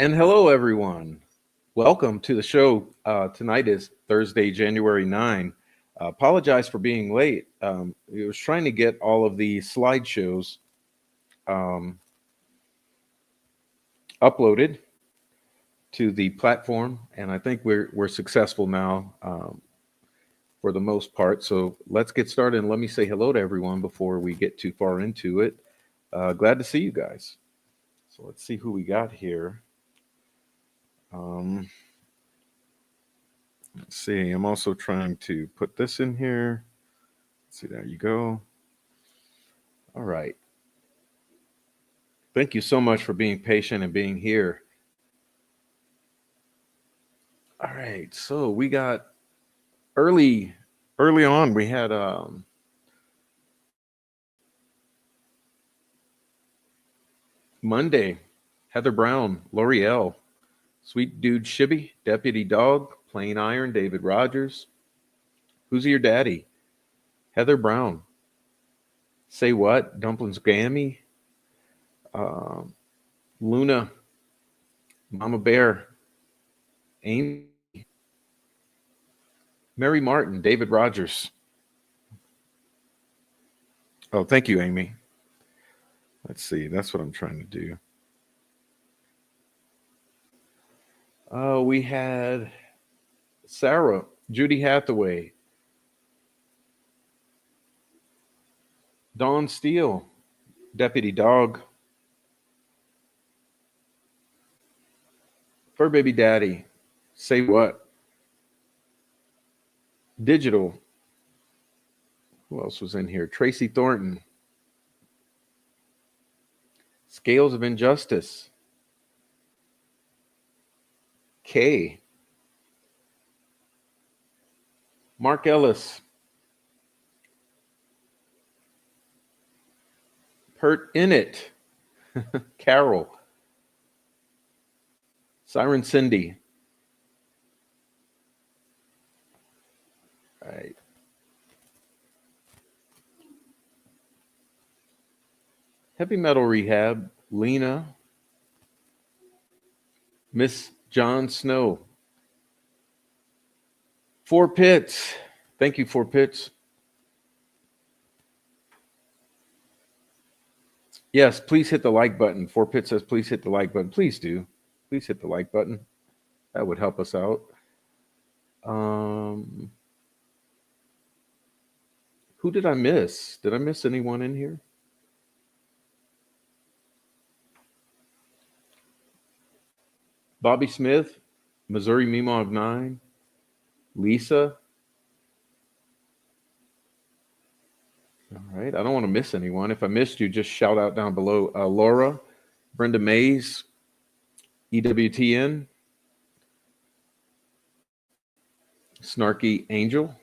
And hello, everyone. Welcome to the show. Tonight is Thursday, January 9. Apologize for being late. I was trying to get all of the slideshows um, uploaded to the platform, and I think we're successful now for the most part. So let's get started, and let me say hello to everyone before we get too far into it. Glad to see you guys. So let's see who we got here. Um, let's see. I'm also trying to put this in here. Let's see, there you go. All right. Thank you so much for being patient and being here. All right. So we got early, early on, we had Monday, Heather Brown, L'Oreal, Sweet Dude Shibby, Deputy Dog, Plain Iron, David Rogers. Who's your daddy? Heather Brown. Say what? Dumplings Gammy, um, Luna, Mama Bear, Amy, Mary Martin, David Rogers. Oh, thank you, Amy. Let's see. That's what I'm trying to do. We had Sarah, Judy Hathaway, Dawn Steele, Deputy Dog, Fur Baby Daddy, Say What, Digital. Who else was in here? Tracy Thornton, Scales of Injustice, Kay, Mark Ellis, Pert In It, Carol, Siren Cindy. Right. Heavy Metal Rehab, Lena, Miss John Snow, Four Pits. Thank you, Four Pits. Yes, please hit the like button. Four Pit says, please hit the like button. Please do. Please hit the like button. That would help us out. Um, who did I miss? Did I miss anyone in here? Bobby Smith, Missouri Mimo of 9, Lisa. All right. I don't want to miss anyone. If I missed you, just shout out down below. Laura, Brenda Mays, EWTN, Snarky Angel,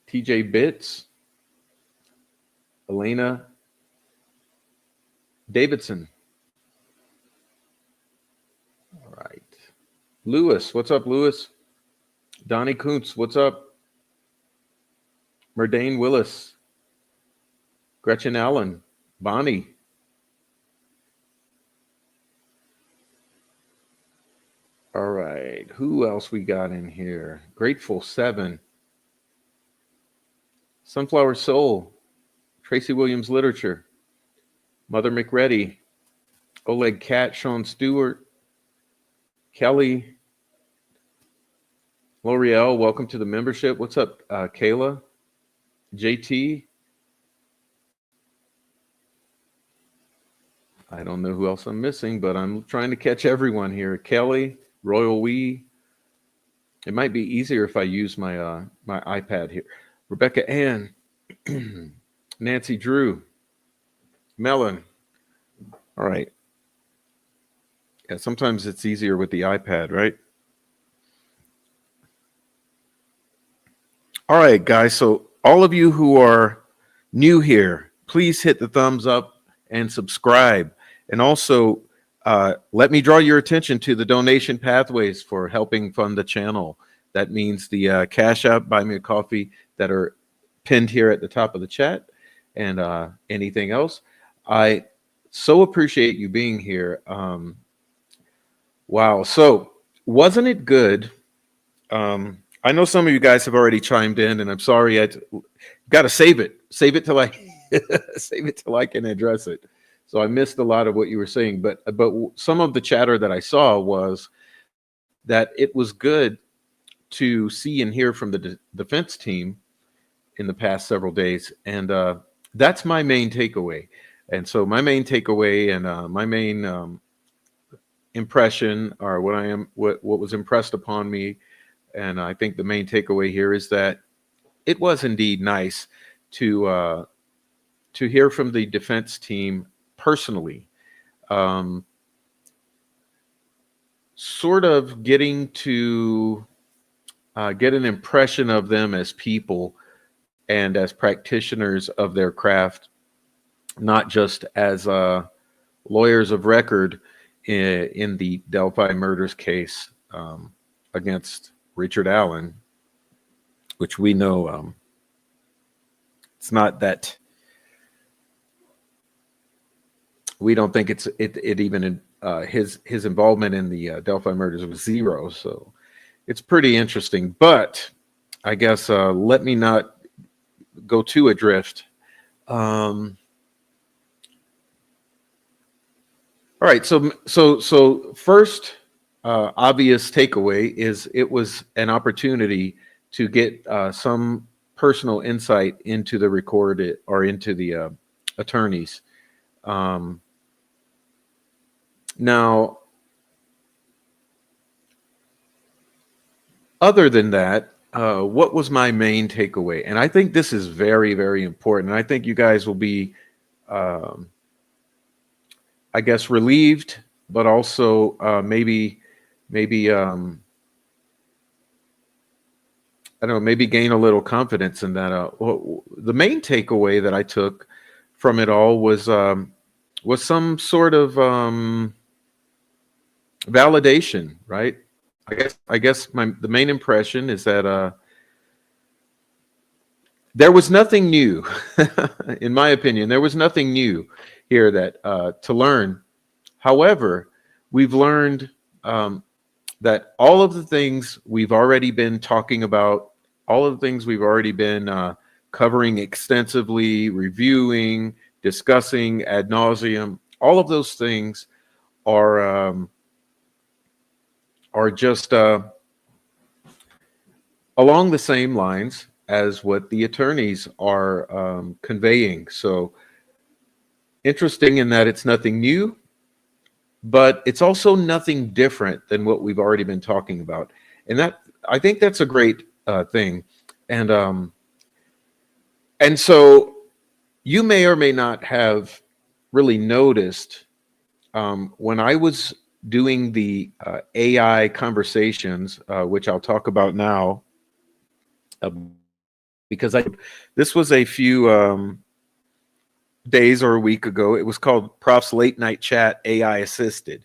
TJ Bits, Elena Davidson. All right. Lewis, what's up, Lewis? Donnie Kuntz, what's up? Merdane Willis, Gretchen Allen, Bonnie. All right. Who else we got in here? Grateful 7, Sunflower Soul, Tracy Williams Literature, Mother McReady, Oleg Cat, Sean Stewart, Kelly, L'Oreal, welcome to the membership. What's up, Kayla? JT? I don't know who else I'm missing, but I'm trying to catch everyone here. Kelly, Royal Wee. It might be easier if I use my my iPad here. Rebecca Ann, Nancy Drew, Melon. All right. Yeah, sometimes it's easier with the iPad, right? All right, guys. So all of you who are new here, please hit the thumbs up and subscribe. And also, let me draw your attention to the donation pathways for helping fund the channel. That means the Cash App, Buy Me a Coffee that are pinned here at the top of the chat, and anything else. I So appreciate you being here. Wow. So wasn't it good? I know some of you guys have already chimed in, and I'm sorry. I got to save it. Save it till I save it till I can address it. So I missed a lot of what you were saying, but some of the chatter that I saw was that it was good to see and hear from the defense team in the past several days, and that's my main takeaway. And so my main takeaway and my main impression, or what was impressed upon me, and I think the main takeaway here is that it was indeed nice to hear from the defense team personally, um, sort of getting to get an impression of them as people and as practitioners of their craft, not just as lawyers of record in the Delphi murders case against Richard Allen, which we know it's not that we don't think it even his involvement in the Delphi murders was zero. So it's pretty interesting. But I guess let me not go too adrift. All right, so first obvious takeaway is it was an opportunity to get some personal insight into the recorded or into the attorneys. Now, other than that, what was my main takeaway? And I think this is very, very important. I think you guys will be, I guess, relieved, but also maybe I don't know, maybe gain a little confidence in that. The main takeaway that I took from it all was some sort of validation, right? I guess the main impression is that there was nothing new, in my opinion. There was nothing new here that to learn. However, we've learned that all of the things we've already been talking about, all of the things we've already been covering extensively, reviewing, discussing ad nauseum, all of those things are just along the same lines as what the attorneys are conveying. So interesting in that it's nothing new, but it's also nothing different than what we've already been talking about. And that, I think that's a great thing. And so you may or may not have really noticed when I was doing the AI conversations, which I'll talk about now, because this was a few days or a week ago. It was called Prof's Late Night Chat AI Assisted,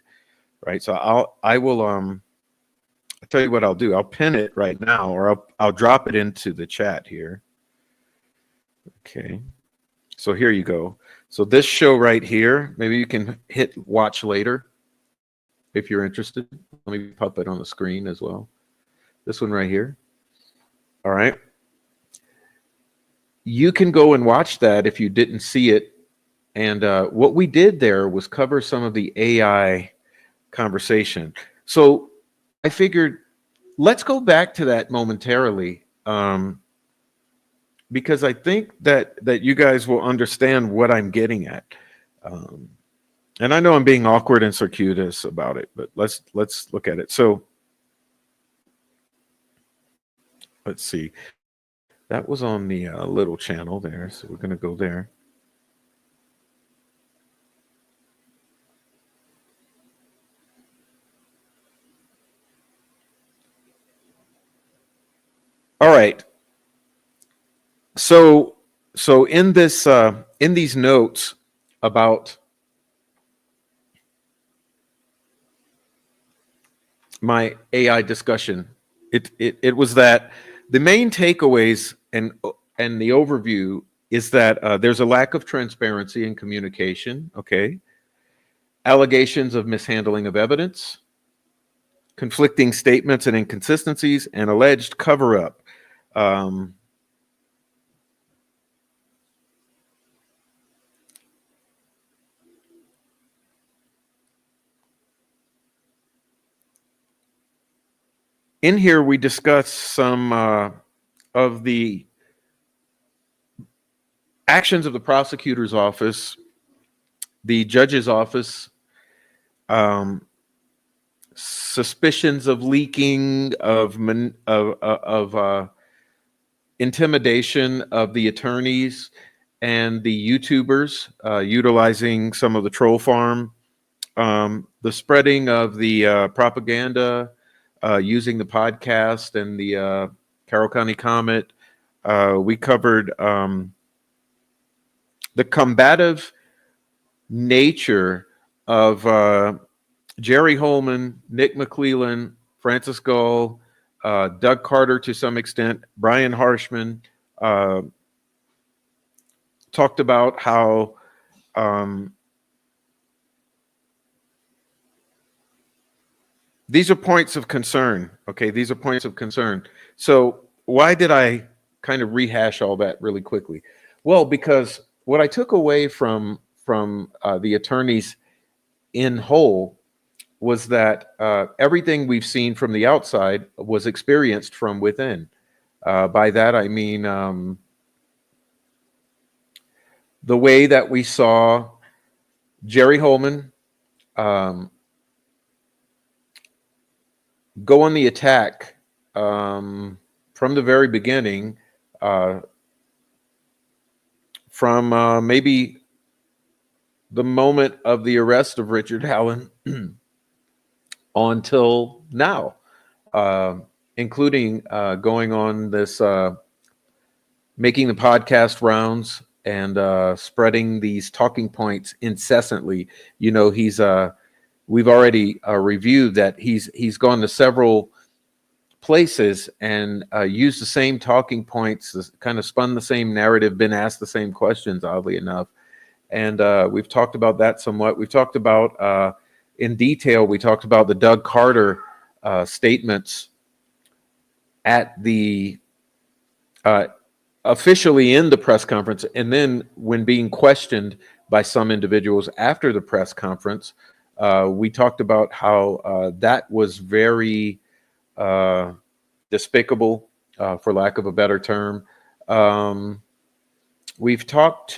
right? So I'll tell you what I'll do. I'll pin it right now, or I'll drop it into the chat here. Okay, so here you go. So this show right here, maybe you can hit watch later if you're interested. Let me pop it on the screen as well. This one right here. All right. You can go and watch that if you didn't see it. And what we did there was cover some of the AI conversation. So I figured let's go back to that momentarily, because I think that you guys will understand what I'm getting at. And I know I'm being awkward and circuitous about it, but let's look at it. So let's see. That was on the little channel there, so we're going to go there. All right. So in this in these notes about my AI discussion, it was that the main takeaways and the overview is that there's a lack of transparency and communication. Okay, allegations of mishandling of evidence, conflicting statements and inconsistencies, and alleged cover-up. In here, we discuss some of the actions of the prosecutor's office, the judge's office, suspicions of leaking, of intimidation of the attorneys and the YouTubers utilizing some of the troll farm, the spreading of the propaganda using the podcast and the Carroll County Comet. We covered the combative nature of Jerry Holman, Nick McClellan, Francis Gull, Doug Carter to some extent, Brian Harshman, talked about how these are points of concern. Okay, these are points of concern. So why did I kind of rehash all that really quickly? Well, because what I took away from the attorneys in whole was that everything we've seen from the outside was experienced from within. By that, I mean the way that we saw Jerry Holman go on the attack from the very beginning, from maybe the moment of the arrest of Richard Allen until now, including going on this, making the podcast rounds and spreading these talking points incessantly. You know, we've already reviewed that he's gone to several places and used the same talking points, kind of spun the same narrative, been asked the same questions, oddly enough. And we've talked about that somewhat. We've talked about in detail, we talked about the Doug Carter statements at the officially in the press conference, and then when being questioned by some individuals after the press conference, we talked about how that was very despicable, for lack of a better term. We've talked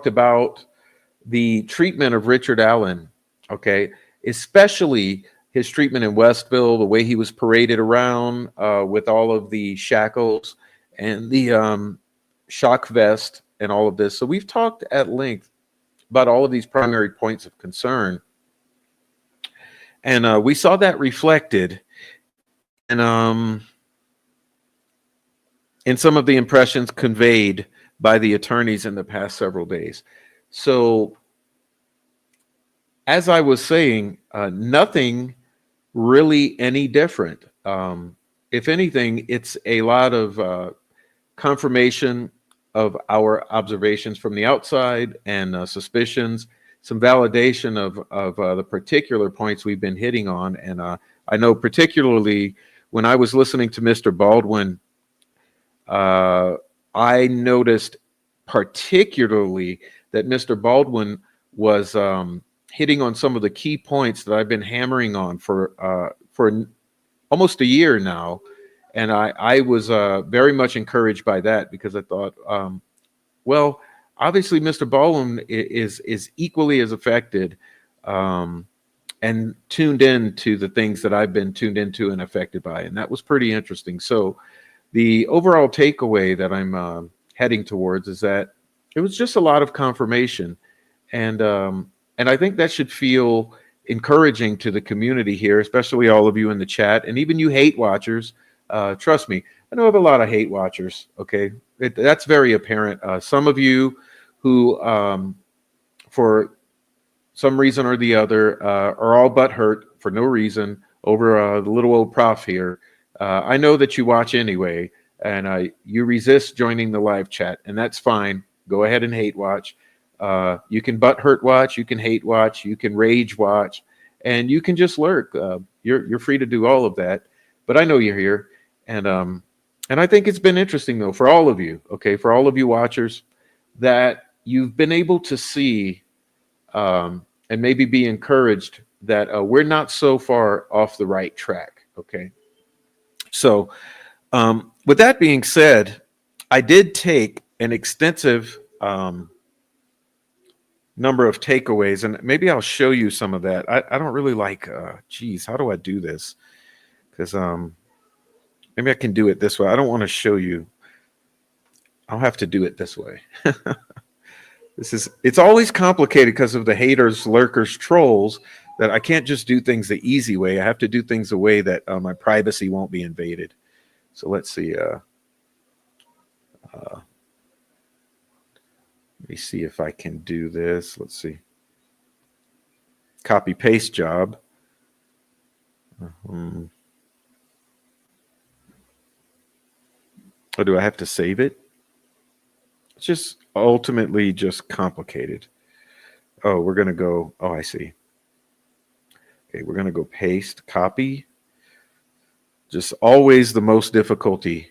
about the treatment of Richard Allen, okay, especially his treatment in Westville, the way he was paraded around with all of the shackles and the shock vest and all of this. So we've talked at length about all of these primary points of concern. And we saw that reflected in some of the impressions conveyed by the attorneys in the past several days. So as I was saying, nothing really any different. If anything, it's a lot of confirmation of our observations from the outside and suspicions, some validation of the particular points we've been hitting on. And I know particularly when I was listening to Mr. Baldwin, I noticed particularly that Mr. Baldwin was hitting on some of the key points that I've been hammering on for almost a year now. And I was very much encouraged by that, because I thought, well, obviously Mr. Baldwin is equally as affected and tuned in to the things that I've been tuned into and affected by. And that was pretty interesting. So the overall takeaway that I'm heading towards is that it was just a lot of confirmation. And I think that should feel encouraging to the community here, especially all of you in the chat, and even you hate watchers. Trust me, I know I have a lot of hate watchers, okay? That's very apparent. Some of you who, for some reason or the other, are all but hurt for no reason over the little old prof here. I know that you watch anyway, and you resist joining the live chat, and that's fine. Go ahead and hate watch. You can butthurt watch, you can hate watch, you can rage watch, and you can just lurk. You're free to do all of that. But I know you're here, and I think it's been interesting though for all of you. Okay, for all of you watchers, that you've been able to see and maybe be encouraged that we're not so far off the right track. Okay, so with that being said, I did take an extensive number of takeaways, and maybe I'll show you some of that. I don't really like, geez, how do I do this? Because maybe I can do it this way. I don't want to show you. I'll have to do it this way. It's always complicated because of the haters, lurkers, trolls, that I can't just do things the easy way. I have to do things the way that my privacy won't be invaded. So let's see. Let me see if I can do this. Let's see. Copy paste job. Or do I have to save it? It's just ultimately just complicated. Oh, we're going to go. Oh, I see. Okay, we're going to go paste, copy. Just always the most difficulty.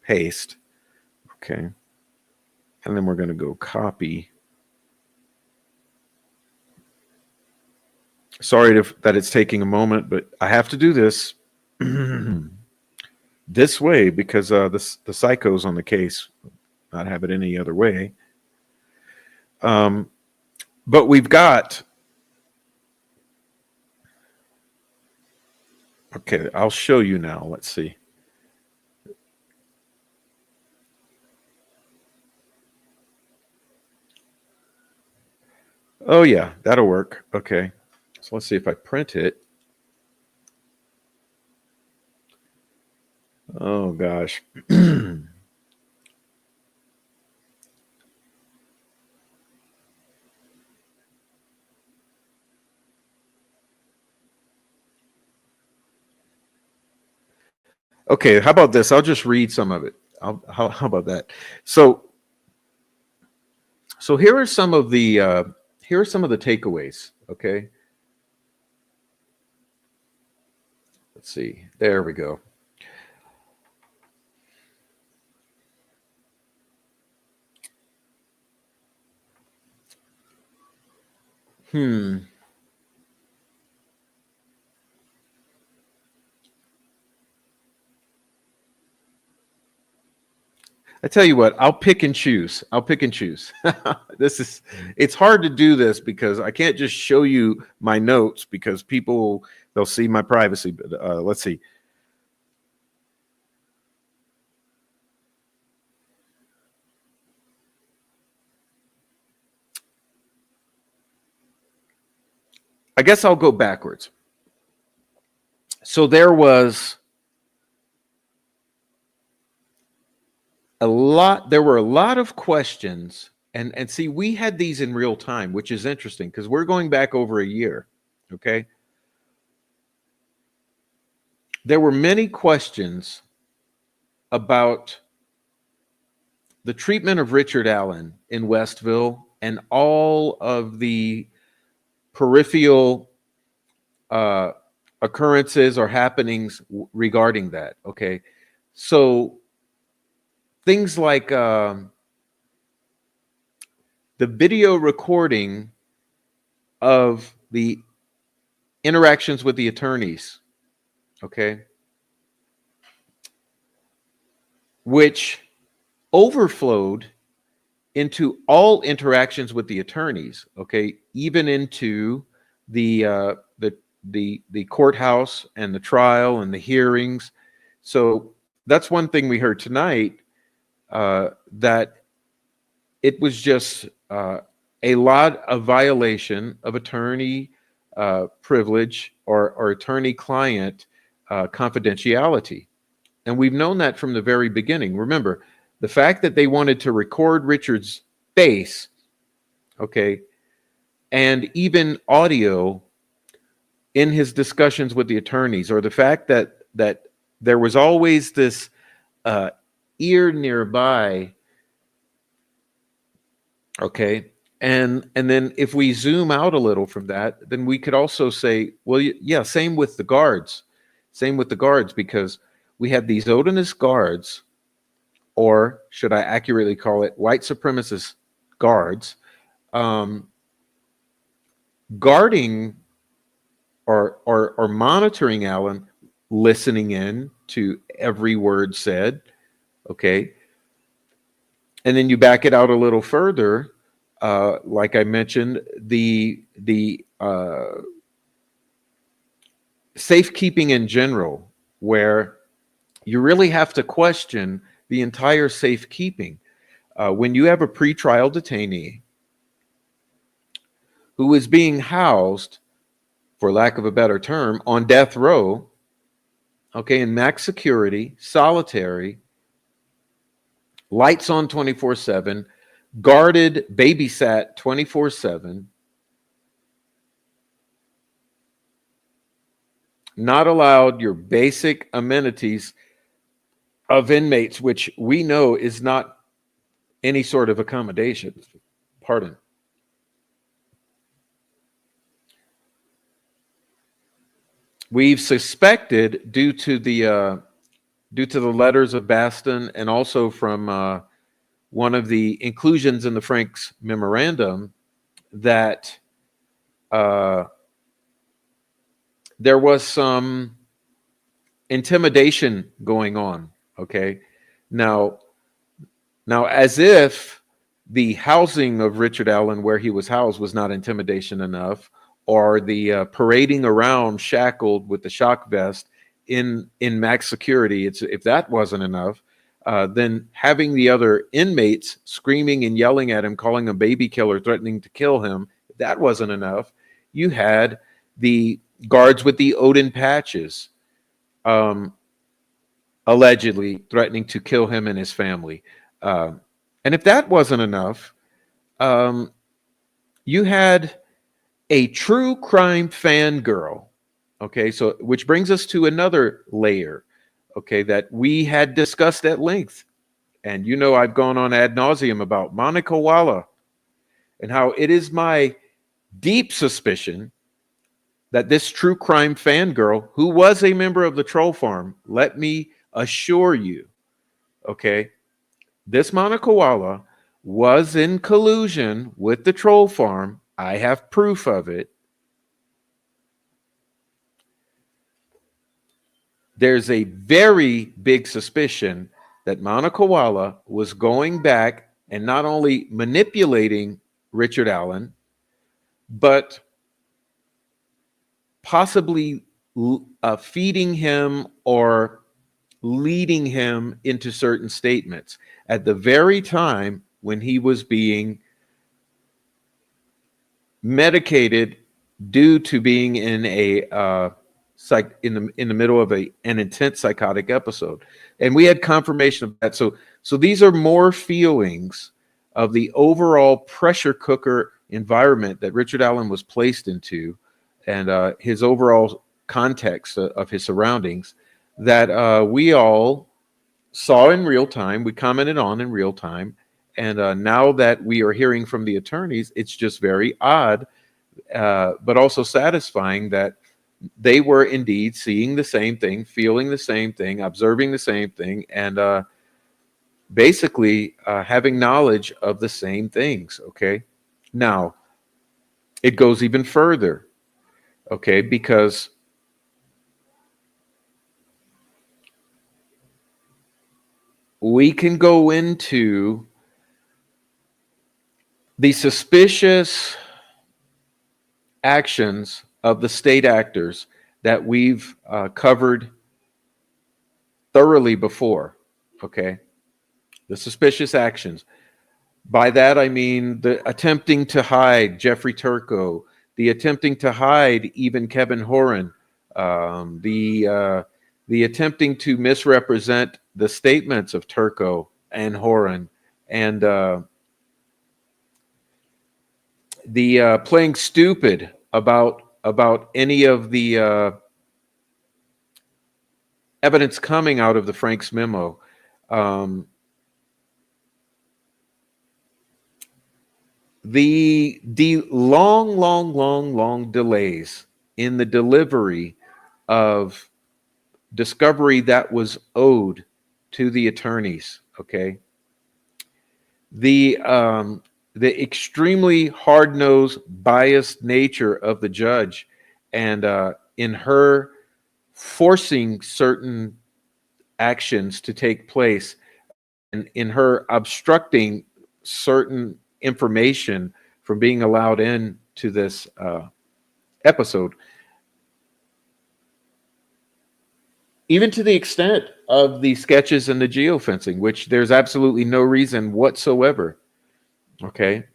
Paste. Okay. And then we're going to go copy. Sorry that it's taking a moment, but I have to do this this way because the psycho's on the case. Not have it any other way. But we've got. Okay, I'll show you now. Let's see. Oh, yeah, that'll work. Okay. So let's see if I print it. Oh, gosh. Okay, how about this? I'll just read some of it. How about that? So here are some of the takeaways. Okay. Let's see. There we go. I tell you what, I'll pick and choose. It's hard to do this because I can't just show you my notes because they'll see my privacy. But let's see. I guess I'll go backwards. So there was there were a lot of questions, and see, we had these in real time, which is interesting because we're going back over a year. Okay. There were many questions about the treatment of Richard Allen in Westville and all of the peripheral occurrences or happenings regarding that. Okay. So things like the video recording of the interactions with the attorneys, okay, which overflowed into all interactions with the attorneys, okay, even into the courthouse and the trial and the hearings. So that's one thing we heard tonight, that it was just a lot of violation of attorney privilege or attorney-client confidentiality. And we've known that from the very beginning. Remember, the fact that they wanted to record Richard's face, okay, and even audio in his discussions with the attorneys, or the fact that there was always this ear nearby Okay. And then if we zoom out a little from that, then we could also say, well, yeah, same with the guards. Same with the guards, because we have these odinist guards, or should I accurately call it white supremacist guards, um, guarding or monitoring Alan, listening in to every word said. Okay. And then you back it out a little further. Like I mentioned, the safekeeping in general, where you really have to question the entire safekeeping. When you have a pretrial detainee who is being housed, for lack of a better term, on death row, okay, in max security, solitary, lights on 24/7, guarded, babysat 24/7, not allowed your basic amenities of inmates, which we know is not any sort of accommodation. Pardon. We've suspected, due to the letters of Baston, and also from one of the inclusions in the Franks memorandum, that uh, there was some intimidation going on. Okay, now as if the housing of Richard Allen, where he was housed, was not intimidation enough, or the parading around shackled with the shock vest in max security, it's, if that wasn't enough, then having the other inmates screaming and yelling at him, calling him baby killer, threatening to kill him, if that wasn't enough, you had the guards with the Odin patches, um, allegedly threatening to kill him and his family. Um, and if that wasn't enough, um, you had a true crime fangirl. Okay, so which brings us to another layer, okay, that we had discussed at length. And you know, I've gone on ad nauseum about Monica Walla, and how it is my deep suspicion that this true crime fangirl, who was a member of the Troll Farm, let me assure you, okay, this Monica Walla was in collusion with the Troll Farm. I have proof of it. There's a very big suspicion that Monica Walla was going back and not only manipulating Richard Allen, but possibly feeding him or leading him into certain statements at the very time when he was being medicated due to being in a in the middle of an intense psychotic episode. And we had confirmation of that. So these are more feelings of the overall pressure cooker environment that Richard Allen was placed into, and his overall context of his surroundings, that we all saw in real time, we commented on in real time. And now that we are hearing from the attorneys, it's just very odd, but also satisfying, that they were indeed seeing the same thing, feeling the same thing, observing the same thing, and basically having knowledge of the same things. Okay. Now, it goes even further. Okay. Because we can go into the suspicious actions of the state actors that we've covered thoroughly before. Okay. The suspicious actions. By that, I mean the attempting to hide Jeffrey Turco, the attempting to hide even Kevin Horan, the attempting to misrepresent the statements of Turco and Horan, and the playing stupid about any of the evidence coming out of the Franks memo. Um, the long delays in the delivery of discovery that was owed to the attorneys. Okay, the extremely hard-nosed, biased nature of the judge, and in her forcing certain actions to take place, and in her obstructing certain information from being allowed in to this episode, even to the extent of the sketches and the geofencing, which there's absolutely no reason whatsoever. Okay.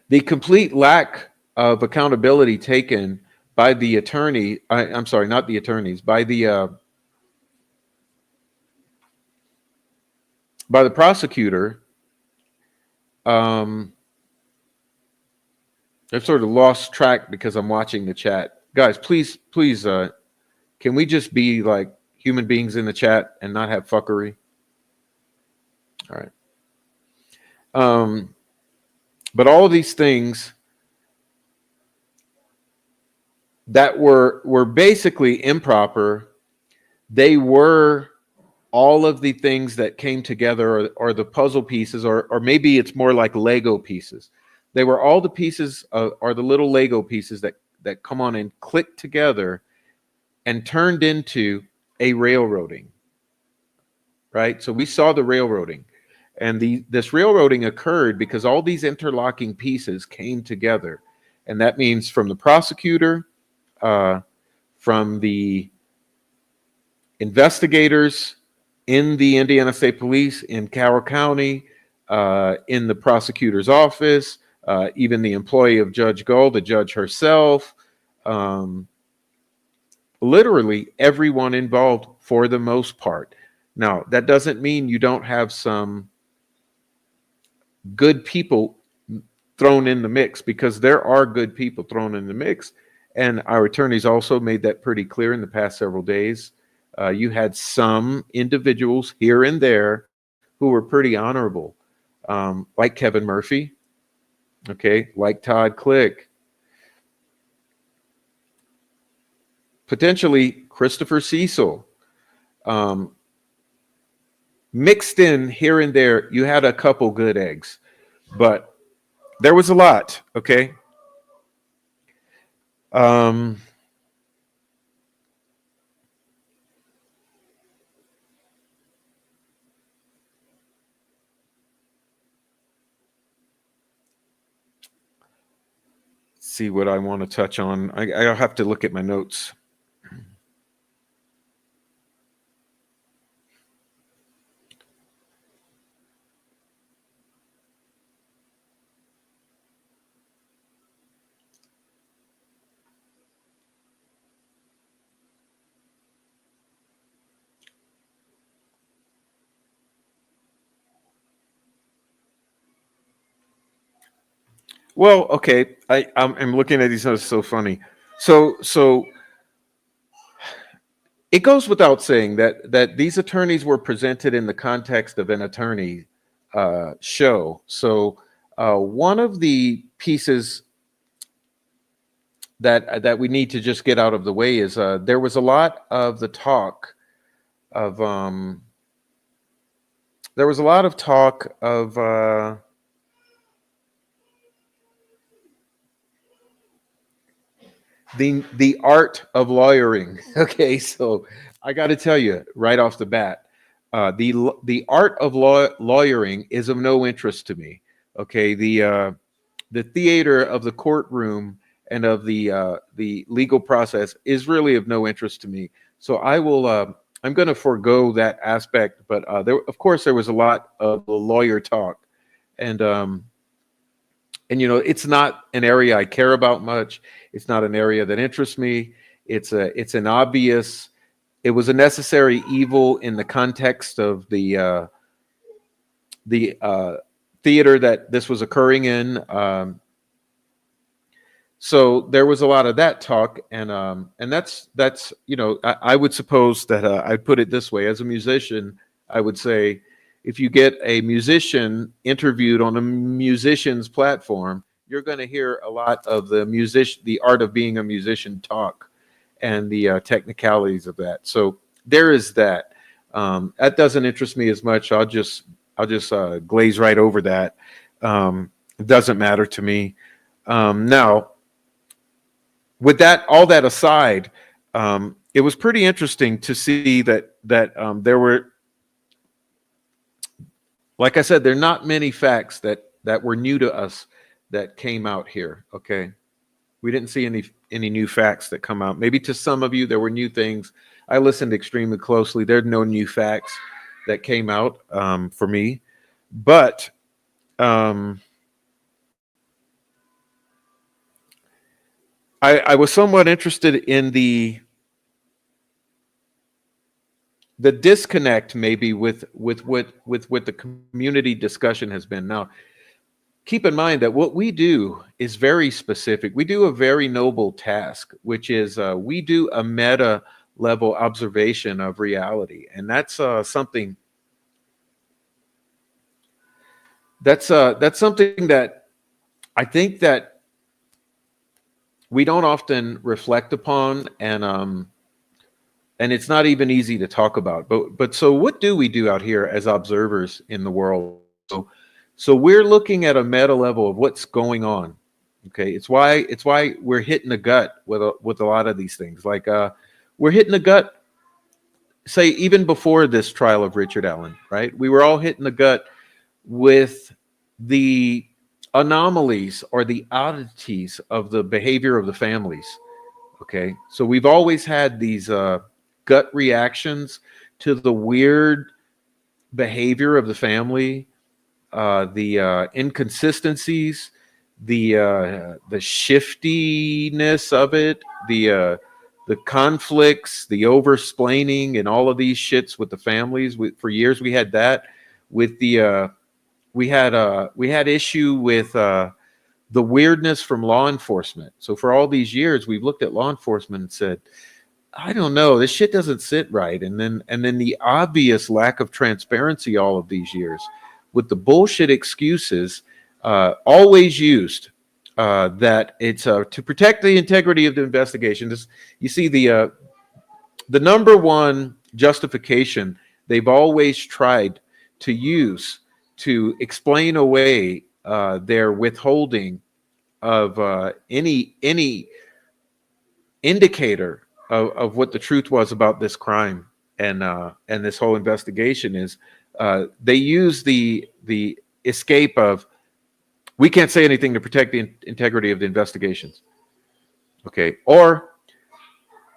The complete lack of accountability taken by the attorney, I'm sorry, not the attorneys, by the prosecutor. um, I've sort of lost track because I'm watching the chat. Guys, please, can we just be like human beings in the chat and not have fuckery? All right. But all of these things that were basically improper, they were all of the things that came together, or the puzzle pieces, or maybe it's more like Lego pieces. They were all the pieces or the little Lego pieces that come on and click together and turned into a railroading, right? So we saw the railroading, and this railroading occurred because all these interlocking pieces came together, and that means from the prosecutor, from the investigators in the Indiana State Police in Carroll County, in the prosecutor's office, even the employee of Judge Gull, the judge herself, literally everyone involved for the most part. Now, that doesn't mean you don't have some good people thrown in the mix, because there are good people thrown in the mix. And our attorneys also made that pretty clear in the past several days. You had some individuals here and there who were pretty honorable, like Kevin Murphy, okay, like Todd Click, potentially Christopher Cecil. Mixed in here and there, you had a couple good eggs, but there was a lot, okay? See what I want to touch on. I'll have to look at my notes. Well, okay. I'm looking at these notes. So funny. So it goes without saying that these attorneys were presented in the context of an attorney show. So one of the pieces that we need to just get out of the way is there was a lot of the talk of there was a lot of talk of the art of lawyering. Okay, so I got to tell you right off the bat, the art of lawyering is of no interest to me. Okay, the theater of the courtroom and of the legal process is really of no interest to me. So I'm going to forego that aspect. But there, of course, there was a lot of lawyer talk, and and it's not an area I care about much. It's not an area that interests me. It's an obvious. It was a necessary evil in the context of the theater that this was occurring in. So there was a lot of that talk, and that's I would suppose that I'd put it this way: as a musician, I would say if you get a musician interviewed on a musician's platform, you're going to hear a lot of the art of being a musician talk and the technicalities of that. So there is that. That doesn't interest me as much. I'll just glaze right over that. It doesn't matter to me. Now, with that, all that aside, it was pretty interesting to see that there were, like I said, there are not many facts that were new to us that came out here. Okay, we didn't see any new facts that come out. Maybe to some of you there were new things. I listened extremely closely. There's no new facts that came out for me, but I was somewhat interested in the disconnect maybe with what the community discussion has been. Now, keep in mind that what we do is very specific. We do a very noble task, which is we do a meta level observation of reality, and that's something that I think that we don't often reflect upon, and it's not even easy to talk about. But so what do we do out here as observers in the world? So we're looking at a meta level of what's going on. Okay, it's why we're hitting the gut with a lot of these things. Like we're hitting the gut, say even before this trial of Richard Allen, right? We were all hitting the gut with the anomalies or the oddities of the behavior of the families. Okay, so we've always had these gut reactions to the weird behavior of the family, the inconsistencies, the shiftiness of it, the conflicts, the oversplaining, and all of these shits with the families. For years, we had that. With the we had issue with the weirdness from law enforcement. So for all these years, we've looked at law enforcement and said, I don't know, this shit doesn't sit right. And then the obvious lack of transparency all of these years with the bullshit excuses always used that it's to protect the integrity of the investigation. You see the number one justification they've always tried to use to explain away their withholding of any indicator of what the truth was about this crime and this whole investigation is they use the escape of, we can't say anything to protect the integrity of the investigations, okay, or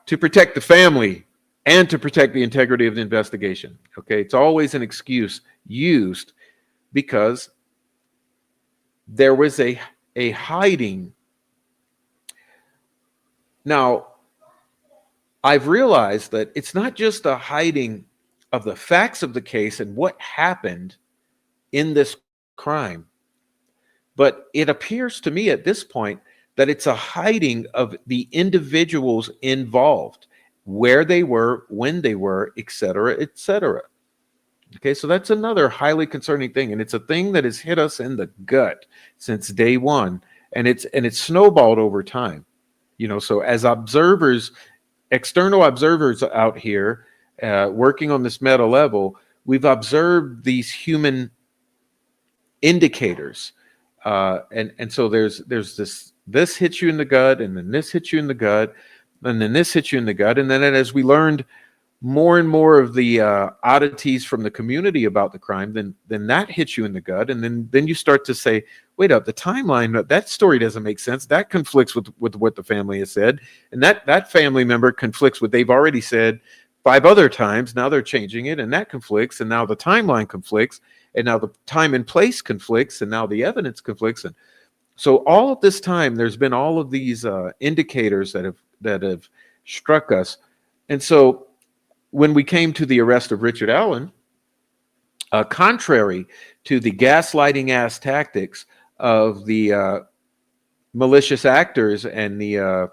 to protect the family and to protect the integrity of the investigation. Okay, it's always an excuse used because there was a hiding. Now, I've realized that it's not just a hiding of the facts of the case and what happened in this crime, but it appears to me at this point that it's a hiding of the individuals involved, where they were, when they were, et cetera, et cetera. Okay, so that's another highly concerning thing, and it's a thing that has hit us in the gut since day one, and it's snowballed over time. You know, so as observers, external observers out here working on this meta level, we've observed these human indicators, and so there's this hits you in the gut, and then this hits you in the gut, and then this hits you in the gut, and then as we learned more and more of the oddities from the community about the crime, then that hits you in the gut, and then you start to say, wait up, the timeline, that story doesn't make sense. That conflicts with what the family has said, and that family member conflicts with they've already said 5 other times. Now they're changing it, and that conflicts, and now the timeline conflicts, and now the time and place conflicts, and now the evidence conflicts, and so all of this time there's been all of these indicators that have struck us, and so when we came to the arrest of Richard Allen, contrary to the gaslighting ass tactics of the malicious actors and the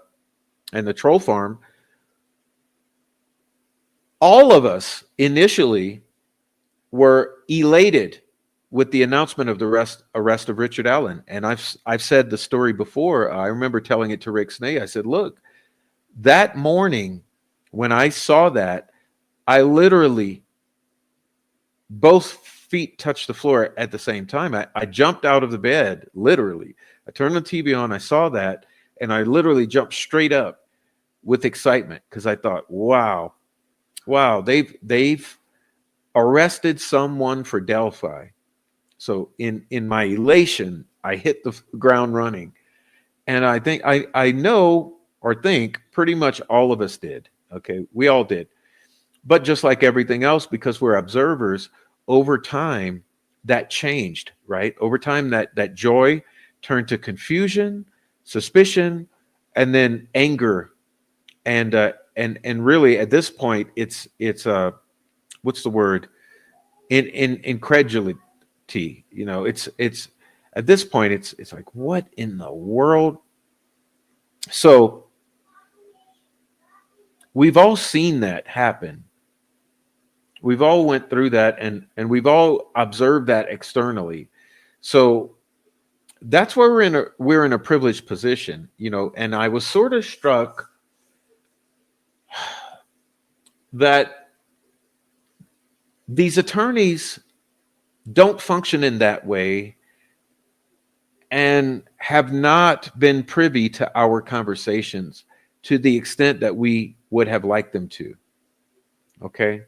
troll farm, all of us initially were elated with the announcement of the arrest of Richard Allen. And I've said the story before. I remember telling it to Rick Snay. I said, look, that morning when I saw that, I literally, both feet touched the floor at the same time. I jumped out of the bed, literally. I turned the TV on, I saw that, and I literally jumped straight up with excitement because I thought, wow, they've arrested someone for Delphi. So in my elation, I hit the ground running. And I think I know or think pretty much all of us did. Okay, we all did. But just like everything else, because we're observers, over time that changed, right? Over time that joy turned to confusion, suspicion, and then anger. And really at this point it's what's the word? In incredulity. You know, it's at this point it's like, what in the world? So we've all seen that happen. We've all went through that, and we've all observed that externally. So that's where we're in a privileged position, you know. And I was sort of struck that these attorneys don't function in that way and have not been privy to our conversations to the extent that we would have liked them to. Okay.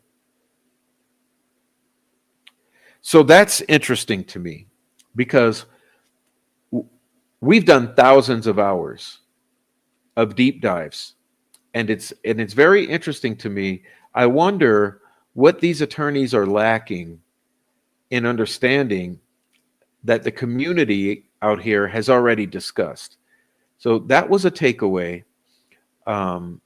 So that's interesting to me because we've done thousands of hours of deep dives, and it's very interesting to me. I wonder what these attorneys are lacking in understanding that the community out here has already discussed. So that was a takeaway. That's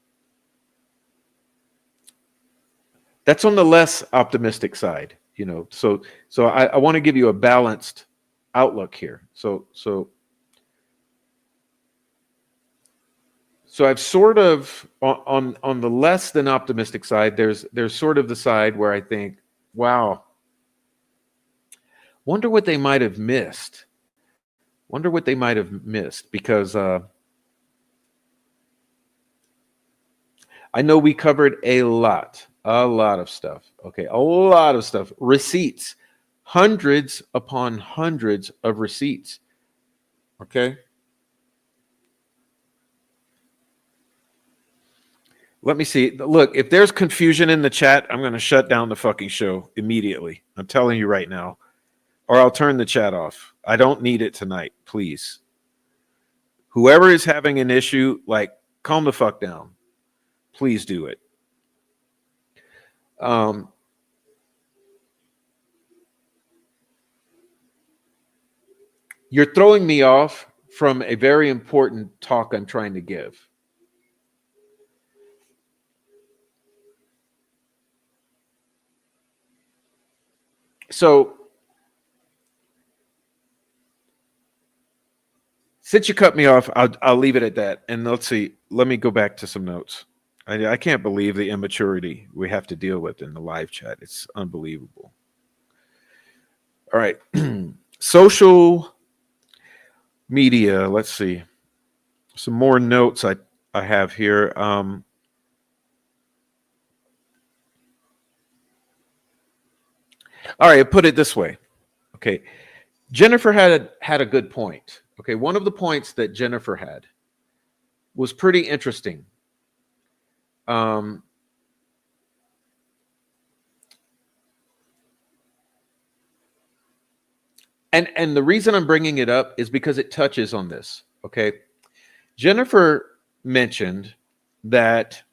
on the less optimistic side, you know. So I want to give you a balanced outlook here. So I've sort of on the less than optimistic side. There's sort of the side where I think, wow, wonder what they might have missed. Wonder what they might have missed because I know we covered a lot of stuff. Okay, a lot of stuff. Receipts, hundreds upon hundreds of receipts. Okay. Let me see. Look, if there's confusion in the chat, I'm going to shut down the fucking show immediately. I'm telling you right now. Or I'll turn the chat off. I don't need it tonight, please. Whoever is having an issue, like, calm the fuck down. Please do it. You're throwing me off from a very important talk I'm trying to give. So, since you cut me off, I'll leave it at that. And let's see. Let me go back to some notes. I can't believe the immaturity we have to deal with in the live chat. It's unbelievable. All right. Social media. Let's see. Some more notes I have here. All right. I put it this way. Okay. Jennifer had a good point. Okay. One of the points that Jennifer had was pretty interesting. And the reason I'm bringing it up is because it touches on this. Okay. Jennifer mentioned that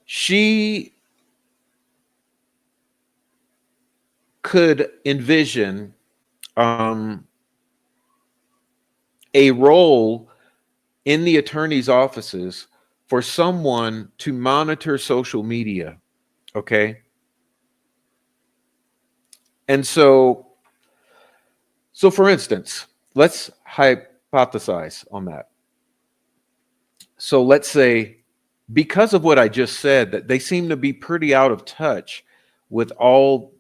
she could envision a role in the attorney's offices for someone to monitor social media. Okay. And so for instance, let's hypothesize on that. So let's say because of what I just said, that they seem to be pretty out of touch with all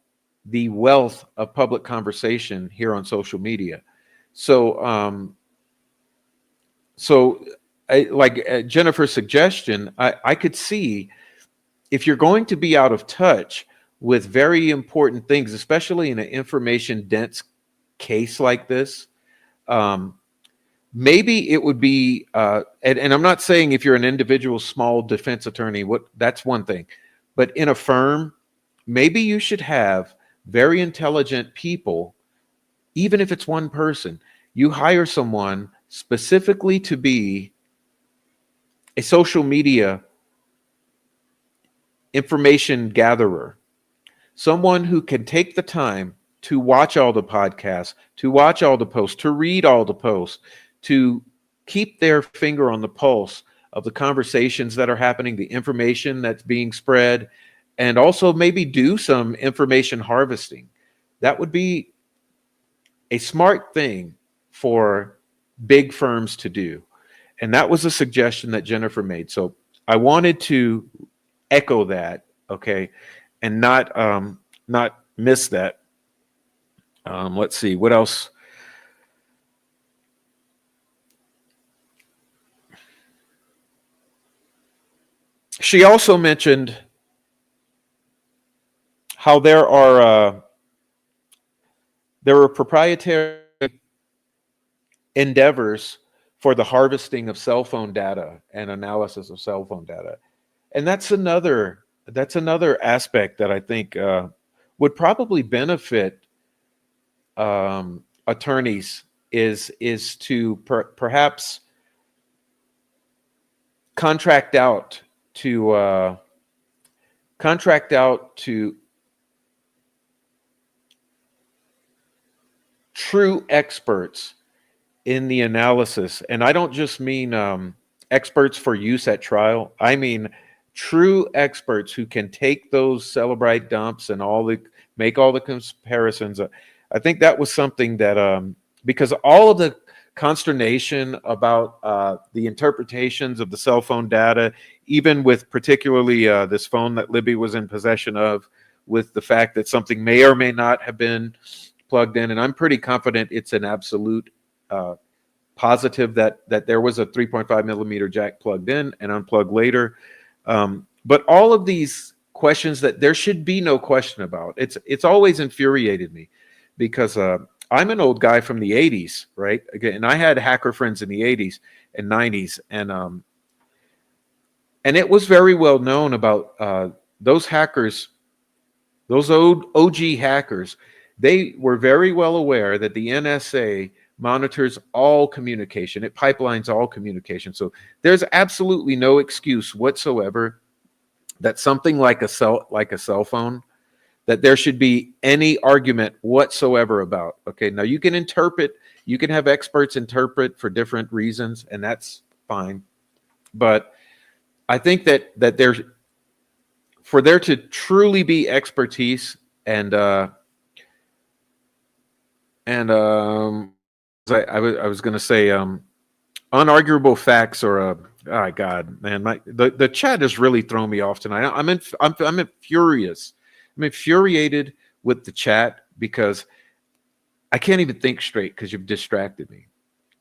the wealth of public conversation here on social media. So, so like Jennifer's suggestion, I could see if you're going to be out of touch with very important things, especially in an information dense case like this, um, maybe it would be, and I'm not saying if you're an individual small defense attorney, what that's one thing, but in a firm, maybe you should have very intelligent people, even if it's one person. You hire someone specifically to be a social media information gatherer, someone who can take the time to watch all the podcasts, to watch all the posts, to read all the posts, to keep their finger on the pulse of the conversations that are happening, the information that's being spread, and also maybe do some information harvesting. That would be a smart thing for big firms to do. And that was a suggestion that Jennifer made. So I wanted to echo that, okay, and not miss that. Let's see what else. She also mentioned how there are proprietary endeavors for the harvesting of cell phone data and analysis of cell phone data, and that's another aspect that I think would probably benefit attorneys is to perhaps contract out to contract out to true experts in the analysis. And I don't just mean experts for use at trial. I mean true experts who can take those Celebrite dumps and make all the comparisons. I think that was something that because all of the consternation about the interpretations of the cell phone data, even with particularly this phone that Libby was in possession of, with the fact that something may or may not have been plugged in, and I'm pretty confident it's an absolute positive that there was a 3.5 millimeter jack plugged in and unplugged later. But all of these questions that there should be no question about, it's always infuriated me because I'm an old guy from the 80s, right? Again, and I had hacker friends in the 80s and 90s, and it was very well known about those hackers, those old OG hackers. They were very well aware that the NSA monitors all communication. It pipelines all communication. So there's absolutely no excuse whatsoever that something like a cell phone, that there should be any argument whatsoever about. Okay, now you can interpret, you can have experts interpret for different reasons, and that's fine. But I think that there's, for there to truly be expertise and I was going to say unarguable facts, or oh God, man, the chat has really thrown me off tonight. I'm furious. I'm infuriated with the chat because I can't even think straight because you've distracted me.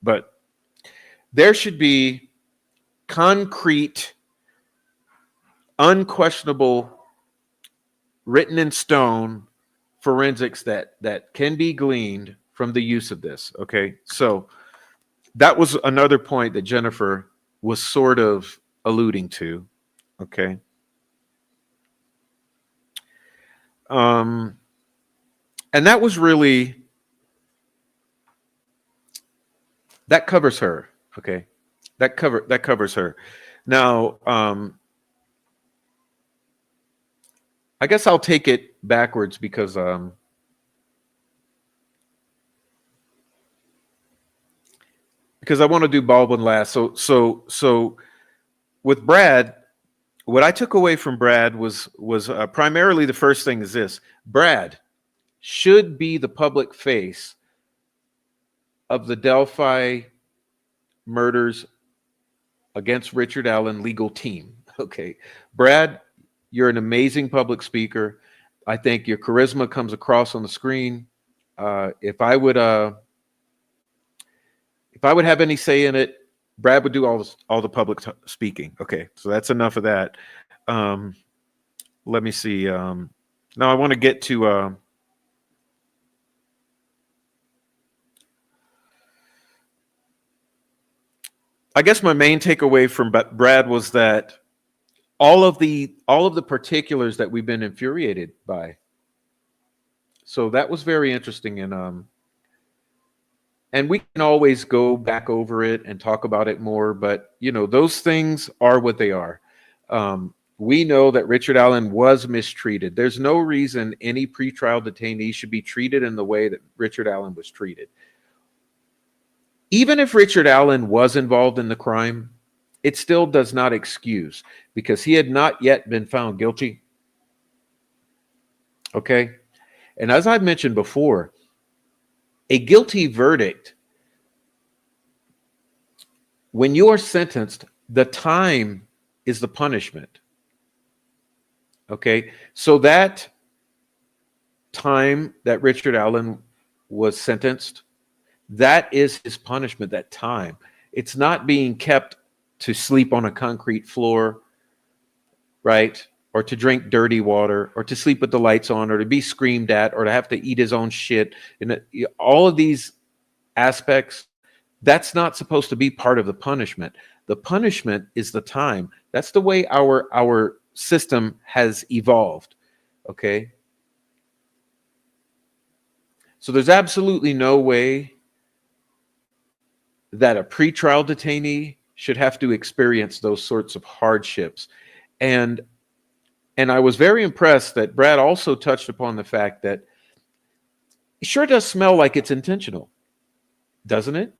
But there should be concrete, unquestionable, written in stone forensics that can be gleaned from the use of this. Okay, so that was another point that Jennifer was sort of alluding to. Okay. And that was really, that covers her. Okay. That covers her. Now, I guess I'll take it backwards because I want to do Baldwin last. So with Brad, what I took away from Brad was primarily the first thing is this: Brad should be the public face of the Delphi murders against Richard Allen legal team. Okay. Brad, you're an amazing public speaker. I think your charisma comes across on the screen. Uh, if I would uh, if I would have any say in it, Brad would do all the public speaking. Okay, so that's enough of that. Um, let me see. Now I want to get to. I guess my main takeaway from Brad was that all of the particulars that we've been infuriated by. So that was very interesting, and we can always go back over it and talk about it more. But those things are what they are. We know that Richard Allen was mistreated. There's no reason any pretrial detainee should be treated in the way that Richard Allen was treated. Even if Richard Allen was involved in the crime, it still does not excuse, because he had not yet been found guilty. Okay. And as I've mentioned before, a guilty verdict, when you are sentenced, the time is the punishment. Okay. So that time that Richard Allen was sentenced, that is his punishment, that time. It's not being kept to sleep on a concrete floor, right? Or to drink dirty water, or to sleep with the lights on, or to be screamed at, or to have to eat his own shit. And all of these aspects, that's not supposed to be part of the punishment. The punishment is the time. That's the way our system has evolved. Okay. So there's absolutely no way that a pretrial detainee should have to experience those sorts of hardships. And I was very impressed that Brad also touched upon the fact that it sure does smell like it's intentional, doesn't it?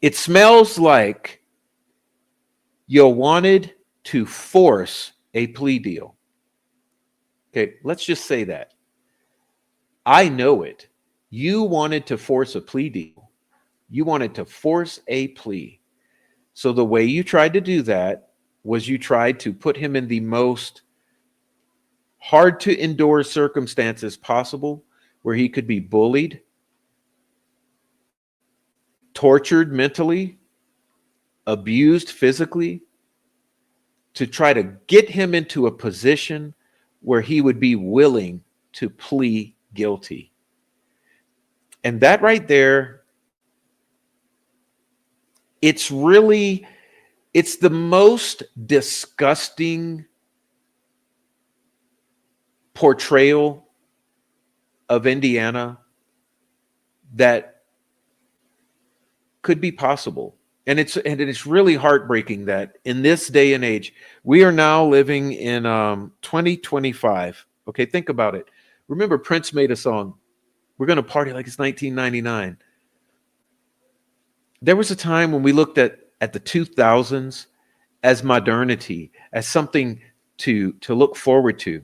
It smells like you wanted to force a plea deal. Okay, let's just say that. I know it. You wanted to force a plea deal. You wanted to force a plea. So the way you tried to do that was you tried to put him in the most hard to endure circumstances possible, where he could be bullied, tortured mentally, abused physically, to try to get him into a position where he would be willing to plead guilty. And that right there, it's the most disgusting portrayal of Indiana that could be possible. And it's really heartbreaking that in this day and age, we are now living in 2025. Okay, think about it. Remember, Prince made a song, "We're going to party like it's 1999. There was a time when we looked at the 2000s as modernity, as something to look forward to.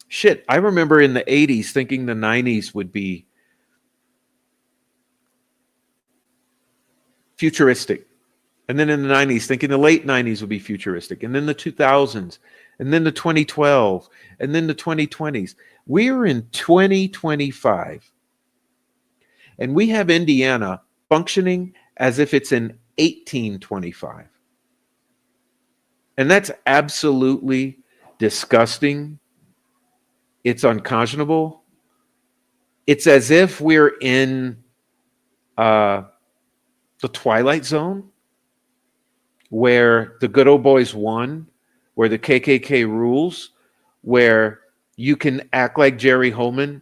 Shit, I remember in the 80s thinking the 90s would be futuristic. And then in the 90s thinking the late 90s would be futuristic. And then the 2000s, and then the 2012, and then the 2020s. We're in 2025. And we have Indiana functioning as if it's in 1825. And that's absolutely disgusting. It's unconscionable. It's as if we're in the Twilight Zone, where the good old boys won, where the KKK rules, where you can act like Jerry Holman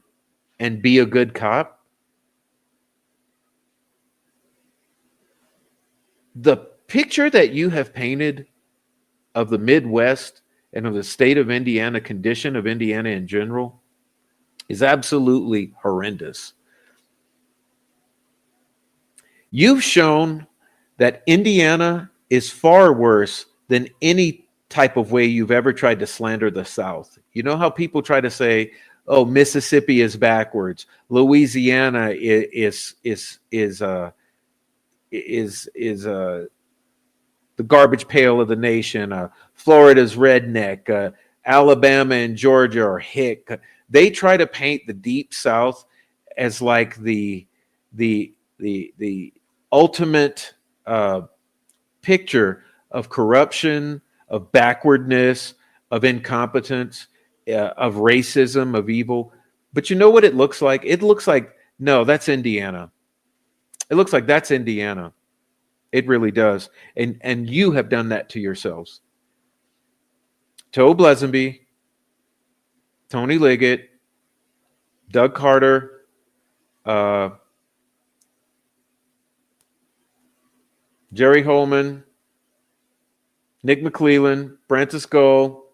and be a good cop. The picture that you have painted of the Midwest and of the state of Indiana, condition of Indiana in general, is absolutely horrendous. You've shown that Indiana is far worse than any type of way you've ever tried to slander the South. You know how people try to say, "Oh, Mississippi is backwards. Louisiana is the garbage pail of the nation, Florida's redneck, Alabama and Georgia are hick. They try to paint the Deep South as like the ultimate picture of corruption, of backwardness, of incompetence, of racism, of evil. But you know what it looks like? It looks like, no, that's Indiana. It looks like that's Indiana. It really does. And you have done that to yourselves. Toe Blesenby, Tony Liggett, Doug Carter, uh, Jerry Holman, Nick McClellan, Francis Gull,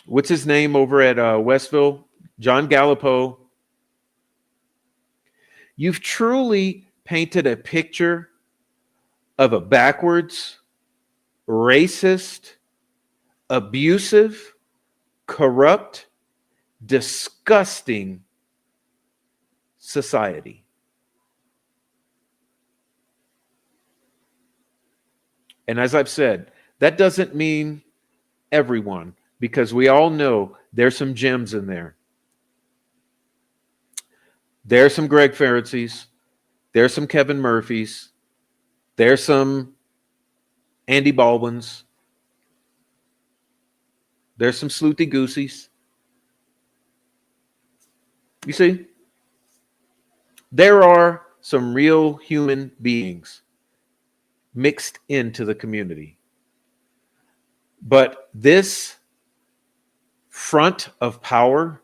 what's his name over at Westville? John Gallipo. You've truly painted a picture of a backwards, racist, abusive, corrupt, disgusting society. And as I've said, that doesn't mean everyone, because we all know there's some gems in there. There's some Greg Pharisees. There's some Kevin Murphys. There's some Andy Baldwins. There's some Sleuthy Gooseys. You see? There are some real human beings mixed into the community. But this front of power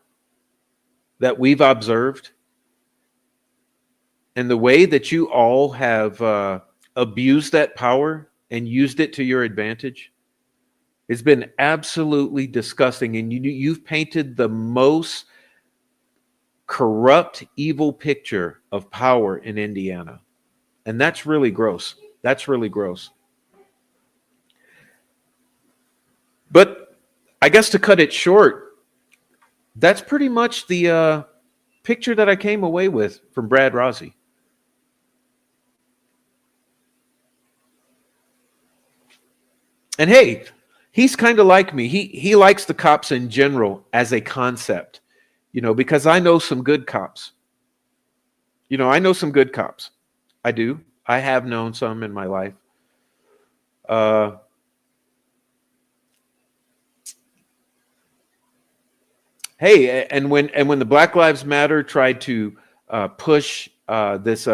that we've observed, and the way that you all have abused that power and used it to your advantage, it's been absolutely disgusting. And you've painted the most corrupt, evil picture of power in Indiana. And that's really gross. That's really gross. But I guess to cut it short, that's pretty much the picture that I came away with from Brad Rossi. And hey, he's kind of like me. He likes the cops in general as a concept, because I know some good cops. I know some good cops. I do. I have known some in my life. Hey, and when the Black Lives Matter tried to push this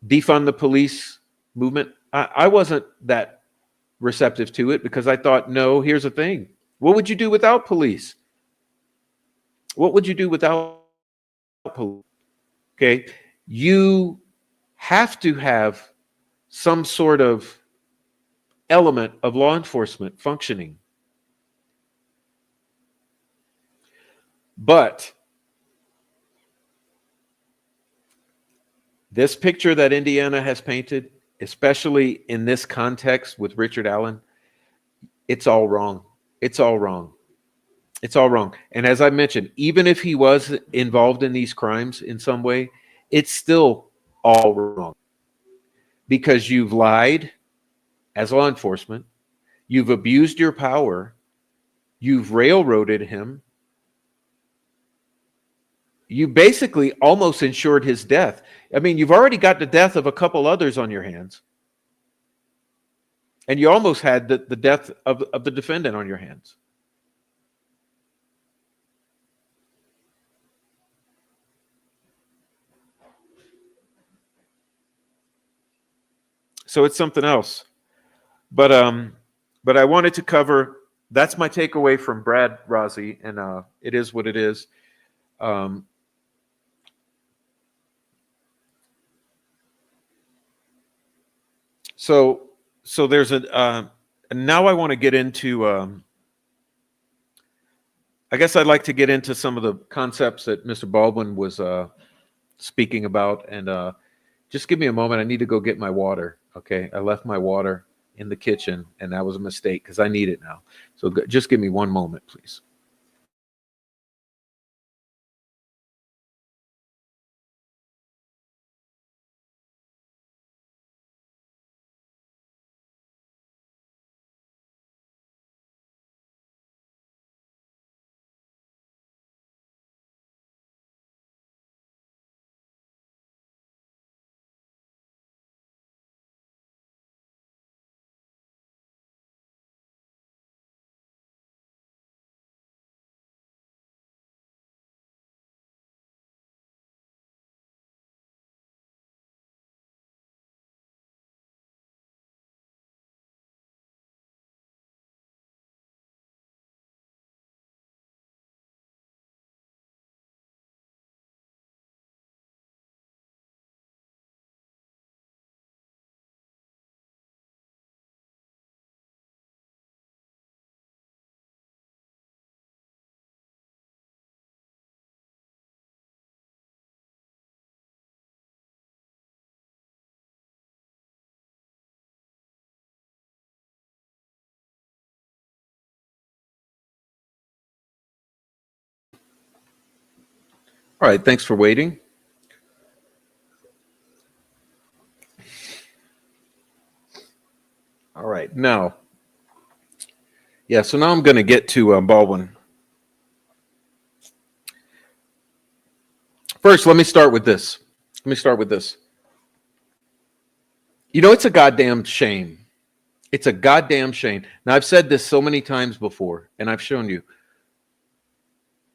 defund the police movement, I wasn't that receptive to it, because I thought, no, here's the thing. What would you do without police? What would you do without police? Okay. You have to have some sort of element of law enforcement functioning. But this picture that Indiana has painted, especially in this context with Richard Allen, it's all wrong. It's all wrong. It's all wrong. And as I mentioned, even if he was involved in these crimes in some way, it's still all wrong. Because you've lied as law enforcement, you've abused your power, you've railroaded him, you basically almost ensured his death. I mean, you've already got the death of a couple others on your hands. And you almost had the death of the defendant on your hands. So it's something else. But I wanted to cover, that's my takeaway from Brad Rossi, and it is what it is. So there's and now I want to get into, I guess I'd like to get into some of the concepts that Mr. Baldwin was speaking about, and just give me a moment. I need to go get my water. Okay, I left my water in the kitchen, and that was a mistake because I need it now. So just give me one moment, please. All right, thanks for waiting. All right, now, yeah, so now I'm going to get to Baldwin. First, let me start with this. You know, it's a goddamn shame. It's a goddamn shame. Now, I've said this so many times before, and I've shown you.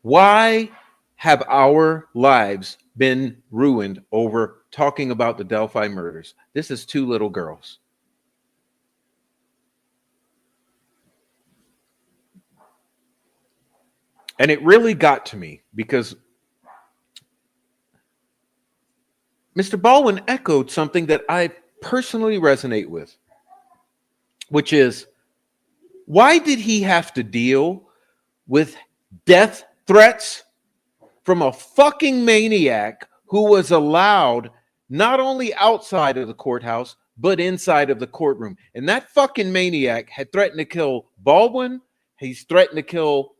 Why have our lives been ruined over talking about the Delphi murders? This is two little girls. And it really got to me because Mr. Baldwin echoed something that I personally resonate with, which is, why did he have to deal with death threats from a fucking maniac who was allowed not only outside of the courthouse, but inside of the courtroom? And that fucking maniac had threatened to kill Baldwin. He's threatened to kill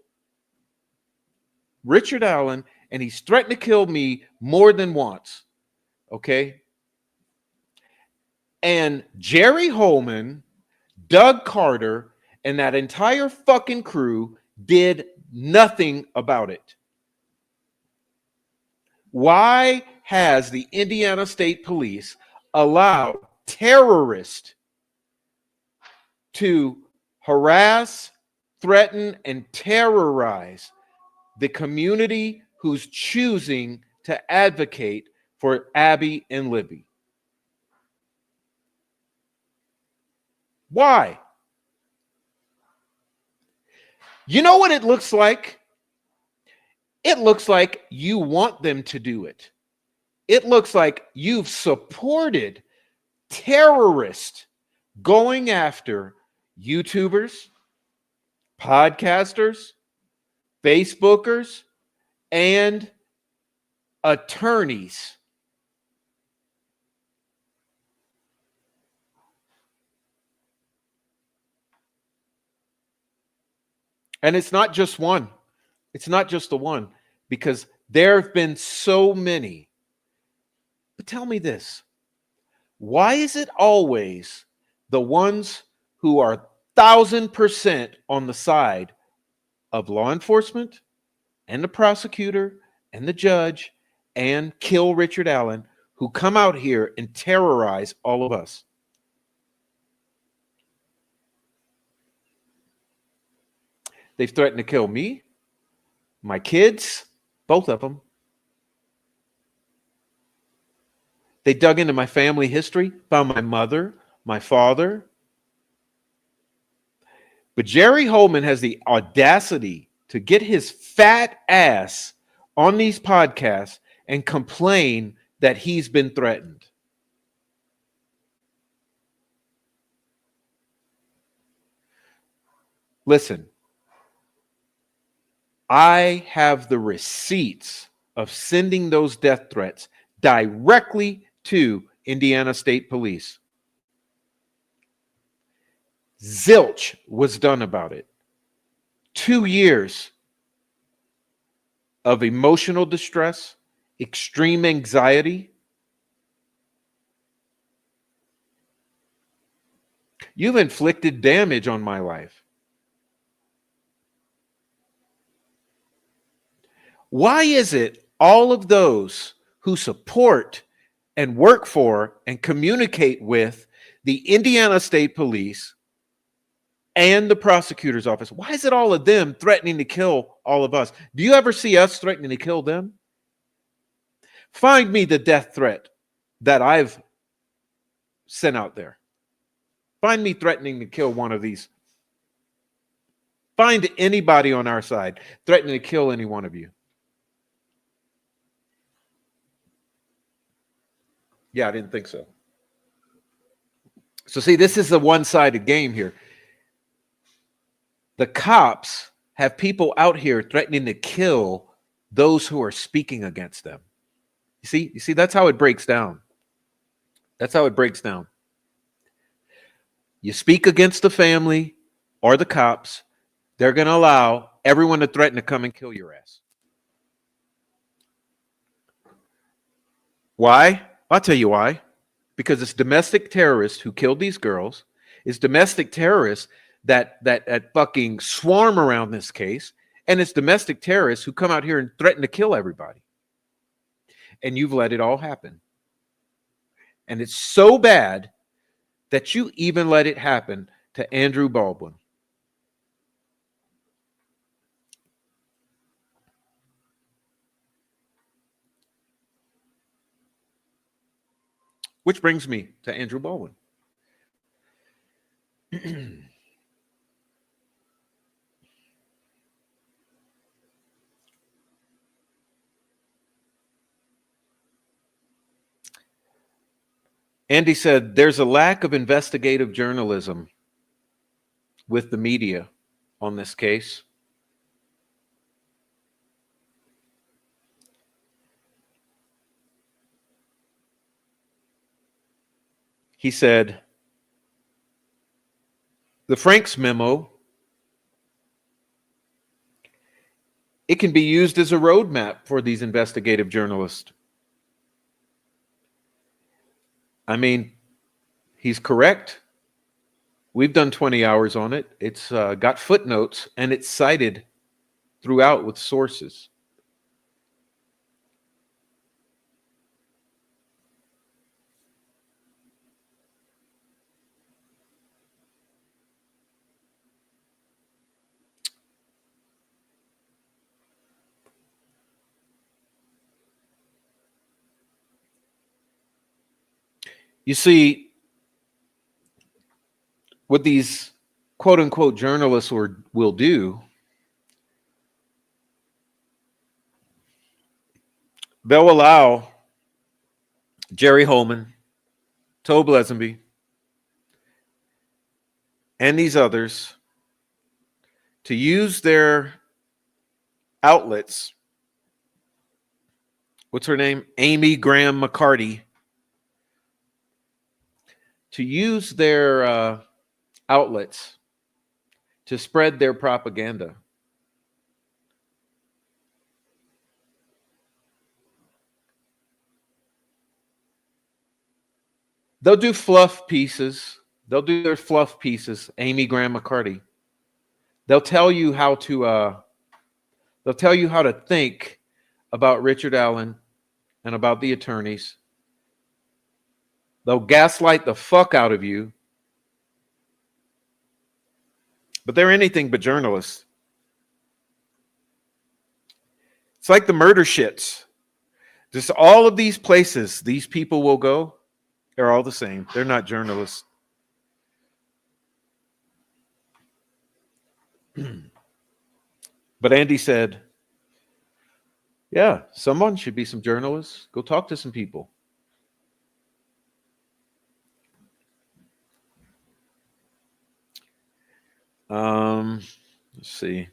Richard Allen, and he's threatened to kill me more than once. Okay? And Jerry Holman, Doug Carter, and that entire fucking crew did nothing about it. Why has the Indiana State Police allowed terrorists to harass, threaten, and terrorize the community who's choosing to advocate for Abby and Libby? Why? You know what it looks like? It looks like you want them to do it. It looks like you've supported terrorists going after YouTubers, podcasters, Facebookers, and attorneys. And it's not just one. It's not just the one, because there have been so many. But tell me this. Why is it always the ones who are 1,000% on the side of law enforcement and the prosecutor and the judge and kill Richard Allen who come out here and terrorize all of us? They've threatened to kill me, my kids, both of them. They dug into my family history, found my mother, my father. But Jerry Holman has the audacity to get his fat ass on these podcasts and complain that he's been threatened. Listen, I have the receipts of sending those death threats directly to Indiana State Police. Zilch was done about it. 2 years of emotional distress, extreme anxiety. You've inflicted damage on my life. Why is it all of those who support and work for and communicate with the Indiana State Police and the prosecutor's office, why is it all of them threatening to kill all of us? Do you ever see us threatening to kill them? Find me the death threat that I've sent out there. Find me threatening to kill one of these. Find anybody on our side threatening to kill any one of you. Yeah, I didn't think so. So see, this is a one-sided game here. The cops have people out here threatening to kill those who are speaking against them. You see, that's how it breaks down. That's how it breaks down. You speak against the family or the cops, they're going to allow everyone to threaten to come and kill your ass. Why? I'll tell you why. Because it's domestic terrorists who killed these girls. It's domestic terrorists that fucking swarm around this case, and it's domestic terrorists who come out here and threaten to kill everybody. And you've let it all happen. And it's so bad that you even let it happen to Andrew Baldwin. Which brings me to Andrew Baldwin. Andy said there's a lack of investigative journalism with the media on this case. He said the Franks memo, it can be used as a roadmap for these investigative journalists. I mean, he's correct. We've done 20 hours on it. It's got footnotes, and it's cited throughout with sources. You see, what these quote unquote journalists will do, they'll allow Jerry Holman, Tobe Lesenby, and these others to use their outlets. What's her name? Amy Graham McCarty. To use their outlets to spread their propaganda. They'll do fluff pieces. They'll do their fluff pieces. Amy Graham McCarty. They'll tell you how to. They'll tell you how to think about Richard Allen and about the attorneys. They'll gaslight the fuck out of you. But they're anything but journalists. It's like the murder shits. Just all of these places these people will go, they're all the same. They're not journalists. But Andy said, yeah, someone should be some journalists. Go talk to some people. Let's see.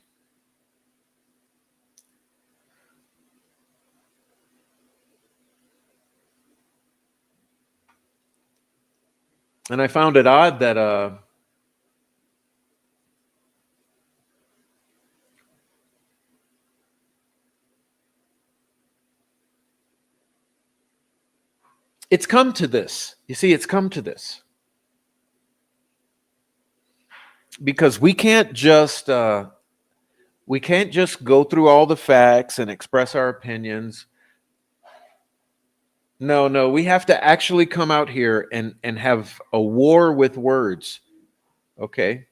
And I found it odd that it's come to this. You see, it's come to this. Because we can't just go through all the facts and express our opinions. No, we have to actually come out here and have a war with words. Okay?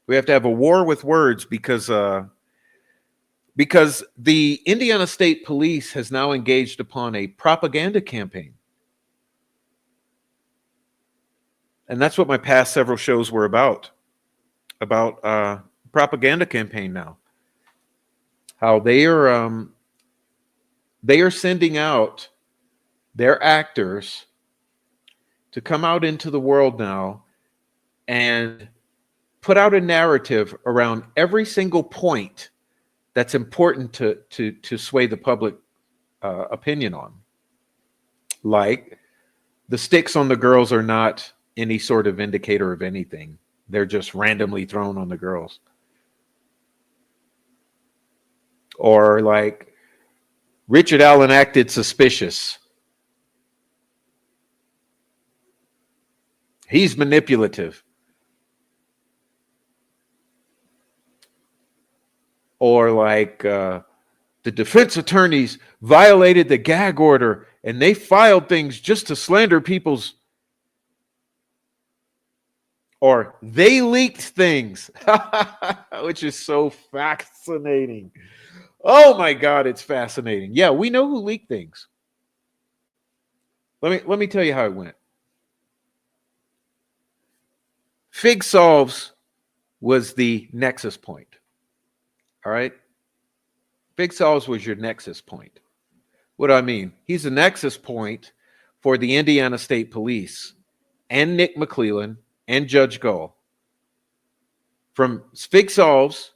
We have to have a war with words because the Indiana State Police has now engaged upon a propaganda campaign. And that's what my past several shows were about propaganda campaign now. How they are sending out their actors to come out into the world now and put out a narrative around every single point that's important to sway the public opinion on. Like the sticks on the girls are not any sort of indicator of anything. They're just randomly thrown on the girls. Or like Richard Allen acted suspicious. He's manipulative. Or like the defense attorneys violated the gag order and they filed things just to slander people's, or they leaked things, which is so fascinating. Oh my God, it's fascinating. Yeah, we know who leaked things. Let me tell you how it went. Fig solves was the nexus point. All right. Fig solves was your nexus point. What do I mean? He's a nexus point for the Indiana State Police and Nick McClellan and Judge Gull. From Fig solves,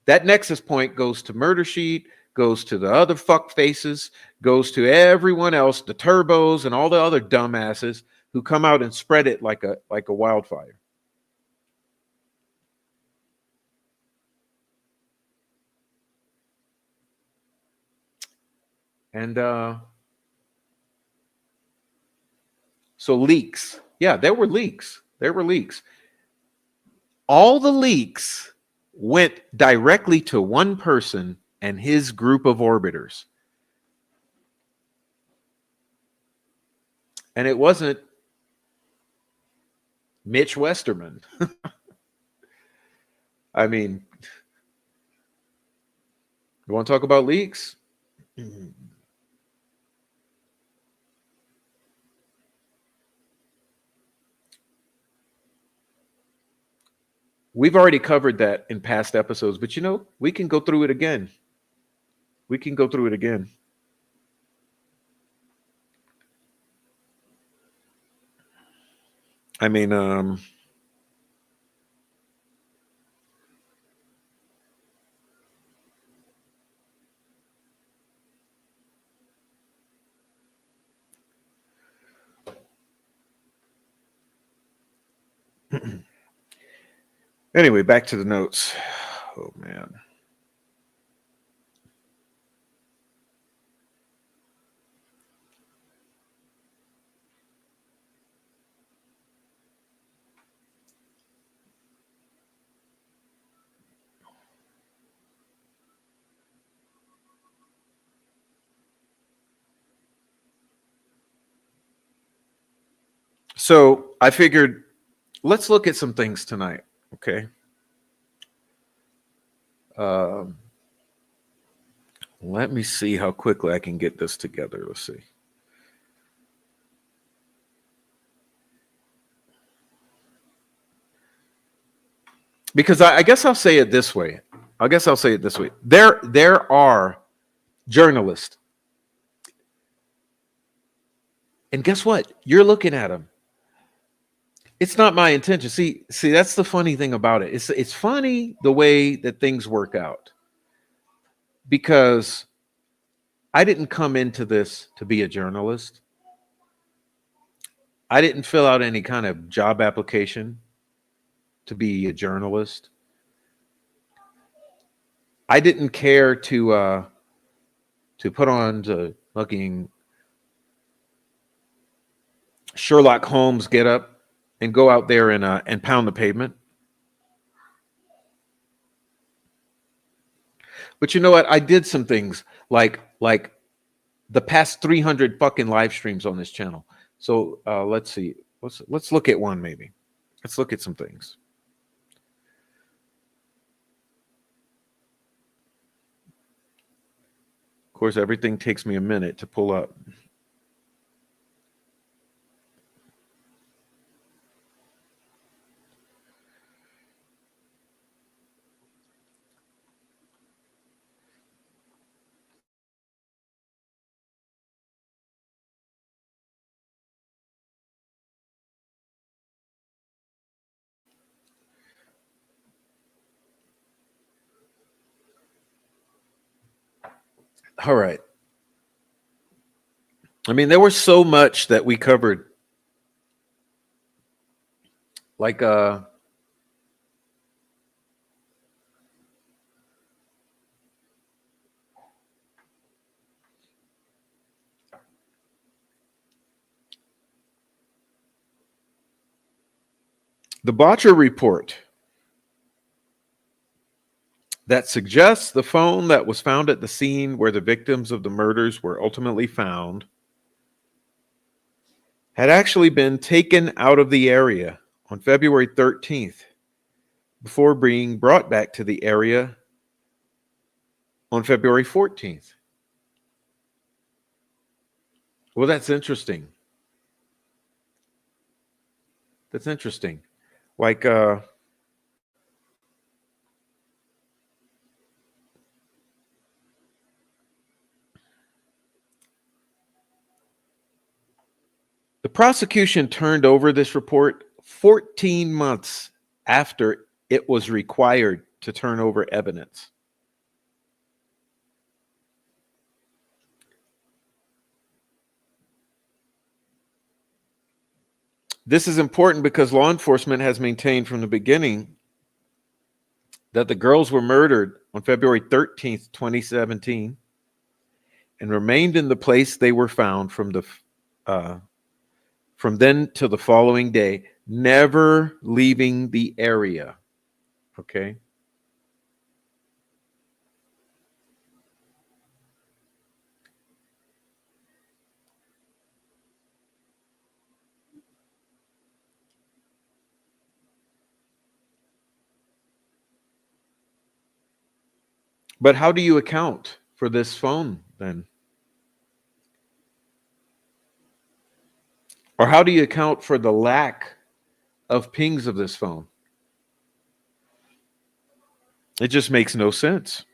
that nexus point goes to Murder Sheet, goes to the other fuck faces, goes to everyone else, the turbos and all the other dumbasses who come out and spread it like a wildfire. And so leaks. Yeah, there were leaks. There were leaks. All the leaks went directly to one person and his group of orbiters. And it wasn't Mitch Westerman. I mean, you want to talk about leaks? We've already covered that in past episodes, but we can go through it again. We can go through it again. I mean, anyway, back to the notes. Oh, man. So I figured let's look at some things tonight. Okay. Um, Let me see how quickly I can get this together. Let's see. Because I guess I'll say it this way. There are journalists, and guess what? You're looking at them. It's not my intention. See, that's the funny thing about it. It's funny the way that things work out because I didn't come into this to be a journalist. I didn't fill out any kind of job application to be a journalist. I didn't care to put on to fucking Sherlock Holmes get up and go out there and pound the pavement. But you know what? I did some things like the past 300 fucking live streams on this channel. So let's see. Let's look at one maybe. Let's look at some things. Of course, everything takes me a minute to pull up. All right. I mean, there was so much that we covered. Like The Botcher report that suggests the phone that was found at the scene where the victims of the murders were ultimately found had actually been taken out of the area on February 13th before being brought back to the area on February 14th. Well, that's interesting. That's interesting. Like, the prosecution turned over this report 14 months after it was required to turn over evidence. This is important because law enforcement has maintained from the beginning that the girls were murdered on February 13th, 2017, and remained in the place they were found from then till the following day, never leaving the area. Okay. But how do you account for this phone then? Or how do you account for the lack of pings of this phone? It just makes no sense.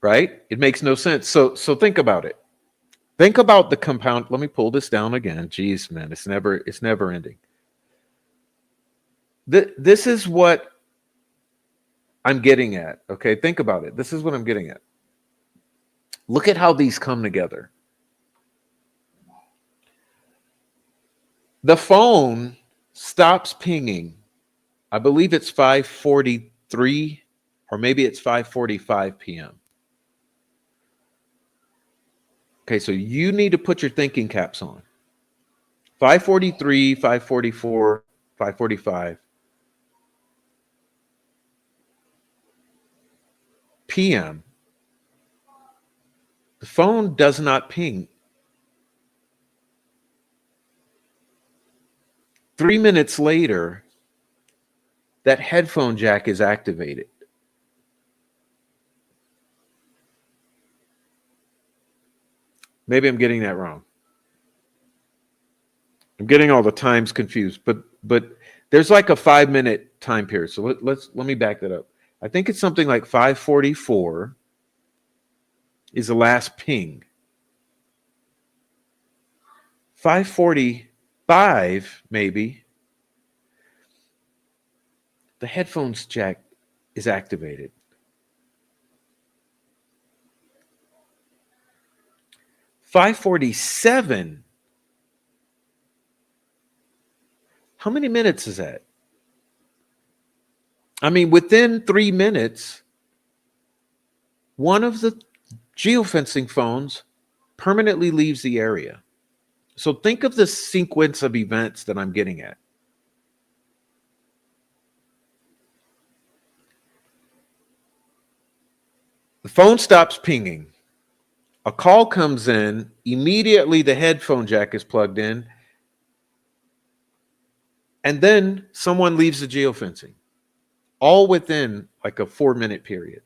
Right? It makes no sense. So think about it. Think about the compound. Let me pull this down again. Jeez, man, it's never ending. This is what I'm getting at. Okay, think about it. This is what I'm getting at. Look at how these come together. The phone stops pinging. I believe it's 5:43 or maybe it's 5:45 p.m. Okay, so you need to put your thinking caps on. 5:43, 5:44, 5:45 p.m. The phone does not ping. 3 minutes later, that headphone jack is activated. Maybe I'm getting that wrong. I'm getting all the times confused, but there's like a 5-minute time period. So let me back that up. I think it's something like 5:44 is the last ping. 5:45 maybe. The headphones jack is activated. 5:47. How many minutes is that? I mean, within 3 minutes, one of the geofencing phones permanently leaves the area. So think of the sequence of events that I'm getting at. The phone stops pinging. A call comes in. Immediately, the headphone jack is plugged in. And then someone leaves the geofencing. All within like a 4-minute period.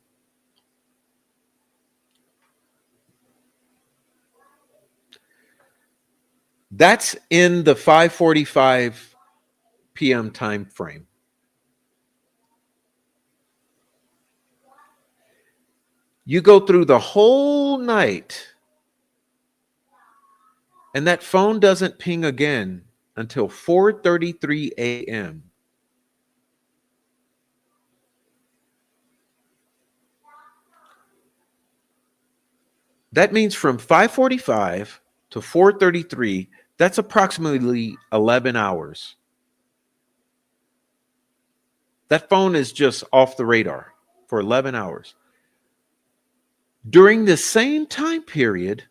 That's in the 5:45 p.m. time frame. You go through the whole night, and that phone doesn't ping again until 4:33 a.m. That means from 5:45 to 4:33, that's approximately 11 hours. That phone is just off the radar for 11 hours. During the same time period,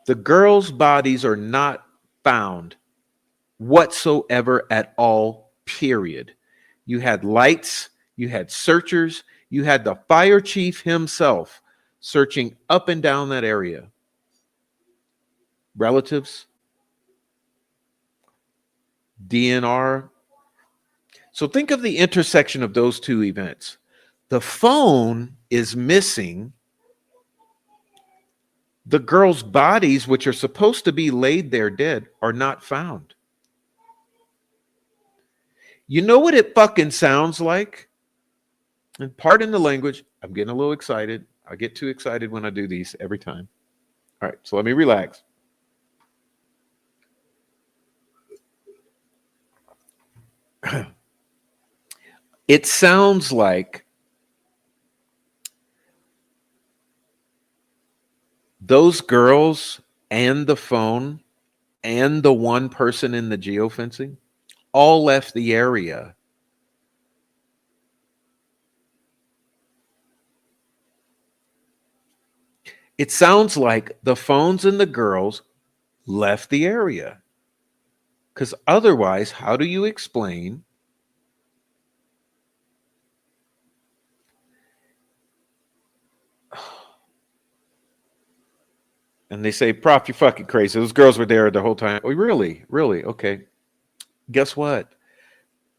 The girls' bodies are not found whatsoever at all, period. You had lights, you had searchers, you had the fire chief himself searching up and down that area. Relatives, DNR. So think of the intersection of those two events. The phone is missing. The girls' bodies, which are supposed to be laid there dead, are not found. You know what it fucking sounds like? And pardon the language, I'm getting a little excited. I get too excited when I do these every time. All right, so let me relax. It sounds like those girls and the phone and the one person in the geofencing all left the area. It sounds like the phones and the girls left the area. Because otherwise, how do you explain and they say, Prof, you're fucking crazy. Those girls were there the whole time. Oh, really? Really? Okay. Guess what?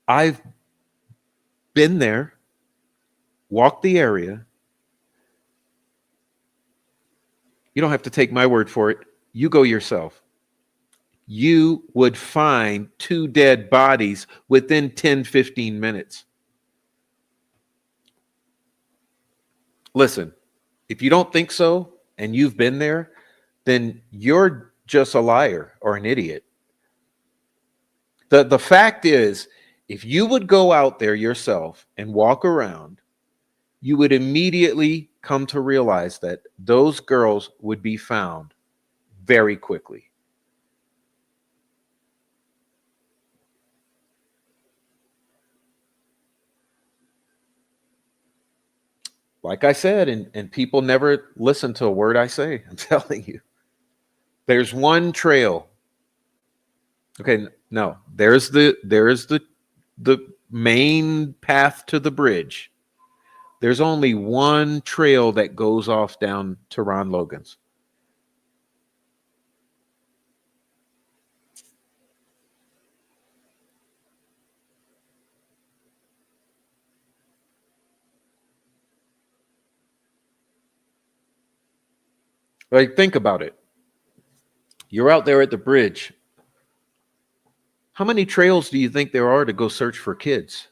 I've been there, walked the area. You don't have to take my word for it. You go yourself. You would find 2 dead bodies within 10, 15 minutes. Listen, if you don't think so and you've been there, then you're just a liar or an idiot. The fact is, if you would go out there yourself and walk around, you would immediately come to realize that those girls would be found very quickly. Like I said, and people never listen to a word I say. I'm telling you. There's one trail. Okay, no, there's the main path to the bridge. There's only one trail that goes off down to Ron Logan's. Like, think about it. You're out there at the bridge. How many trails do you think there are to go search for kids?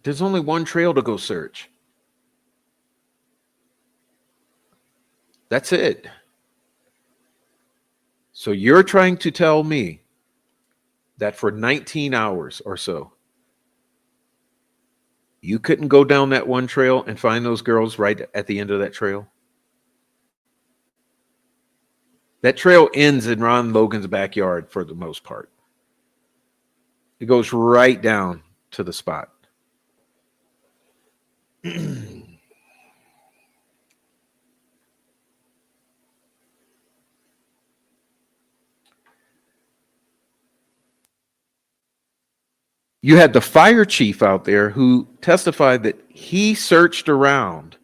There's only one trail to go search. That's it. So you're trying to tell me that for 19 hours or so, you couldn't go down that one trail and find those girls right at the end of that trail? That trail ends in Ron Logan's backyard for the most part. It goes right down to the spot. You had the fire chief out there who testified that he searched around,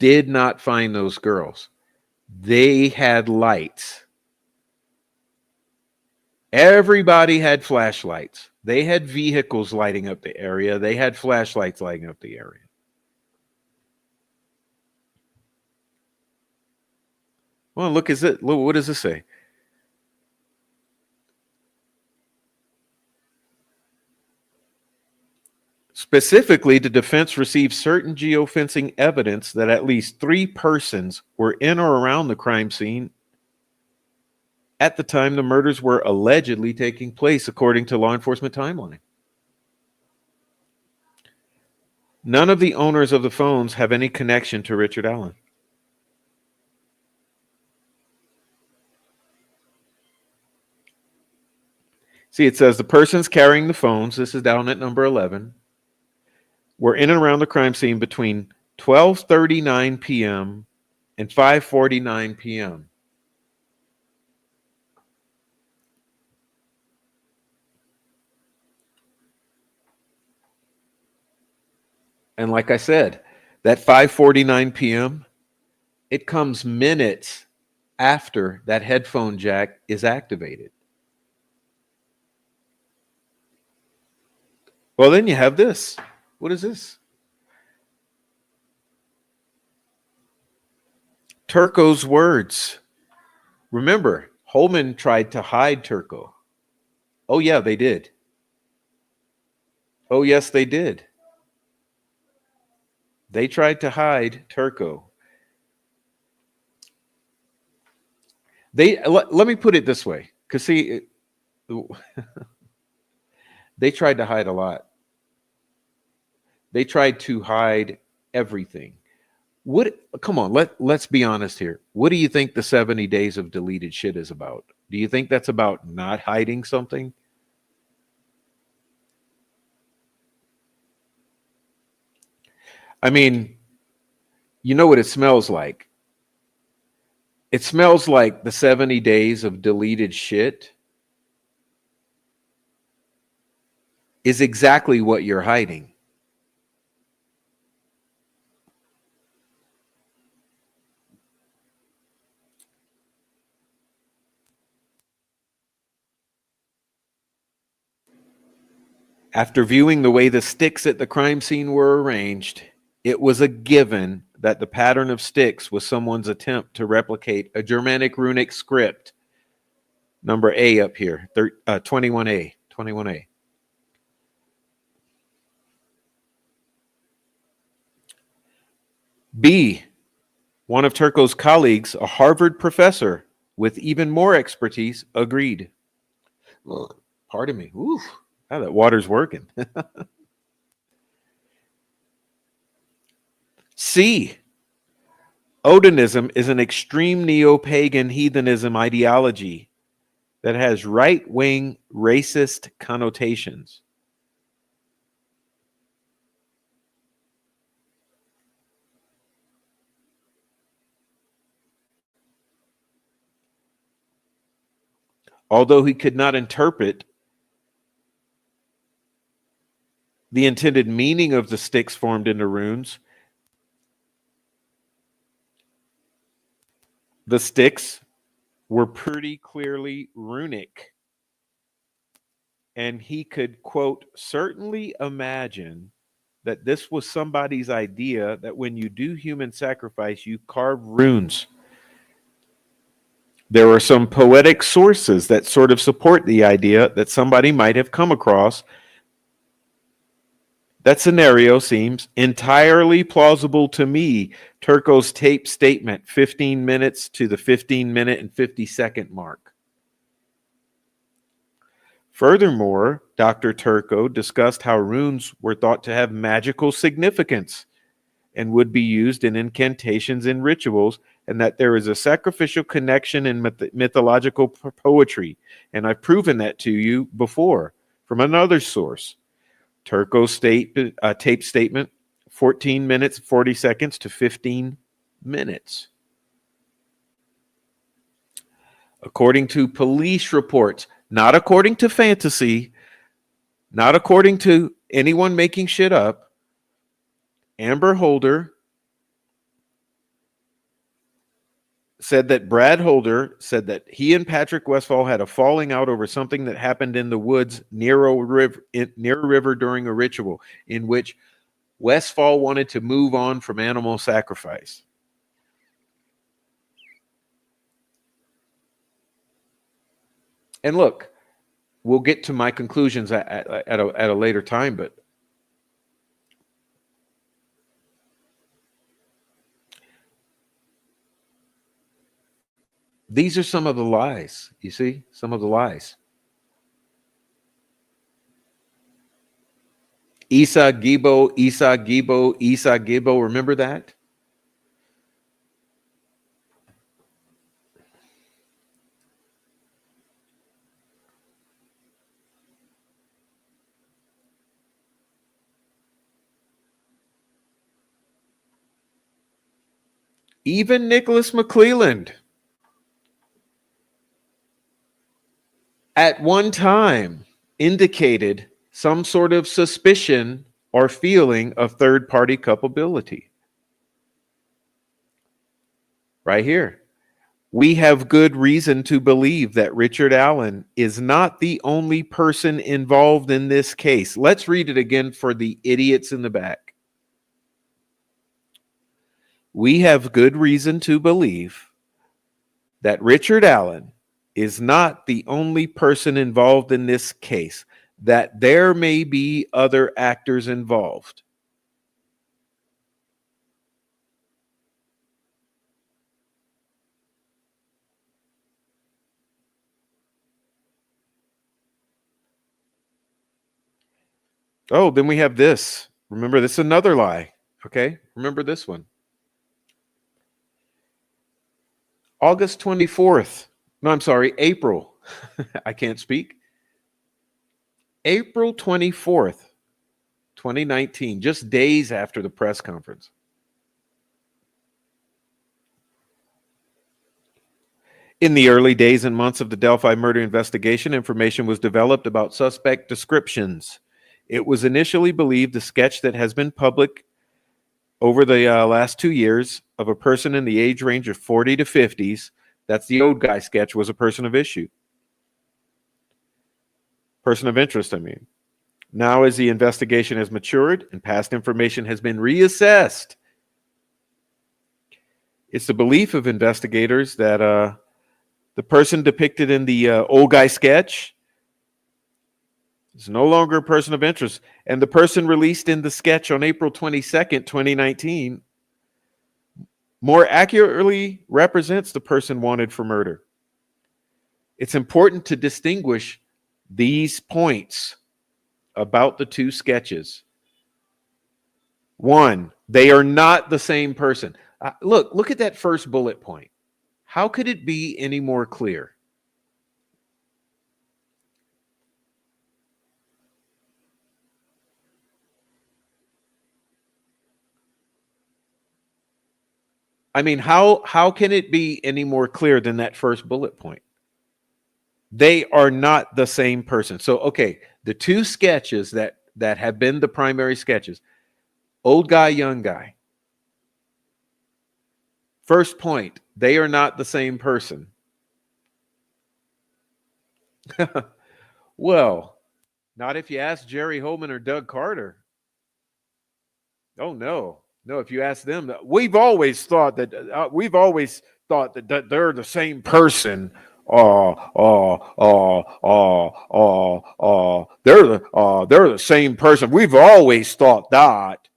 did not find those girls. They had lights. Everybody had flashlights. They had vehicles lighting up the area. They had flashlights lighting up the area. Well, look, what does this say? Specifically, the defense received certain geofencing evidence that at least 3 persons were in or around the crime scene at the time the murders were allegedly taking place, according to law enforcement timeline. None of the owners of the phones have any connection to Richard Allen. See, it says the persons carrying the phones, this is down at number 11, were in and around the crime scene between 12:39 p.m. and 5:49 p.m. And like I said, that 5:49 p.m., it comes minutes after that headphone jack is activated. Well, then you have this. What is this? Turco's words. Remember, Holman tried to hide Turco. Oh, yeah, they did. Oh, yes, they did. They tried to hide Turco. Let me put it this way, because see, they tried to hide a lot. They tried to hide everything. What? Come on, let's be honest here. What do you think the 70 days of deleted shit is about? Do you think that's about not hiding something? I mean, you know what it smells like? It smells like the 70 days of deleted shit is exactly what you're hiding. After viewing the way the sticks at the crime scene were arranged, it was a given that the pattern of sticks was someone's attempt to replicate a Germanic runic script. Number A up here, 21A. 21A. B, one of Turco's colleagues, a Harvard professor with even more expertise, agreed. Well, pardon me. Oof, how that water's working. C, Odinism is an extreme neo-pagan heathenism ideology that has right-wing racist connotations. Although he could not interpret the intended meaning of the sticks formed into runes, the sticks were pretty clearly runic. And he could, quote, certainly imagine that this was somebody's idea that when you do human sacrifice, you carve runes. There are some poetic sources that sort of support the idea that somebody might have come across. That scenario seems entirely plausible to me. Turco's tape statement, 15 minutes to the 15-minute and 50-second mark. Furthermore, Dr. Turco discussed how runes were thought to have magical significance and would be used in incantations and rituals, and that there is a sacrificial connection in mythological poetry. And I've proven that to you before from another source. Turco's tape statement, 14 minutes, 40 seconds to 15 minutes. According to police reports, not according to fantasy, not according to anyone making shit up, Amber Holder said that Brad Holder said that he and Patrick Westfall had a falling out over something that happened in the woods near a river during a ritual in which Westfall wanted to move on from animal sacrifice. And look, we'll get to my conclusions at a later time, but these are some of the lies. You see, some of the lies. Isa Gibo, Isa Gibo, Isa Gibo. Remember that? Even Nicholas McClelland at one time indicated some sort of suspicion or feeling of third party culpability. Right here. We have good reason to believe that Richard Allen is not the only person involved in this case. Let's read it again for the idiots in the back. We have good reason to believe that Richard Allen is not the only person involved in this case, that there may be other actors involved. Oh, then we have this. Remember, this is another lie. Okay, remember this one. August 24th. No, I'm sorry, April. I can't speak. April 24th, 2019, just days after the press conference. In the early days and months of the Delphi murder investigation, information was developed about suspect descriptions. It was initially believed the sketch that has been public over the last 2 years of a person in the age range of 40 to 50s, that's the old guy sketch, was a person of issue. Person of interest, I mean. Now, as the investigation has matured and past information has been reassessed, it's the belief of investigators that the person depicted in the old guy sketch is no longer a person of interest. And the person released in the sketch on April 22nd, 2019, more accurately represents the person wanted for murder. It's important to distinguish these points about the two sketches. One, they are not the same person. Look at that first bullet point. How could it be any more clear? I mean, how can it be any more clear than that first bullet point? They are not the same person. So, okay, the two sketches that have been the primary sketches, old guy, young guy. First point, they are not the same person. Well, not if you ask Jerry Holman or Doug Carter. Oh no, no. If you ask them, we've always thought that they're the same person. They're the same person. We've always thought that.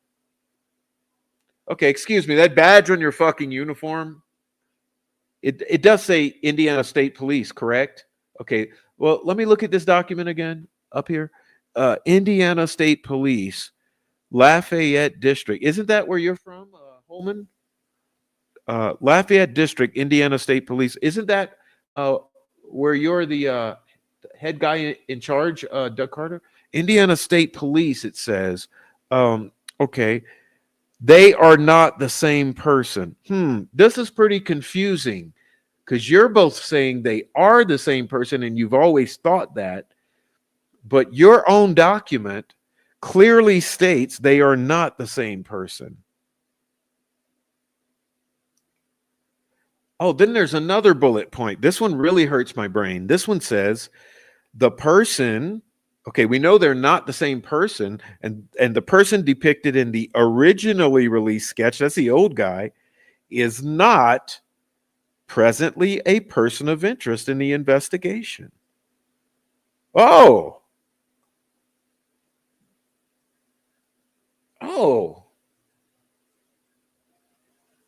Okay, excuse me. That badge on your fucking uniform, it does say Indiana State Police, correct? Okay. Well, let me look at this document again up here. Indiana State Police, Lafayette District. Isn't that where you're from, Holman? Lafayette District, Indiana State Police. Isn't that where you're the head guy in charge, Doug Carter? Indiana State Police, it says. Okay. They are not the same person. This is pretty confusing because you're both saying they are the same person and you've always thought that, but your own document clearly states they are not the same person. Oh, then there's another bullet point. This one really hurts my brain. This one says the person, okay, we know they're not the same person, and the person depicted in the originally released sketch, that's the old guy, is not presently a person of interest in the investigation. Oh.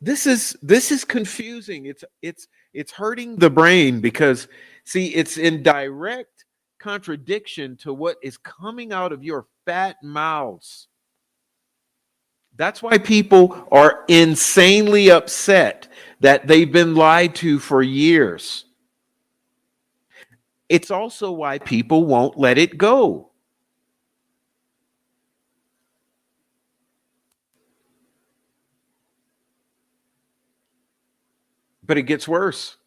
This is confusing. It's hurting the brain because see, it's in direct contradiction to what is coming out of your fat mouths. That's why people are insanely upset that they've been lied to for years. It's also why people won't let it go. But it gets worse.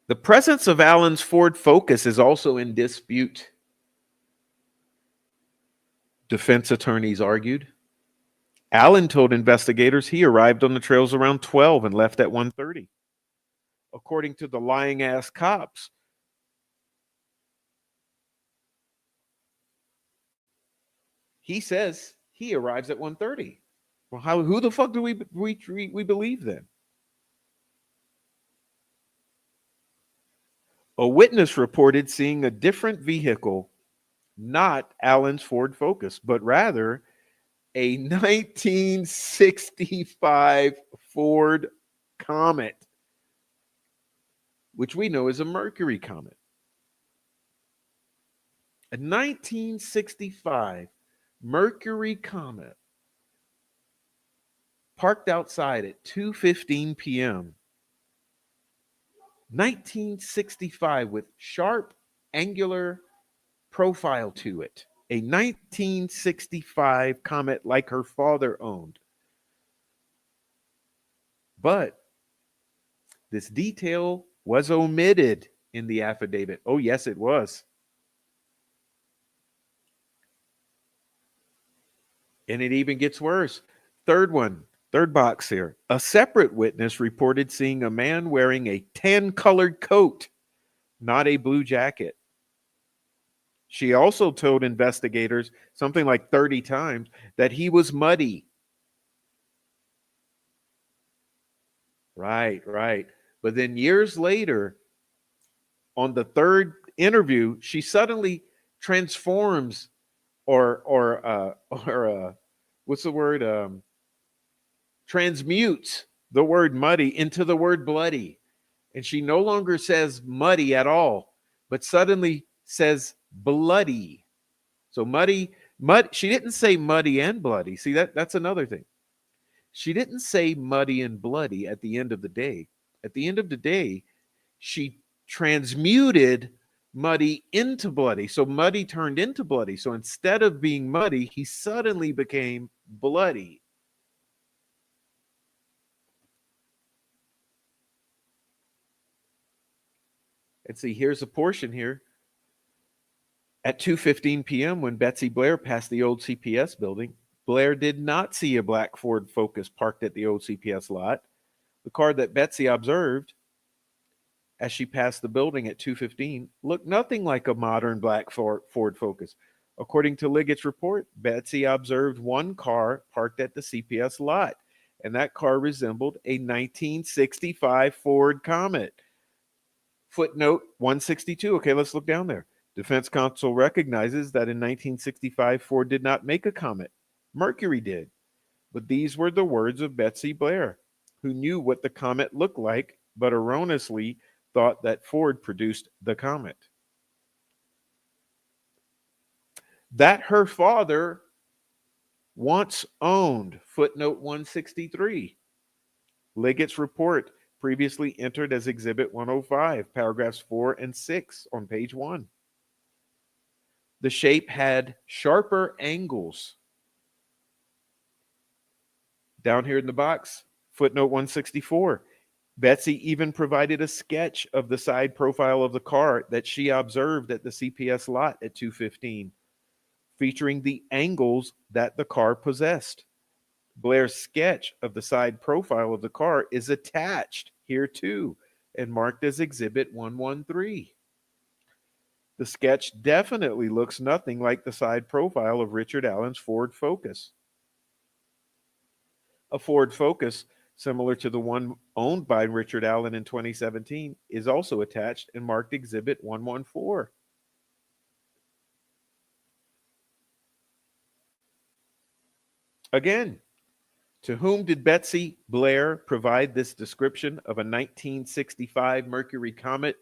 The presence of Allen's Ford Focus is also in dispute, defense attorneys argued. Allen told investigators he arrived on the trails around 12 and left at 1:30. According to the lying ass cops, he says he arrives at 1:30. Well, who the fuck do we believe then? A witness reported seeing a different vehicle, not Allen's Ford Focus, but rather a 1965 Ford Comet, which we know is a Mercury Comet. A 1965 Mercury Comet parked outside at 2:15 p.m. 1965 with sharp angular profile to it. A 1965 Comet like her father owned. But this detail was omitted in the affidavit. Oh, yes, it was. And it even gets worse. Third box here. A separate witness reported seeing a man wearing a tan-colored coat, not a blue jacket. She also told investigators something like 30 times that he was muddy. Right. But then years later, on the third interview, she suddenly transforms or what's the word? Transmutes the word muddy into the word bloody. And she no longer says muddy at all, but suddenly says bloody. So mud. She didn't say muddy and bloody. See, that's another thing. She didn't say muddy and bloody at the end of the day. At the end of the day, she transmuted muddy into bloody. So muddy turned into bloody. So instead of being muddy, he suddenly became bloody. And see, here's a portion here. At 2:15 p.m., when Betsy Blair passed the old CPS building, Blair did not see a black Ford Focus parked at the old CPS lot. The car that Betsy observed as she passed the building at 2:15 looked nothing like a modern black Ford Focus. According to Liggett's report, Betsy observed one car parked at the CPS lot, and that car resembled a 1965 Ford Comet. Footnote 162. Okay, let's look down there. Defense counsel recognizes that in 1965, Ford did not make a Comet. Mercury did. But these were the words of Betsy Blair, who knew what the Comet looked like, but erroneously thought that Ford produced the Comet. That her father once owned. Footnote 163. Liggett's report previously entered as Exhibit 105, paragraphs 4 and 6 on page 1. The shape had sharper angles. Down here in the box, footnote 164. Betsy even provided a sketch of the side profile of the car that she observed at the CPS lot at 2:15, featuring the angles that the car possessed. Blair's sketch of the side profile of the car is attached here too and marked as Exhibit 113. The sketch definitely looks nothing like the side profile of Richard Allen's Ford Focus. A Ford Focus, similar to the one owned by Richard Allen in 2017, is also attached and marked Exhibit 114. Again, to whom did Betsy Blair provide this description of a 1965 Mercury Comet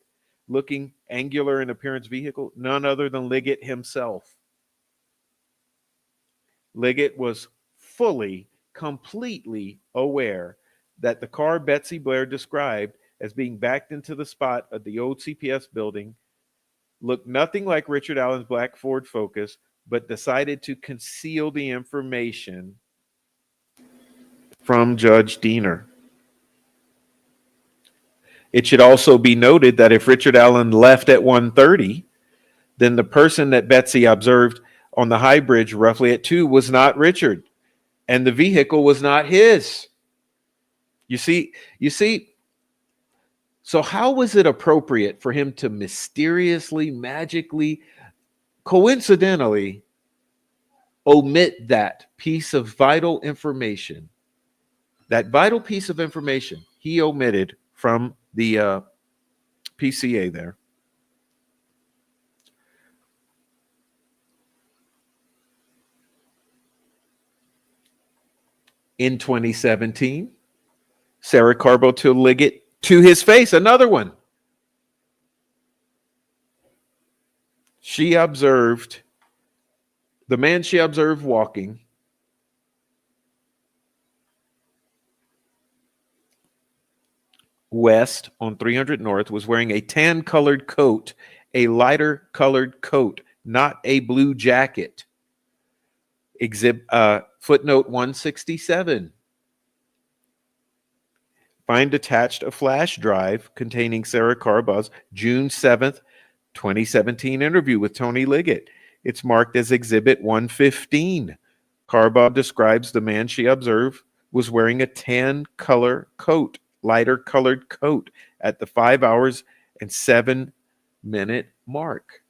looking angular in appearance vehicle? None other than Liggett himself. Liggett was fully, completely aware that the car Betsy Blair described as being backed into the spot of the old CPS building looked nothing like Richard Allen's black Ford Focus, but decided to conceal the information from Judge Diener. It should also be noted that if Richard Allen left at 1:30, then the person that Betsy observed on the high bridge roughly at 2 was not Richard, and the vehicle was not his. You see, so how was it appropriate for him to mysteriously, magically, coincidentally omit that piece of vital information? That vital piece of information he omitted from the PCA there. In 2017, Sarah Carbo to Liggett to his face, another one. She observed, the man she observed walking west on 300 North was wearing a tan colored coat, a lighter colored coat, not a blue jacket. Footnote 167. Find attached a flash drive containing Sarah Carbaugh's June 7th, 2017 interview with Tony Liggett. It's marked as Exhibit 115. Carbaugh describes the man she observed was wearing a tan color coat, lighter colored coat, at the 5 hours and 7-minute mark.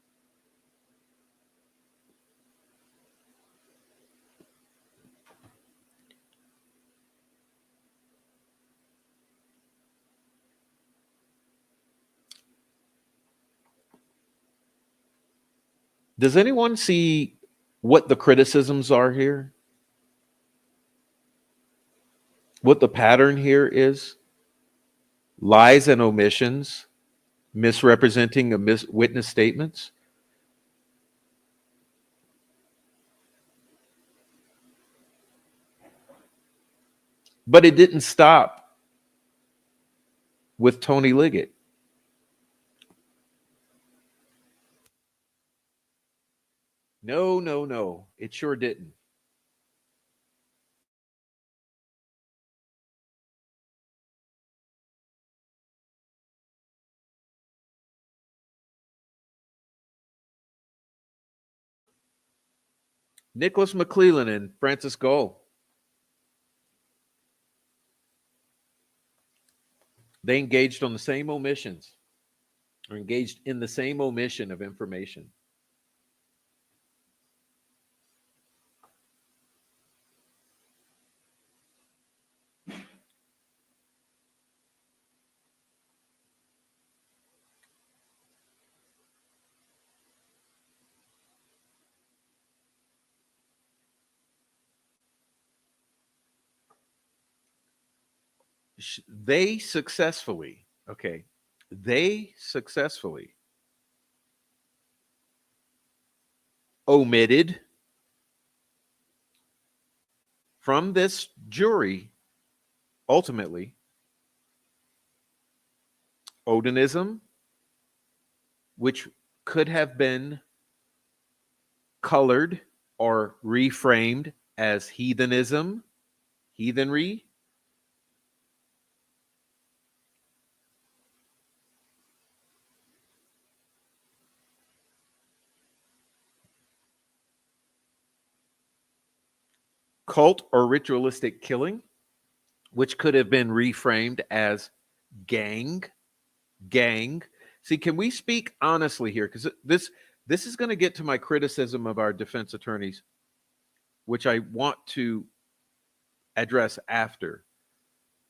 Does anyone see what the criticisms are here? What the pattern here is? Lies and omissions, misrepresenting witness statements. But it didn't stop with Tony Liggett. No. It sure didn't. Nicholas McClellan and Francis Gull. They engaged on the same omissions, or engaged in the same omission of information. They successfully omitted from this jury, ultimately, Odinism, which could have been colored or reframed as heathenism, heathenry. Cult or ritualistic killing, which could have been reframed as gang. See, can we speak honestly here? Because this is going to get to my criticism of our defense attorneys, which I want to address after.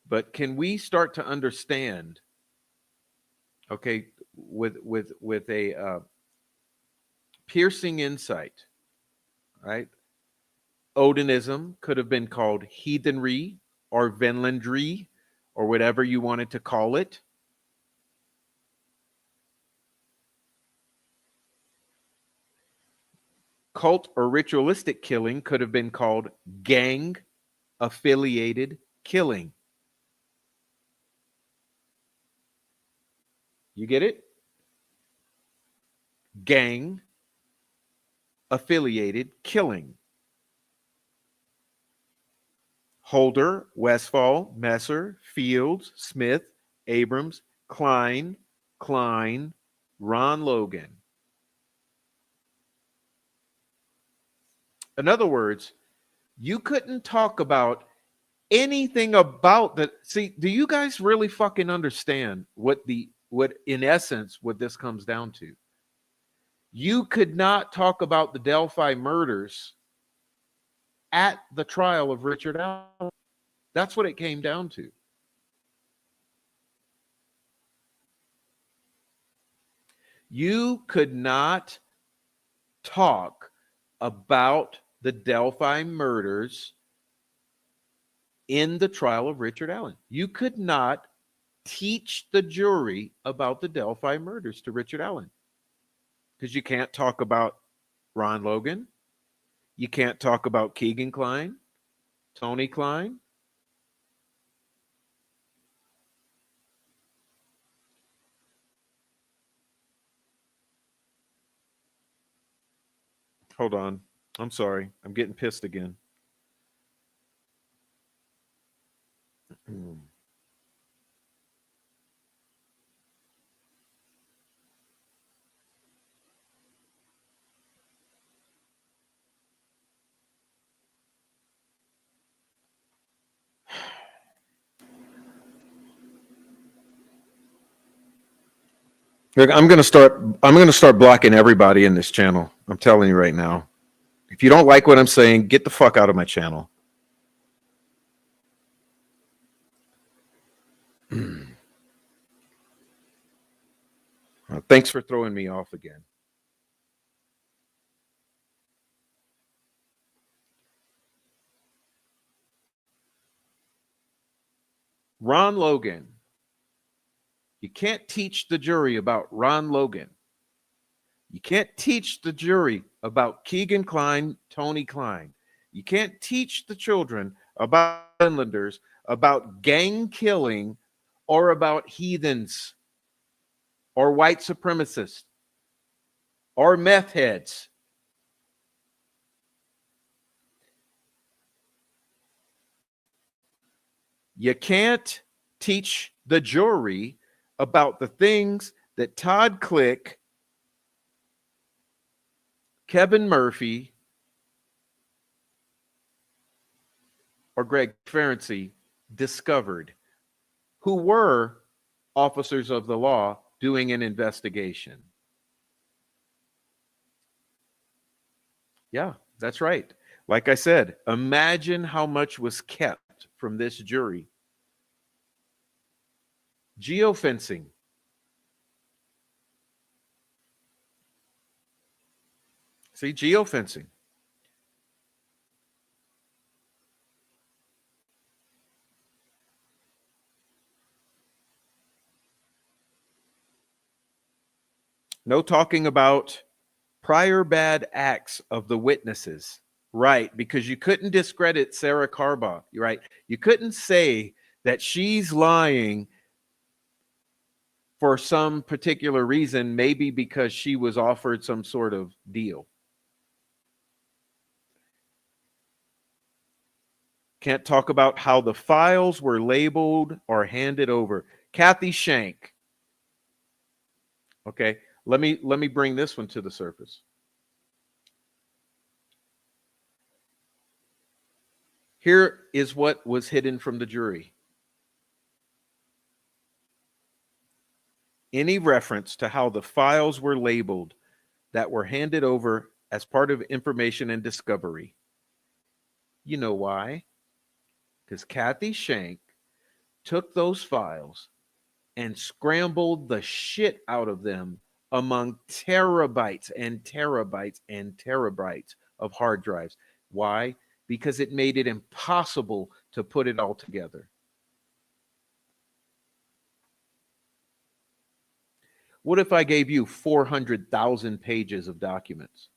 But can we start to understand, okay, with a piercing insight, right? Odinism could have been called heathenry or Venlandry or whatever you wanted to call it. Cult or ritualistic killing could have been called gang affiliated killing. You get it? gang, affiliated, killing. Holder, Westfall, Messer, Fields, Smith, Abrams, Klein, Ron Logan. In other words, you couldn't talk about anything about the. See, do you guys really fucking understand what in essence what this comes down to? You could not talk about the Delphi murders at the trial of Richard Allen. That's what it came down to. You could not talk about the Delphi murders in the trial of Richard Allen. You could not teach the jury about the Delphi murders to Richard Allen because you can't talk about Ron Logan. You can't talk about Keegan Klein, Tony Klein. Hold on. I'm sorry. I'm getting pissed again. Look, I'm going to start blocking everybody in this channel. I'm telling you right now. If you don't like what I'm saying, get the fuck out of my channel. Thanks for throwing me off again. Ron Logan. You can't teach the jury about Ron Logan. You can't teach the jury about Keegan Klein, Tony Klein. You can't teach the children about Finlanders, about gang killing, or about heathens, or white supremacists, or meth heads. You can't teach the jury about the things that Todd Click, Kevin Murphy, or Greg Ferenczi discovered, who were officers of the law doing an investigation. Yeah, that's right. Like I said, imagine how much was kept from this jury. Geofencing. See, geofencing. No talking about prior bad acts of the witnesses. Right, because you couldn't discredit Sarah Carbaugh, right? You couldn't say that she's lying for some particular reason, maybe because she was offered some sort of deal. Can't talk about how the files were labeled or handed over. Kathy Shank. Okay, let me bring this one to the surface. Here is what was hidden from the jury. Any reference to how the files were labeled that were handed over as part of information and discovery. You know why? Because Kathy Shank took those files and scrambled the shit out of them among terabytes and terabytes and terabytes of hard drives. Why? Because it made it impossible to put it all together. What if I gave you 400,000 pages of documents?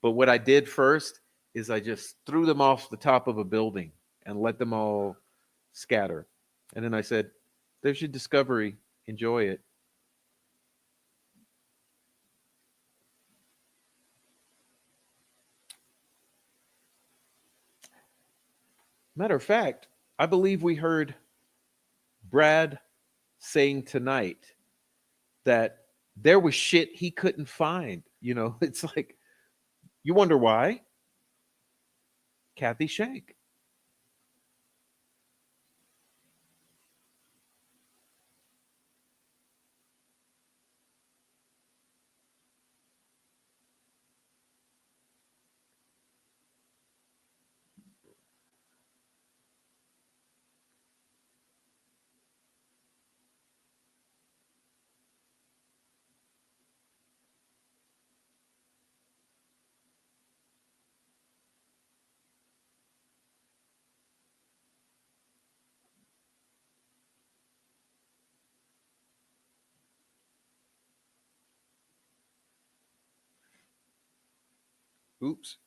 But what I did first is I just threw them off the top of a building and let them all scatter. And then I said, there's your discovery. Enjoy it. Matter of fact, I believe we heard Brad saying tonight that there was shit he couldn't find. It's like, you wonder why? Kathy Shank. Oops.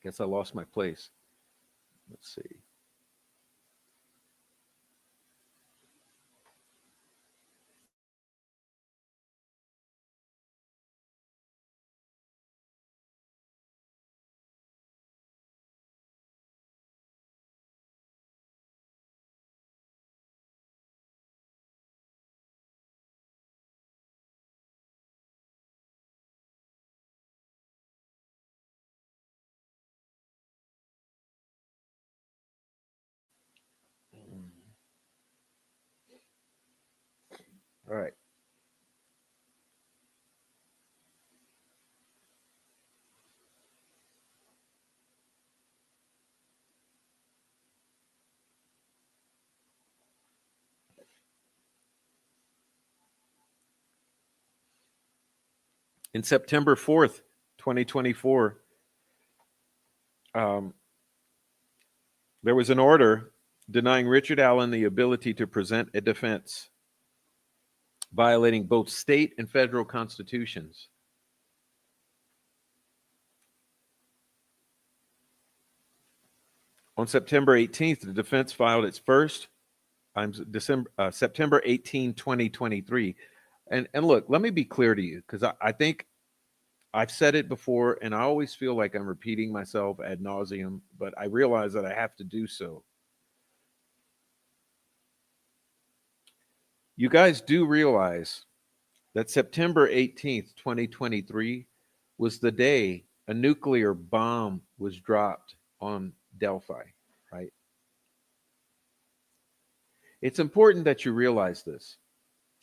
Guess I lost my place. Let's see. All right. In September 4th, 2024, um, there was an order denying Richard Allen the ability to present a defense, violating both state and federal constitutions. On September 18th, the defense filed its first, September 18, 2023. And look, let me be clear to you, because I think I've said it before, and I always feel like I'm repeating myself ad nauseum, but I realize that I have to do so. You guys do realize that September 18th, 2023 was the day a nuclear bomb was dropped on Delphi, right? It's important that you realize this.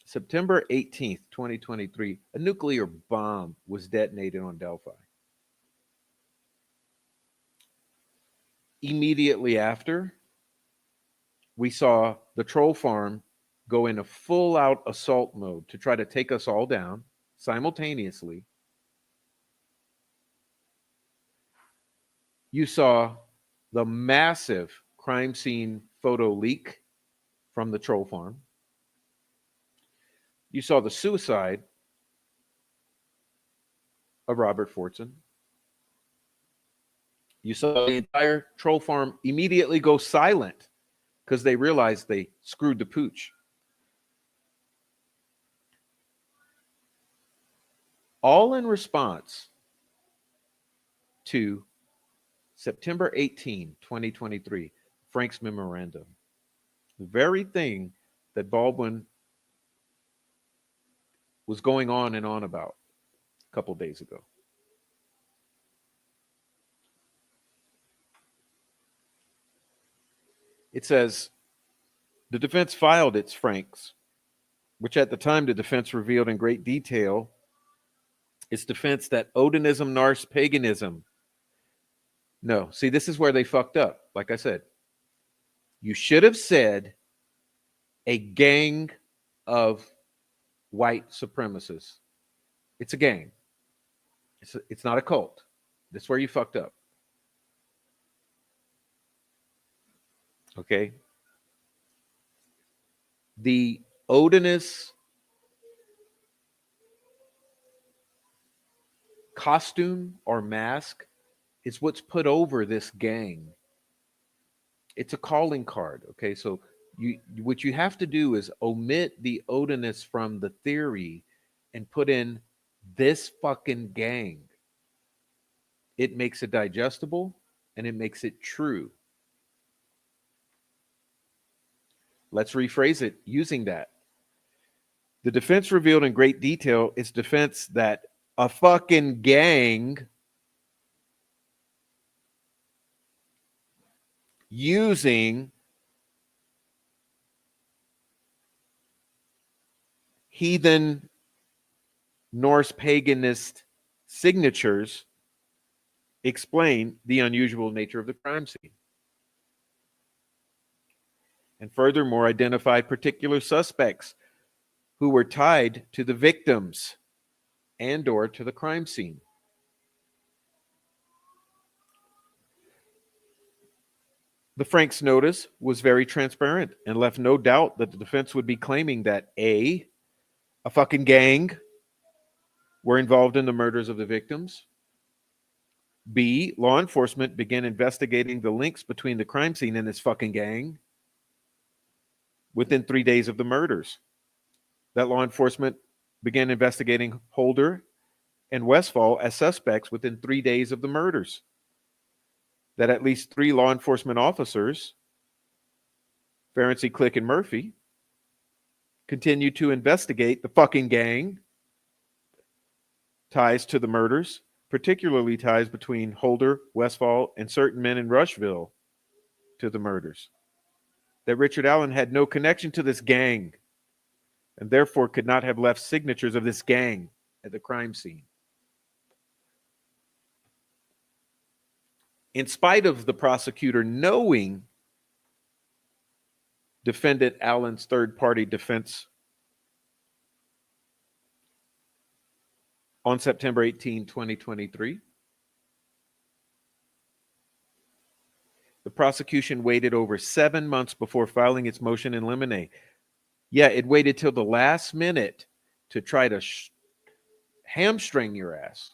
September 18th, 2023, a nuclear bomb was detonated on Delphi. Immediately after, we saw the troll farm go into full out assault mode to try to take us all down simultaneously. You saw the massive crime scene photo leak from the troll farm. You saw the suicide of Robert Fortson. You saw the entire troll farm immediately go silent because they realized they screwed the pooch. All in response to September 18, 2023, Frank's memorandum. The very thing that Baldwin was going on and on about a couple days ago. It says the defense filed its Franks, which at the time the defense revealed in great detail its defense that Odinism, Norse paganism. No, see, this is where they fucked up. Like I said, you should have said a gang of white supremacists. It's a gang. It's not a cult. That's where you fucked up. Okay. The Odinist costume or mask is what's put over this gang. It's a calling card. Okay. So what you have to do is omit the Odinist from the theory and put in this fucking gang. It makes it digestible. and it makes it true. Let's rephrase it using that. The defense revealed in great detail its defense that a fucking gang using heathen Norse paganist signatures explain the unusual nature of the crime scene. And furthermore, identified particular suspects who were tied to the victims and or to the crime scene. The Franks notice was very transparent and left no doubt that the defense would be claiming that A, a fucking gang were involved in the murders of the victims. B, law enforcement began investigating the links between the crime scene and this fucking gang within 3 days of the murders. That law enforcement began investigating Holder and Westfall as suspects within 3 days of the murders. That at least 3 law enforcement officers, Ferenczi, Click, and Murphy, continued to investigate the fucking gang ties to the murders, particularly ties between Holder, Westfall, and certain men in Rushville to the murders. That Richard Allen had no connection to this gang and therefore could not have left signatures of this gang at the crime scene. In spite of the prosecutor knowing defendant Allen's third-party defense on September 18, 2023, the prosecution waited over 7 months before filing its motion in limine. Yeah, it waited till the last minute to try to hamstring your ass.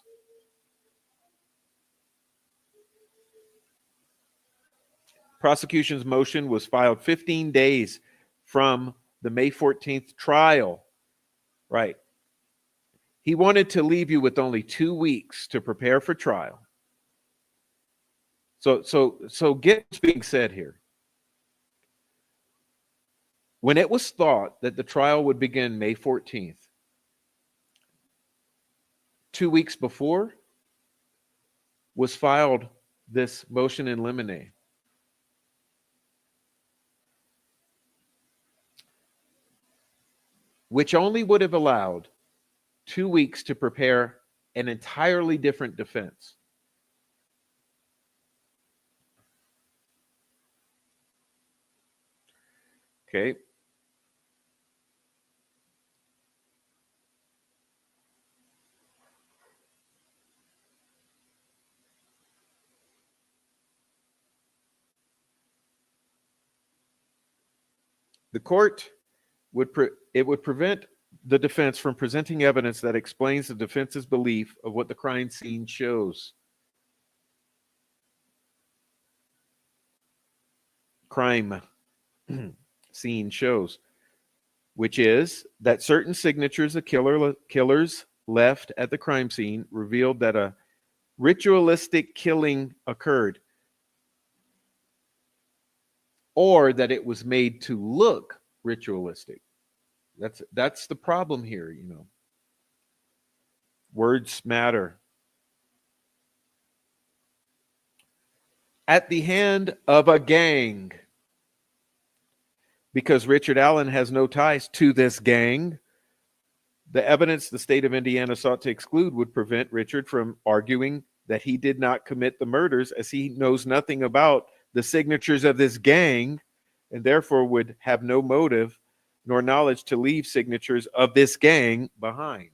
Prosecution's motion was filed 15 days from the May 14th trial. Right. He wanted to leave you with only 2 weeks to prepare for trial. So get what's being said here. When it was thought that the trial would begin May 14th, 2 weeks before was filed this motion in limine. Which only would have allowed 2 weeks to prepare an entirely different defense. Okay. The court would prevent the defense from presenting evidence that explains the defense's belief of what the crime scene shows. Crime scene shows, which is that certain signatures of killers left at the crime scene revealed that a ritualistic killing occurred, or that it was made to look ritualistic. That's the problem here, you know. Words matter. At the hand of a gang, because Richard Allen has no ties to this gang, the evidence the state of Indiana sought to exclude would prevent Richard from arguing that he did not commit the murders, as he knows nothing about the signatures of this gang, and therefore would have no motive nor knowledge to leave signatures of this gang behind.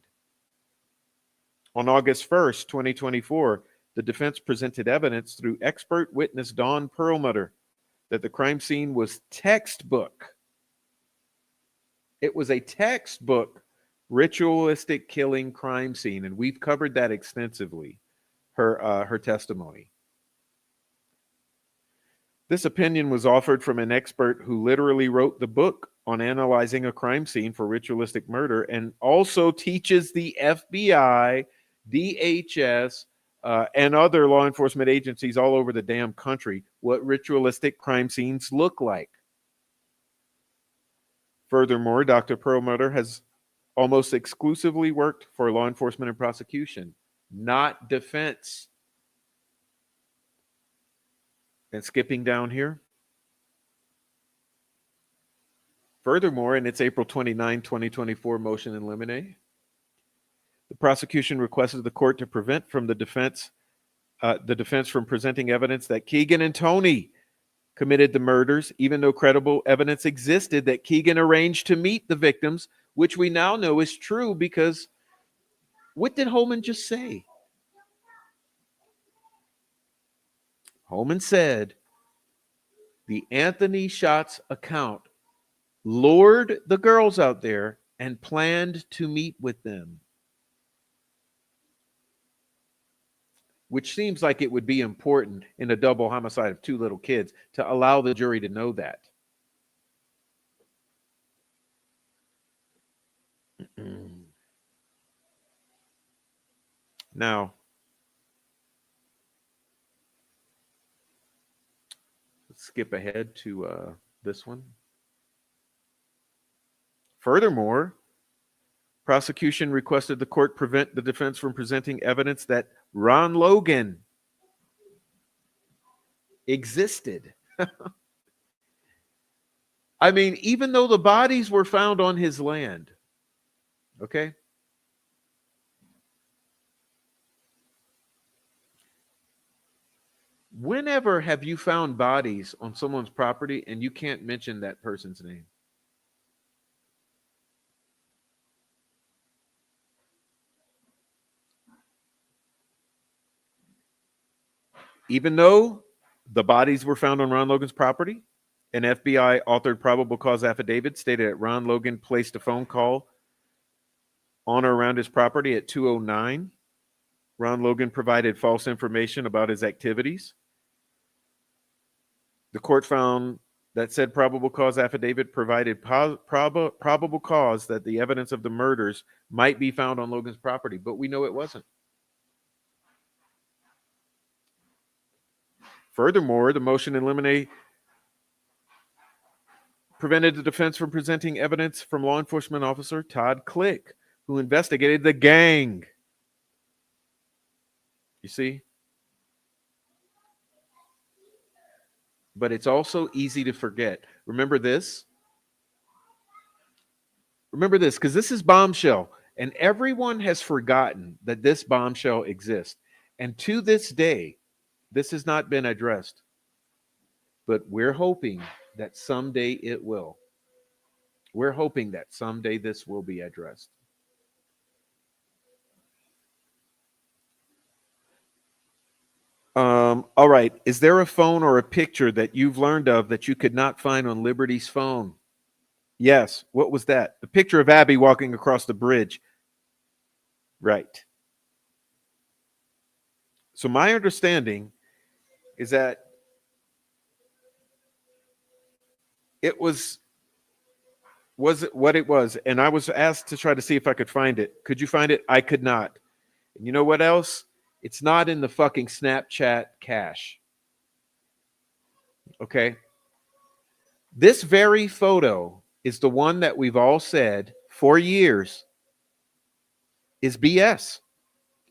On August 1st, 2024, the defense presented evidence through expert witness Don Perlmutter that the crime scene was textbook. It was a textbook ritualistic killing crime scene, and we've covered that extensively, her testimony. This opinion was offered from an expert who literally wrote the book on analyzing a crime scene for ritualistic murder and also teaches the FBI, DHS, and other law enforcement agencies all over the damn country what ritualistic crime scenes look like. Furthermore, Dr. Perlmutter has almost exclusively worked for law enforcement and prosecution, not defense. And skipping down here. Furthermore, in its April 29, 2024 motion in limine, the prosecution requested the court to prevent from the defense from presenting evidence that Keegan and Tony committed the murders, even though credible evidence existed that Keegan arranged to meet the victims, which we now know is true because what did Holman just say? Holman said the Anthony Shots account lured the girls out there and planned to meet with them. Which seems like it would be important in a double homicide of two little kids to allow the jury to know that. Now, let's skip ahead to this one. Furthermore, prosecution requested the court prevent the defense from presenting evidence that Ron Logan existed. I mean, even though the bodies were found on his land, okay? Whenever have you found bodies on someone's property and you can't mention that person's name? Even though the bodies were found on Ron Logan's property, an FBI authored probable cause affidavit stated that Ron Logan placed a phone call on or around his property at 2:09. Ron Logan provided false information about his activities. The court found that said probable cause affidavit provided probable cause that the evidence of the murders might be found on Logan's property, but we know it wasn't. Furthermore, the motion in limine prevented the defense from presenting evidence from law enforcement officer Todd Click, who investigated the gang. You see? But it's also easy to forget. Remember this? Remember this, because this is bombshell, and everyone has forgotten that this bombshell exists. And to this day, this has not been addressed. But we're hoping that someday it will. We're hoping that someday this will be addressed. All right. Is there a phone or a picture that you've learned of that you could not find on Liberty's phone? Yes. What was that? The picture of Abby walking across the bridge. Right. So my understanding is that it was it what it was? And I was asked to try to see if I could find it. Could you find it? I could not. And you know what else? It's not in the fucking Snapchat cache. Okay. This very photo is the one that we've all said for years is BS.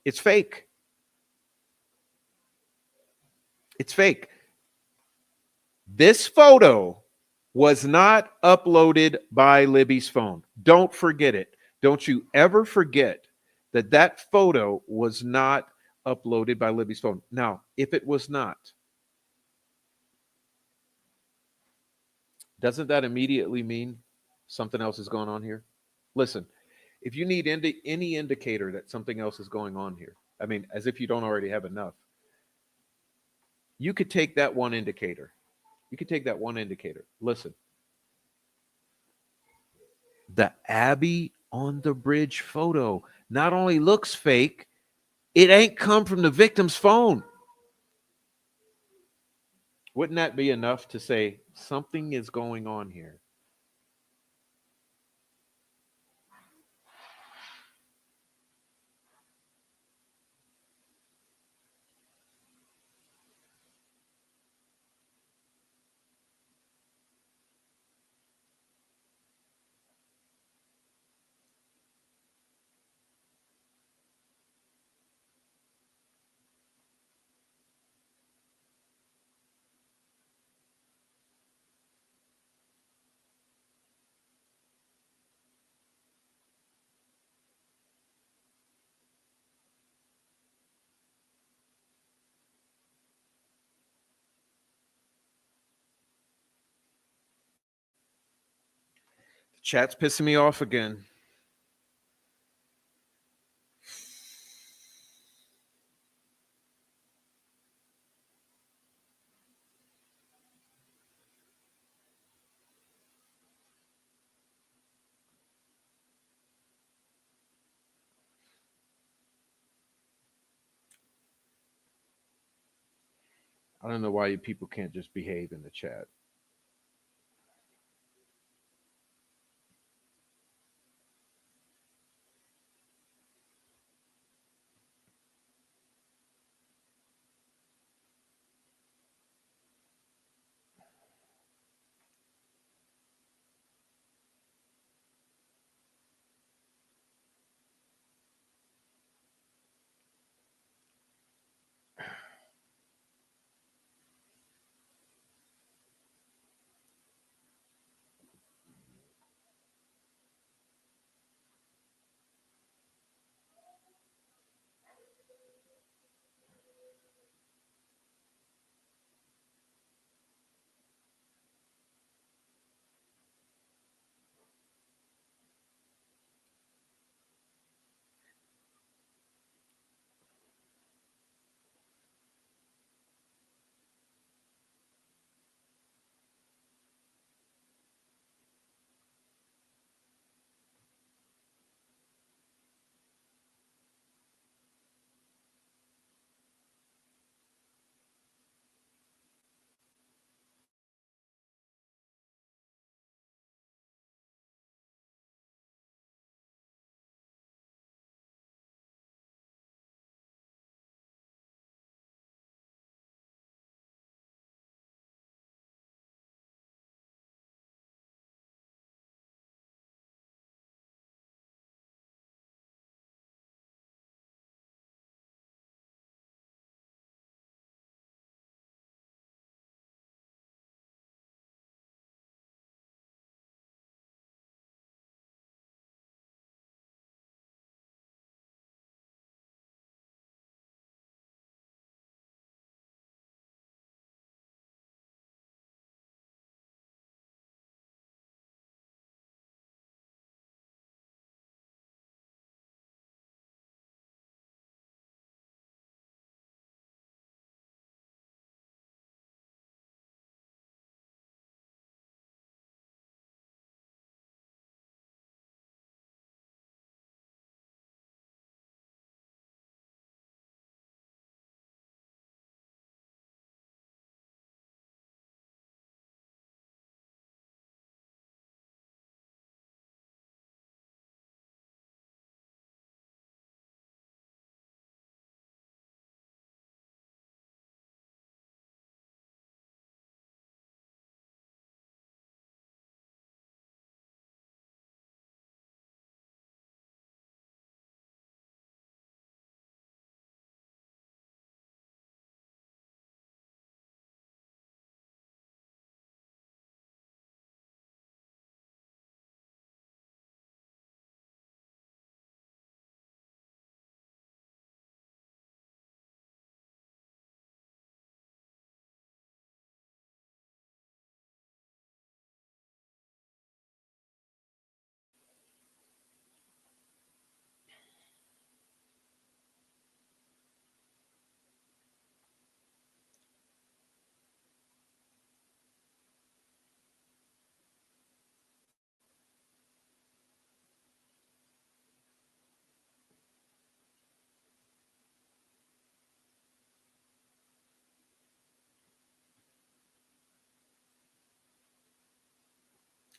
It's fake. It's fake. This photo was not uploaded by Libby's phone. Don't forget it. Don't you ever forget that that photo was not uploaded by Libby's phone. Now, if it was not, doesn't that immediately mean something else is going on here? Listen, if you need any indicator that something else is going on here, I mean, as if you don't already have enough, you could take that one indicator. You could take that one indicator. Listen, the Abby on the bridge photo not only looks fake, it ain't come from the victim's phone. Wouldn't that be enough to say something is going on here? Chat's pissing me off again. I don't know why you people can't just behave in the chat.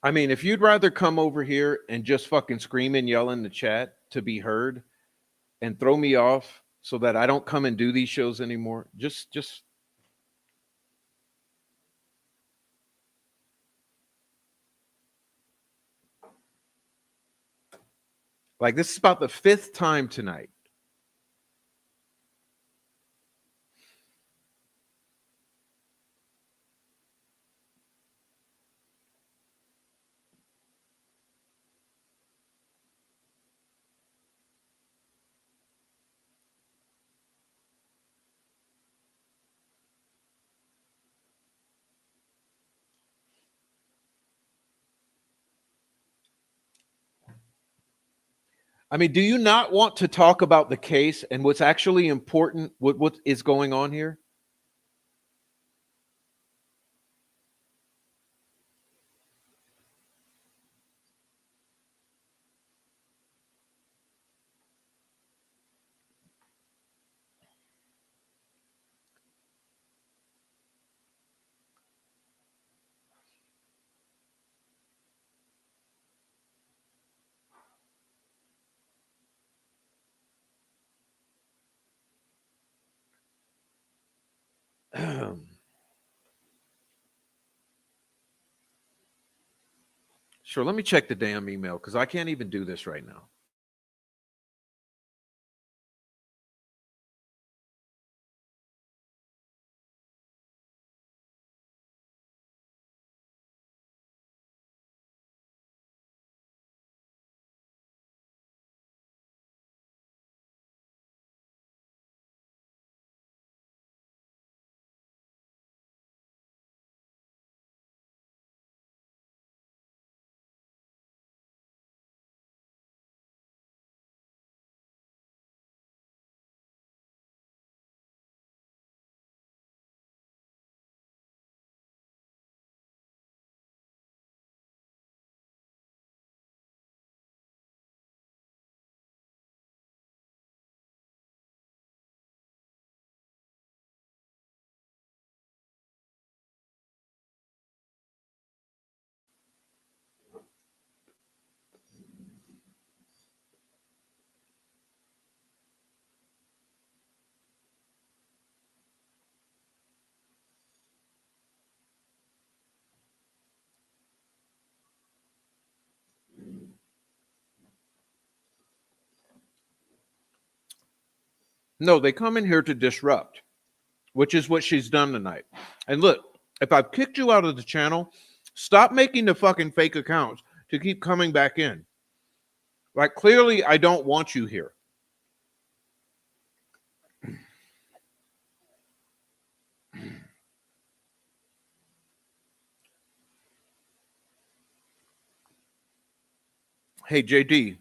I mean, if you'd rather come over here and just fucking scream and yell in the chat to be heard and throw me off so that I don't come and do these shows anymore, just like this is about the fifth time tonight. I mean, do you not want to talk about the case and what's actually important? What is going on here? Sure, let me check the damn email because I can't even do this right now. No, they come in here to disrupt, which is what she's done tonight. And look, if I've kicked you out of the channel, stop making the fucking fake accounts to keep coming back in. Like, clearly, I don't want you here. Hey, JD,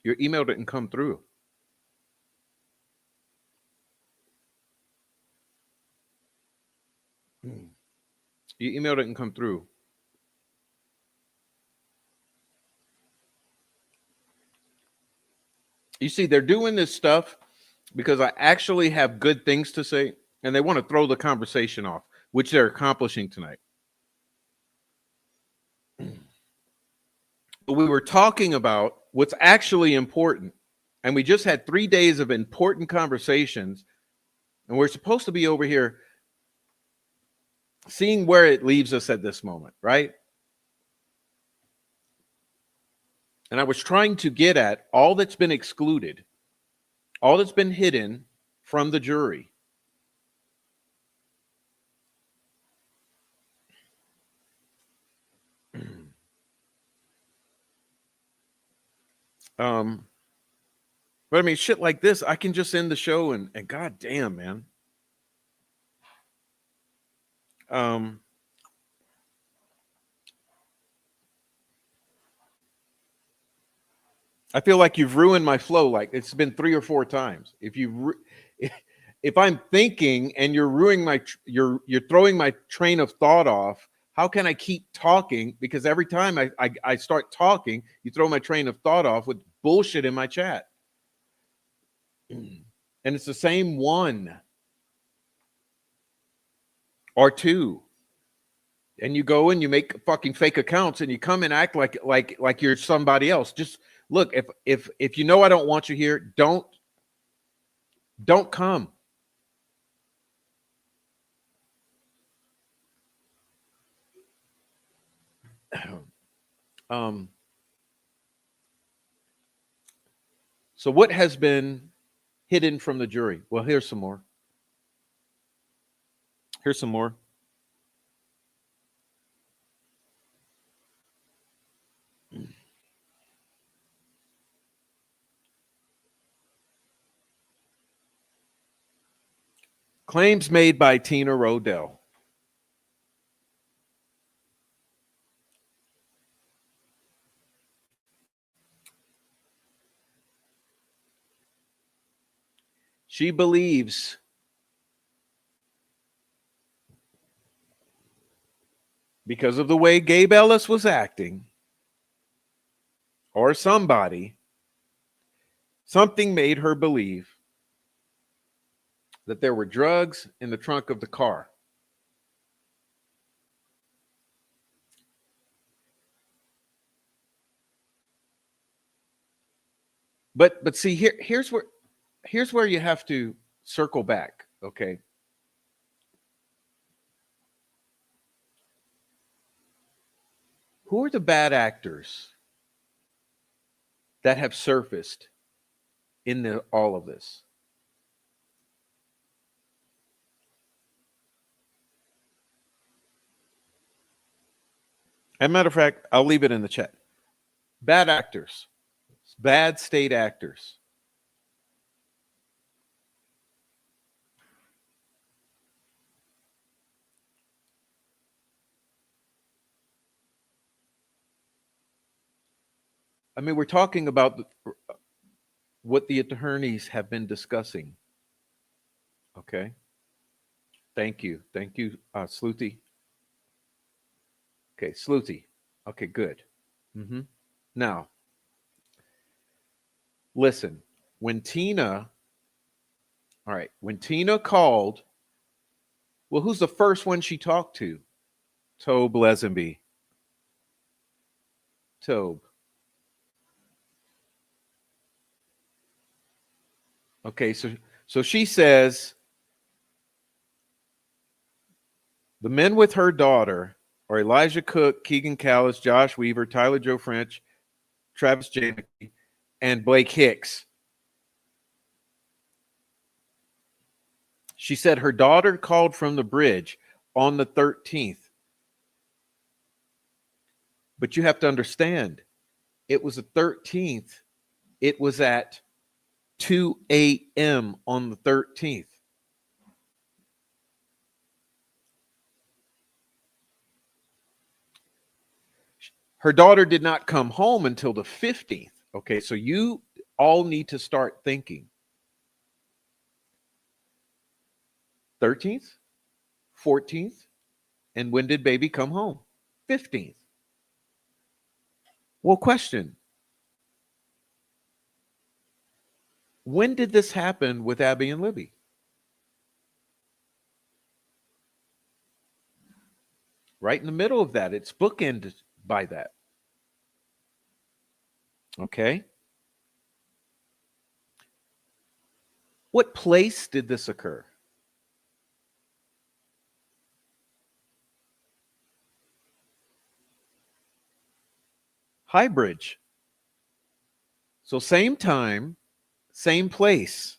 your email didn't come through. Your email didn't come through. You see, they're doing this stuff because I actually have good things to say, and they want to throw the conversation off, which they're accomplishing tonight. But we were talking about what's actually important, and we just had 3 days of important conversations, and we're supposed to be over here seeing where it leaves us at this moment, right? And I was trying to get at all that's been excluded, all that's been hidden from the jury. But I mean, shit like this, I can just end the show and god damn, man. I feel like you've ruined my flow. Like it's been 3 or 4 times. If I'm thinking and you're ruining my, you're throwing my train of thought off. How can I keep talking? Because every time I start talking, you throw my train of thought off with bullshit in my chat. And it's the same one or two. And you go and you make fucking fake accounts and you come and act like you're somebody else. Just look, if you know I don't want you here, don't come. So what has been hidden from the jury? Well, here's some more. Here's some more. Claims made by Tina Rodell. She believes because of the way Gabe Ellis was acting, or something made her believe that there were drugs in the trunk of the car. But see, here's where you have to circle back, okay? Who are the bad actors that have surfaced in all of this? As a matter of fact, I'll leave it in the chat. Bad actors, bad state actors. I mean, we're talking about what the attorneys have been discussing. Okay. Thank you. Thank you, Sleuty. Okay, Sleuty. Okay, good. Now, listen, when Tina called, well, who's the first one she talked to? Tobe Lesenby. Tobe. Okay, so she says the men with her daughter are Elijah Cook, Keegan Callis, Josh Weaver, Tyler Joe French, Travis Janicki, and Blake Hicks. She said her daughter called from the bridge on the 13th. But you have to understand, it was the 13th. It was at 2 a.m. on the 13th. Her daughter did not come home until the 15th. Okay, so you all need to start thinking. 13th, 14th, and when did baby come home? 15th. Well, question. When did this happen with Abby and Libby? Right in the middle of that. It's bookended by that. Okay. What place did this occur? High Bridge. So same time, same place.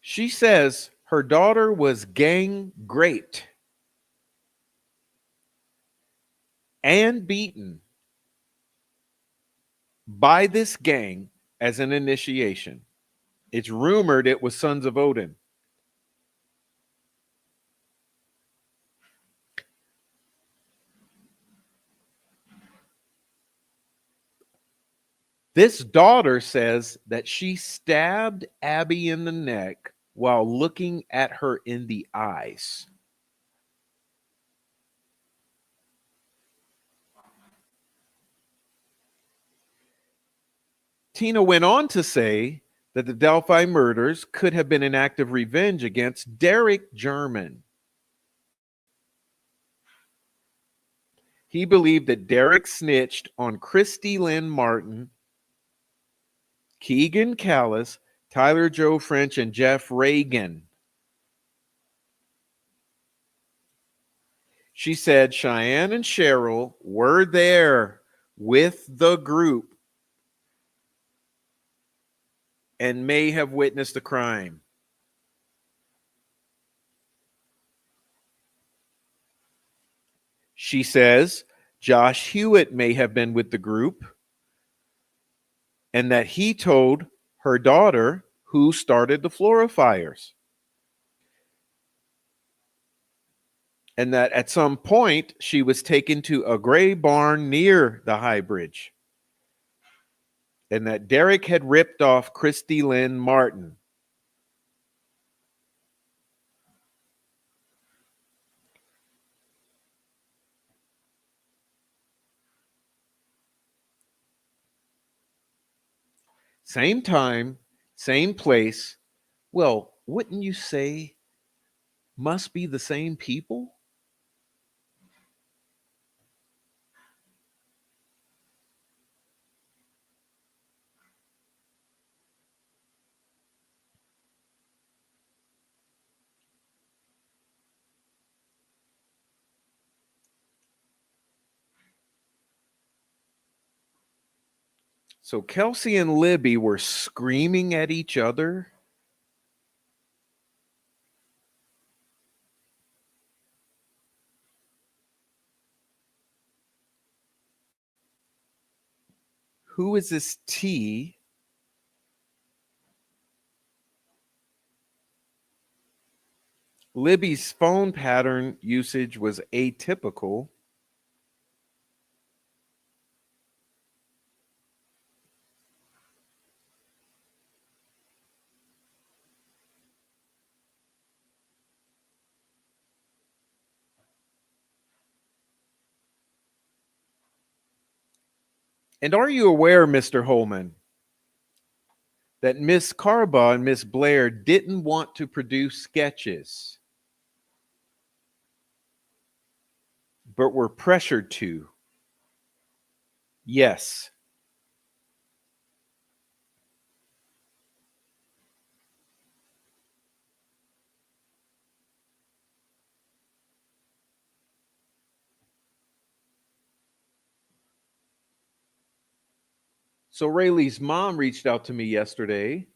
She says her daughter was gang raped and beaten by this gang as an initiation. It's rumored it was Sons of Odin. This daughter says that she stabbed Abby in the neck while looking at her in the eyes. Tina went on to say that the Delphi murders could have been an act of revenge against Derek German. He believed that Derek snitched on Christy Lynn Martin, Keegan Callis, Tyler Joe French, and Jeff Reagan. She said Cheyenne and Cheryl were there with the group and may have witnessed the crime. She says Josh Hewitt may have been with the group and that he told her daughter who started the Flora fires. And that at some point she was taken to a gray barn near the High Bridge. and that Derek had ripped off Christy Lynn Martin. Same time, same place. Well, wouldn't you say must be the same people? So Kelsey and Libby were screaming at each other. Who is this T? Libby's phone pattern usage was atypical. And are you aware, Mr. Holman, that Miss Carba and Miss Blair didn't want to produce sketches, but were pressured to? Yes. So Rayleigh's mom reached out to me yesterday,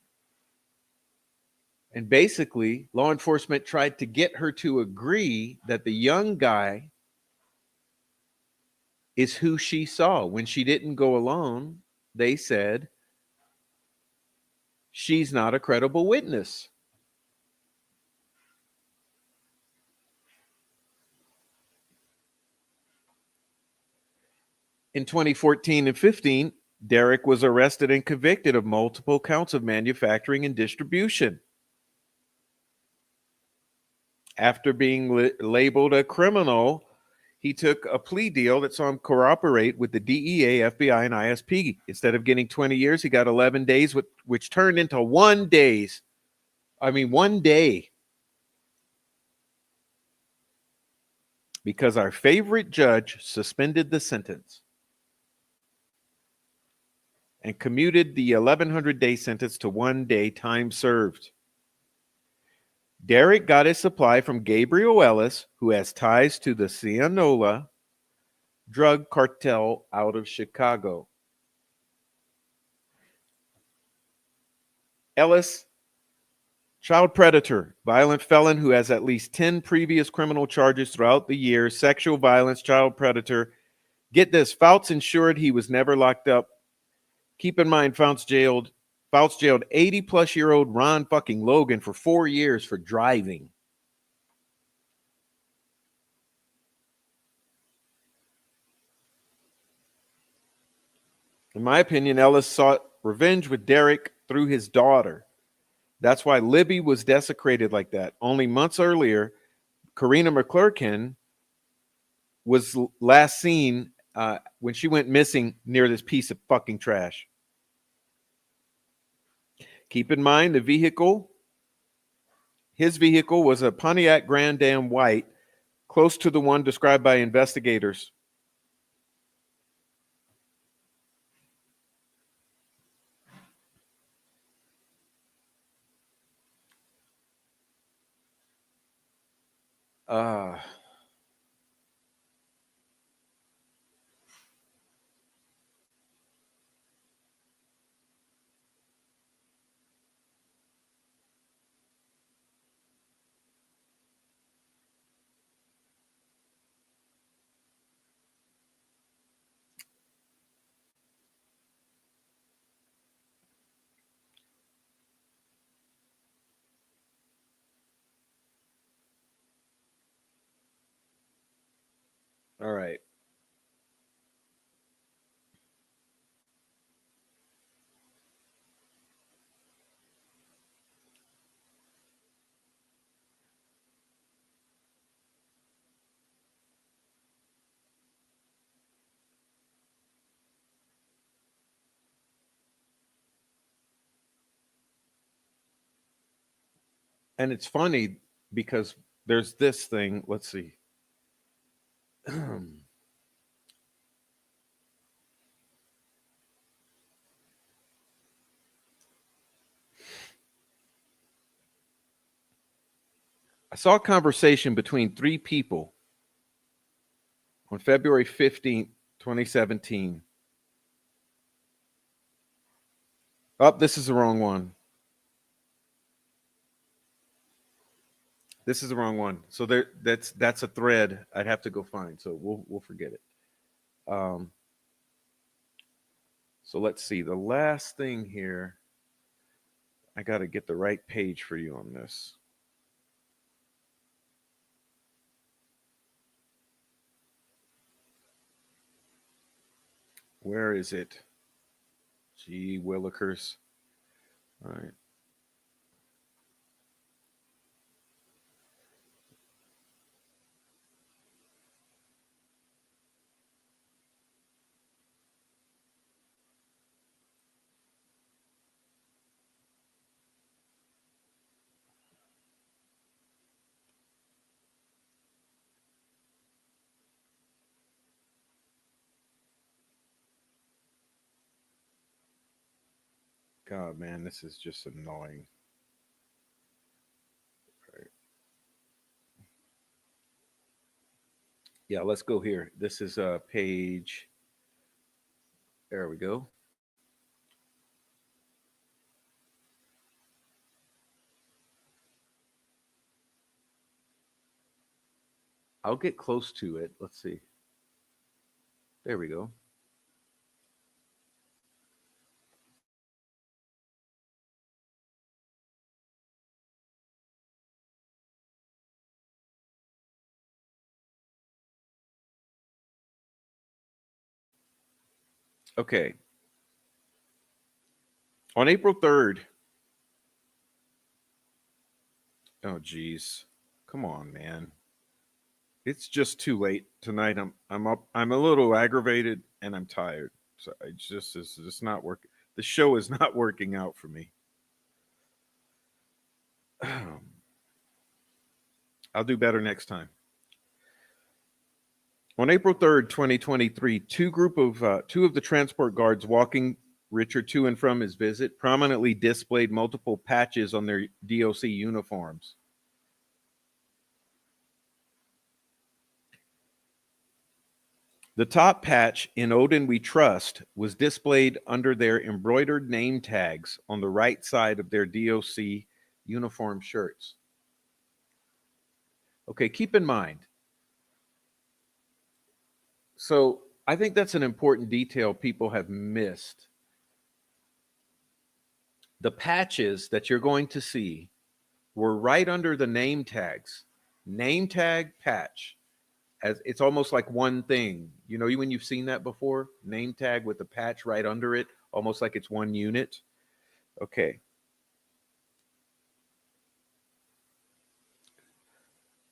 and basically, law enforcement tried to get her to agree that the young guy is who she saw. When she didn't go alone, they said she's not a credible witness. In 2014 and 15, Derek was arrested and convicted of multiple counts of manufacturing and distribution. After being labeled a criminal, he took a plea deal that saw him cooperate with the DEA, FBI, and ISP. Instead of getting 20 years, he got 11 days, which turned into 1 day. I mean, 1 day. Because our favorite judge suspended the sentence and commuted the 1,100-day sentence to 1 day time served. Derek got his supply from Gabriel Ellis, who has ties to the Sinaloa drug cartel out of Chicago. Ellis, child predator, violent felon who has at least 10 previous criminal charges throughout the year, sexual violence, child predator. Get this, Fouts ensured he was never locked up. Keep in mind, Fouts jailed 80-plus-year-old Ron fucking Logan for 4 years for driving. In my opinion, Ellis sought revenge with Derek through his daughter. That's why Libby was desecrated like that. Only months earlier, Karina McClurkin was last seen when she went missing near this piece of fucking trash. Keep in mind the vehicle. His vehicle was a Pontiac Grand Am White, close to the one described by investigators. Uh, all right. And it's funny because there's this thing. Let's see. I saw a conversation between three people on February 15th, 2017. Oh, this is the wrong one. This is the wrong one. So that's a thread I'd have to go find. So we'll forget it. Um, so let's see. The last thing here, I got to get the right page for you on this. Where is it? Gee willikers. All right. God, man, this is just annoying. All right. Yeah, let's go here. This is a page. There we go. I'll get close to it. Let's see. There we go. Okay. On April 3rd. Oh, geez. Come on, man. It's just too late tonight. I'm up. I'm a little aggravated and I'm tired. So it's just not working. The show is not working out for me. I'll do better next time. On April 3rd, 2023, two of the transport guards walking Richard to and from his visit prominently displayed multiple patches on their DOC uniforms. The top patch, "In Odin We Trust," was displayed under their embroidered name tags on the right side of their DOC uniform shirts. Okay, keep in mind. So I think that's an important detail people have missed. The patches that you're going to see were right under the name tags. Name tag patch. As it's almost like one thing. You know, when you've seen that before, name tag with the patch right under it, almost like it's one unit. Okay.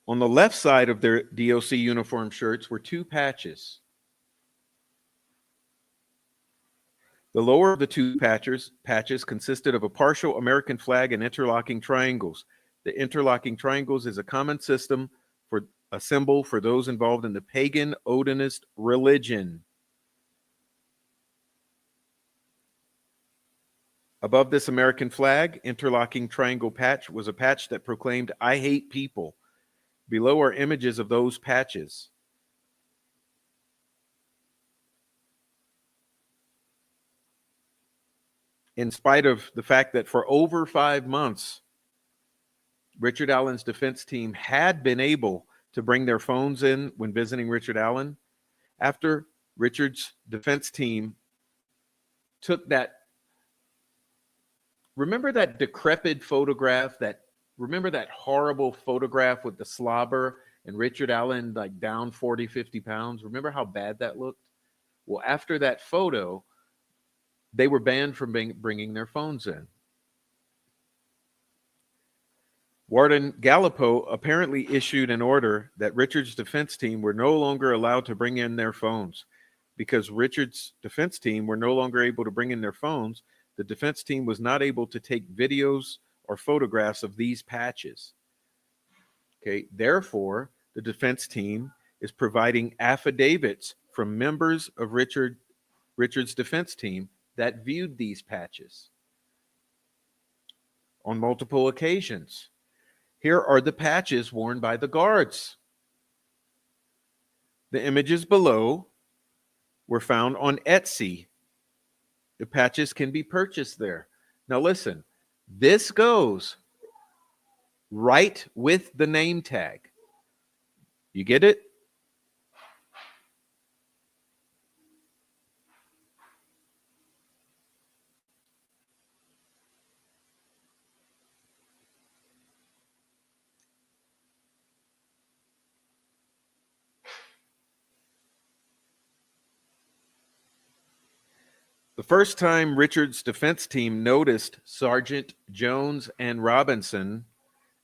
On the left side of their DOC uniform shirts were two patches. The lower of the two patches consisted of a partial American flag and interlocking triangles. The interlocking triangles is a common system for a symbol for those involved in the pagan Odinist religion. Above this American flag, interlocking triangle patch was a patch that proclaimed, "I hate people." Below are images of those patches. In spite of the fact that for over 5 months, Richard Allen's defense team had been able to bring their phones in when visiting Richard Allen, after Richard's defense team took that, remember that decrepit photograph, remember that horrible photograph with the slobber and Richard Allen like down 40, 50 pounds? Remember how bad that looked? Well, after that photo, they were banned from bringing their phones in. Warden Gallipo apparently issued an order that Richard's defense team were no longer allowed to bring in their phones. Because Richard's defense team were no longer able to bring in their phones, the defense team was not able to take videos or photographs of these patches. Okay, therefore, the defense team is providing affidavits from members of Richard's defense team that viewed these patches on multiple occasions. Here are the patches worn by the guards. The images below were found on Etsy. The patches can be purchased there. Now listen, this goes right with the name tag. You get it? The first time Richard's defense team noticed Sergeant Jones and Robinson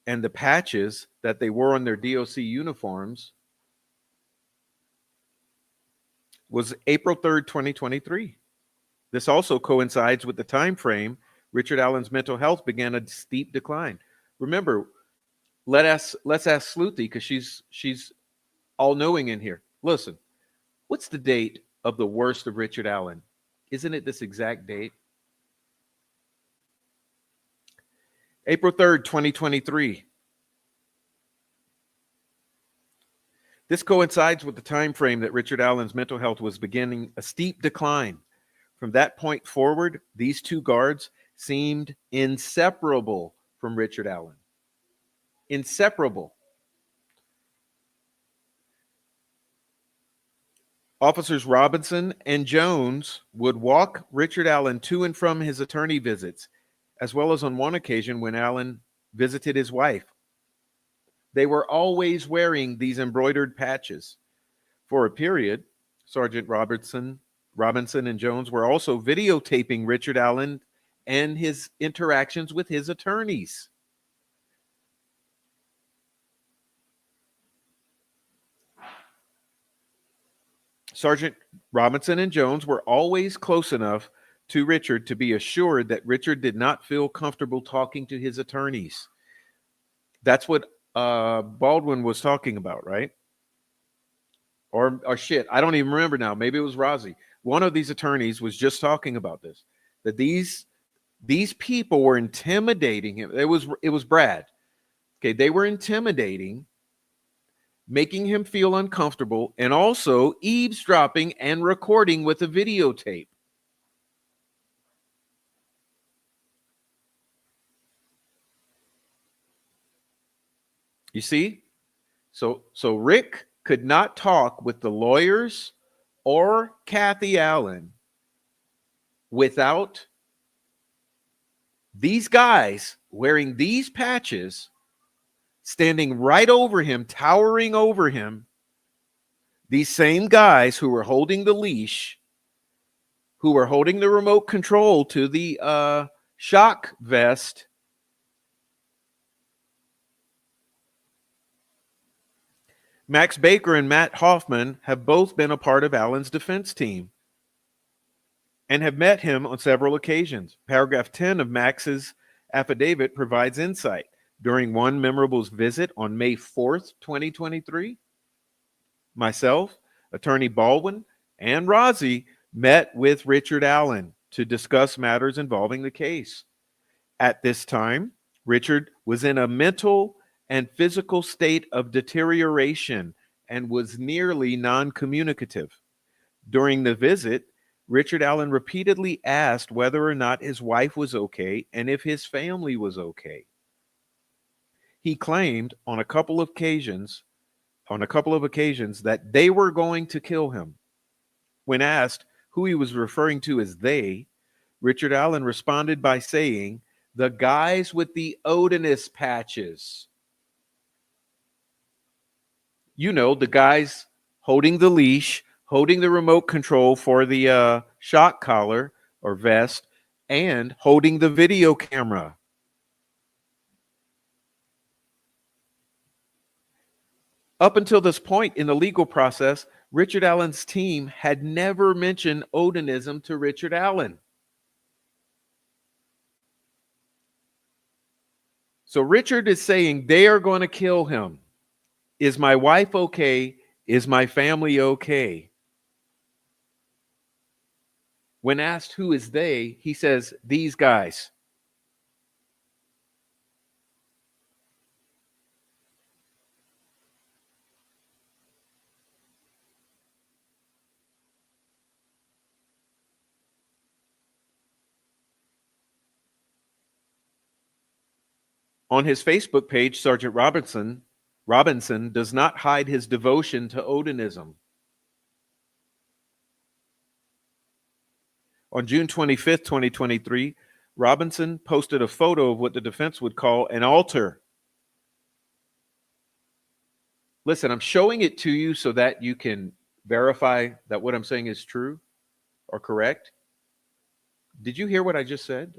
and the patches that they wore on their DOC uniforms was April 3rd, 2023. This also coincides with the time frame Richard Allen's mental health began a steep decline. Remember, let's ask Sleuthie, because she's all-knowing in here. Listen, what's the date of the worst of Richard Allen? Isn't it this exact date? April 3rd, 2023. This coincides with the time frame that Richard Allen's mental health was beginning a steep decline. From that point forward, these two guards seemed inseparable from Richard Allen. Inseparable. Officers Robinson and Jones would walk Richard Allen to and from his attorney visits, as well as on one occasion when Allen visited his wife. They were always wearing these embroidered patches. For a period, Sergeant Robinson and Jones were also videotaping Richard Allen and his interactions with his attorneys. Sergeant Robinson and Jones were always close enough to Richard to be assured that Richard did not feel comfortable talking to his attorneys. That's what Baldwin was talking about, right? Or shit, I don't even remember now. Maybe it was Rozzy. One of these attorneys was just talking about this, that these people were intimidating him. It was Brad. Okay, they were intimidating, making him feel uncomfortable, and also eavesdropping and recording with a videotape. You see? So Rick could not talk with the lawyers or Kathy Allen without these guys wearing these patches, standing right over him, towering over him. These same guys who were holding the leash, who were holding the remote control to the shock vest. Max Baker and Matt Hoffman have both been a part of Allen's defense team and have met him on several occasions. Paragraph 10 of Max's affidavit provides insight. During one memorable visit on May 4th, 2023, myself, Attorney Baldwin, and Rozzy met with Richard Allen to discuss matters involving the case. At this time, Richard was in a mental and physical state of deterioration and was nearly non-communicative. During the visit, Richard Allen repeatedly asked whether or not his wife was okay and if his family was okay. He claimed on a couple of occasions that they were going to kill him. When asked who he was referring to as they, Richard Allen responded by saying, "The guys with the odinous patches." You know, the guys holding the leash, holding the remote control for the shock collar or vest, and holding the video camera. Up until this point in the legal process, Richard Allen's team had never mentioned Odinism to Richard Allen. So Richard is saying they are going to kill him. Is my wife okay? Is my family okay? When asked who is they, he says, these guys. On his Facebook page, Sergeant Robinson does not hide his devotion to Odinism. On June 25th, 2023, Robinson posted a photo of what the defense would call an altar. Listen, I'm showing it to you so that you can verify that what I'm saying is true or correct. Did you hear what I just said?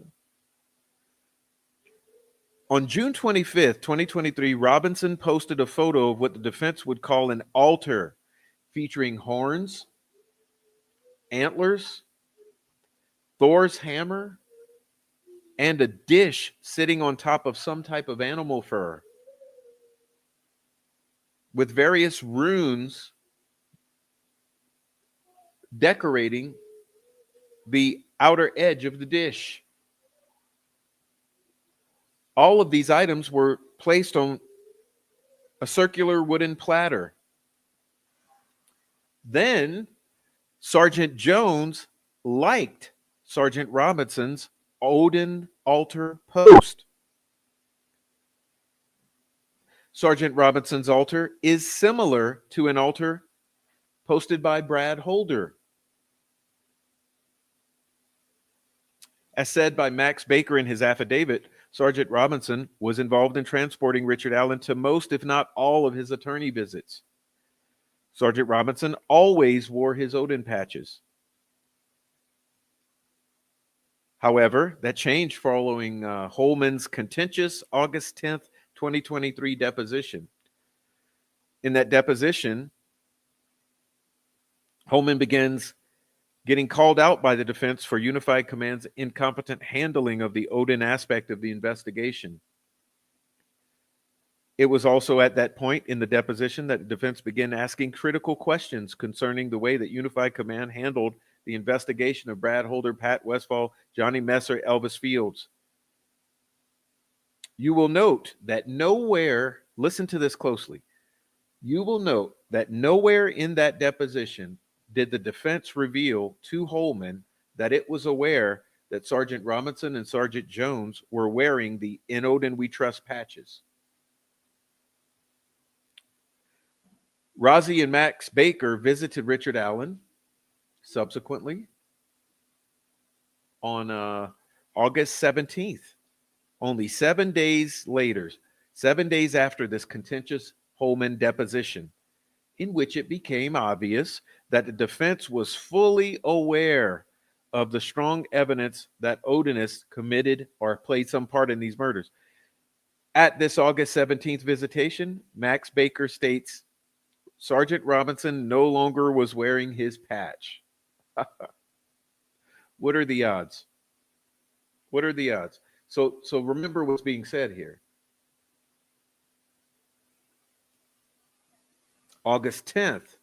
On June 25th, 2023, Robinson posted a photo of what the defense would call an altar featuring horns, antlers, Thor's hammer, and a dish sitting on top of some type of animal fur with various runes decorating the outer edge of the dish. All of these items were placed on a circular wooden platter. Then Sergeant Jones liked Sergeant Robinson's Odin altar post. Sergeant Robinson's altar is similar to an altar posted by Brad Holder. As said by Max Baker in his affidavit, Sergeant Robinson was involved in transporting Richard Allen to most, if not all, of his attorney visits. Sergeant Robinson always wore his Odin patches. However, that changed following Holman's contentious August 10th, 2023 deposition. In that deposition, Holman begins getting called out by the defense for Unified Command's incompetent handling of the Odin aspect of the investigation. It was also at that point in the deposition that the defense began asking critical questions concerning the way that Unified Command handled the investigation of Brad Holder, Pat Westfall, Johnny Messer, Elvis Fields. You will note that nowhere, listen to this closely, you will note that nowhere in that deposition did the defense reveal to Holman that it was aware that Sergeant Robinson and Sergeant Jones were wearing the In Odin We Trust patches. Rozzy and Max Baker visited Richard Allen subsequently on August 17th, only 7 days later, 7 days after this contentious Holman deposition, in which it became obvious that the defense was fully aware of the strong evidence that Odinists committed or played some part in these murders. At this August 17th visitation, Max Baker states, Sergeant Robinson no longer was wearing his patch. What are the odds? What are the odds? So remember what's being said here. August 10th,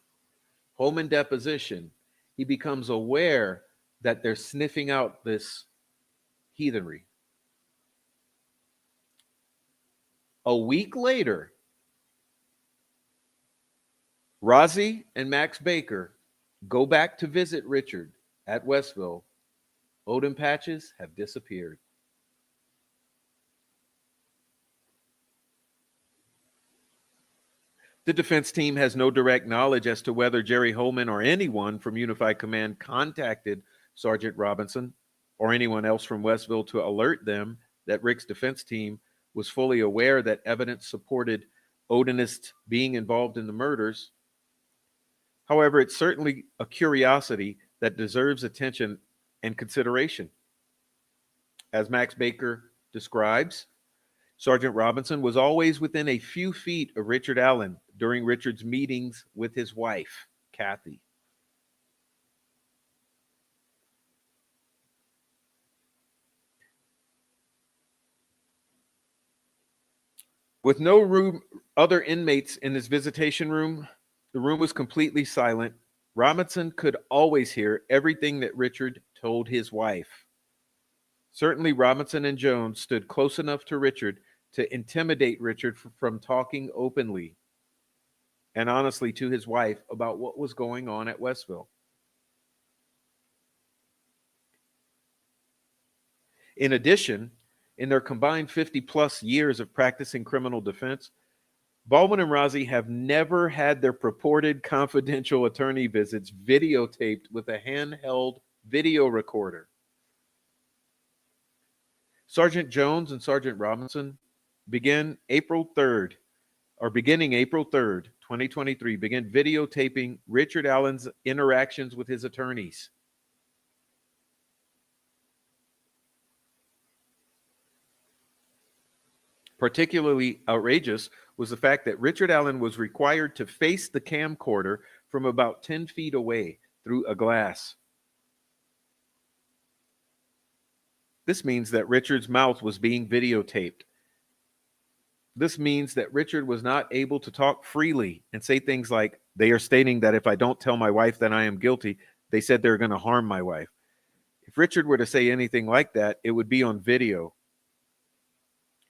Holman deposition, he becomes aware that they're sniffing out this heathenry. A week later, Rozzy and Max Baker go back to visit Richard at Westville. Odin patches have disappeared. The defense team has no direct knowledge as to whether Jerry Holman or anyone from Unified Command contacted Sergeant Robinson or anyone else from Westville to alert them that Rick's defense team was fully aware that evidence supported Odinists being involved in the murders. However, it's certainly a curiosity that deserves attention and consideration. As Max Baker describes, Sergeant Robinson was always within a few feet of Richard Allen during Richard's meetings with his wife, Kathy. With no room, other inmates in his visitation room, the room was completely silent. Robinson could always hear everything that Richard told his wife. Certainly, Robinson and Jones stood close enough to Richard to intimidate Richard from talking openly and honestly to his wife about what was going on at Westville. In addition, in their combined 50 plus years of practicing criminal defense, Baldwin and Rozzi have never had their purported confidential attorney visits videotaped with a handheld video recorder. Sergeant Jones and Sergeant Robinson beginning April 3rd, 2023, began videotaping Richard Allen's interactions with his attorneys. Particularly outrageous was the fact that Richard Allen was required to face the camcorder from about 10 feet away through a glass. This means that Richard's mouth was being videotaped. This means that Richard was not able to talk freely and say things like, "They are stating that if I don't tell my wife that I am guilty, they said they're going to harm my wife." If Richard were to say anything like that, it would be on video.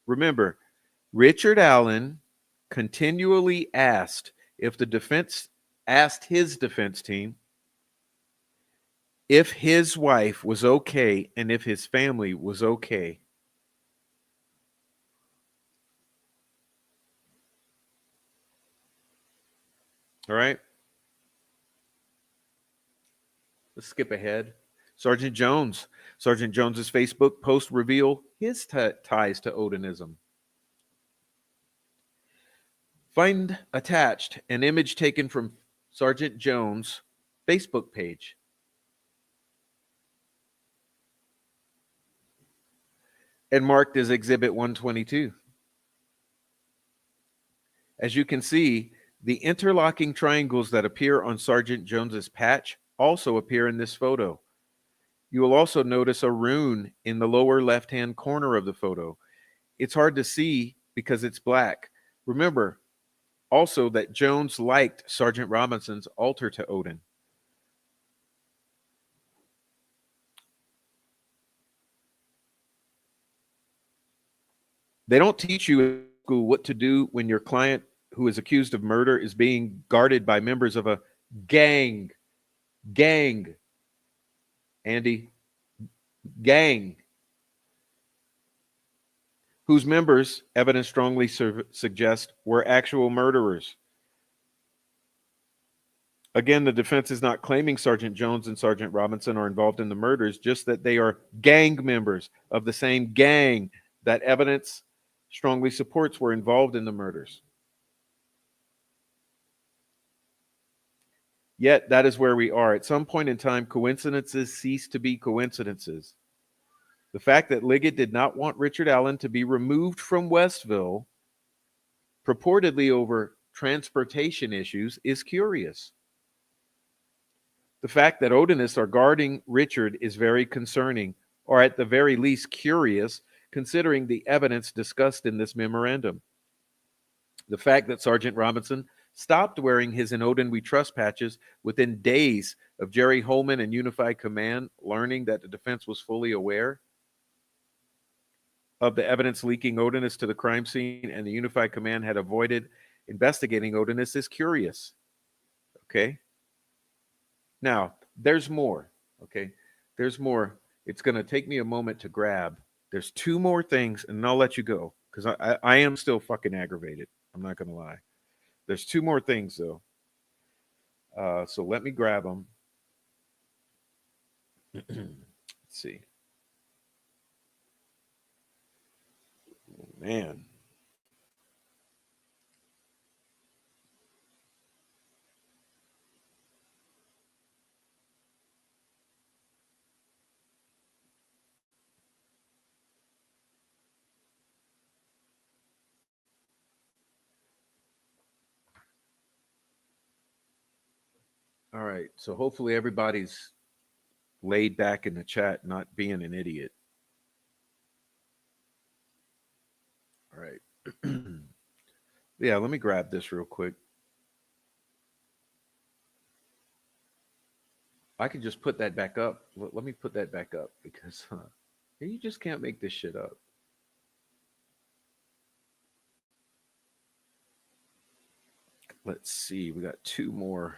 Remember, Richard Allen continually asked his defense team if his wife was okay and if his family was okay. All right. Let's skip ahead. Sergeant Jones's Facebook post reveal his ties to Odinism. Find attached an image taken from Sergeant Jones' Facebook page. And marked as Exhibit 122. As you can see, the interlocking triangles that appear on Sergeant Jones's patch also appear in this photo. You will also notice a rune in the lower left-hand corner of the photo. It's hard to see because it's black. Remember also that Jones liked Sergeant Robinson's altar to Odin. They don't teach you in school what to do when your client who is accused of murder is being guarded by members of a gang. Andy, gang, whose members, evidence strongly suggest, were actual murderers. Again, the defense is not claiming Sergeant Jones and Sergeant Robinson are involved in the murders, just that they are gang members of the same gang that evidence strongly supports were involved in the murders. Yet, that is where we are. At some point in time, coincidences cease to be coincidences. The fact that Liggett did not want Richard Allen to be removed from Westville, purportedly over transportation issues, is curious. The fact that Odinists are guarding Richard is very concerning, or at the very least curious, considering the evidence discussed in this memorandum. The fact that Sergeant Robinson stopped wearing his "In Odin We Trust" patches within days of Jerry Holman and Unified Command learning that the defense was fully aware of the evidence leaking Odinists to the crime scene and the Unified Command had avoided investigating Odinists is curious. Okay? Now, there's more. Okay? There's more. It's going to take me a moment to grab. There's two more things, and I'll let you go because I am still fucking aggravated. I'm not going to lie. There's two more things, though. So let me grab them. Let's see. Oh, man. All right. So hopefully everybody's laid back in the chat, not being an idiot. All right. Yeah, let me grab this real quick. I could just put that back up. Let me put that back up because you just can't make this shit up. Let's see. We got two more.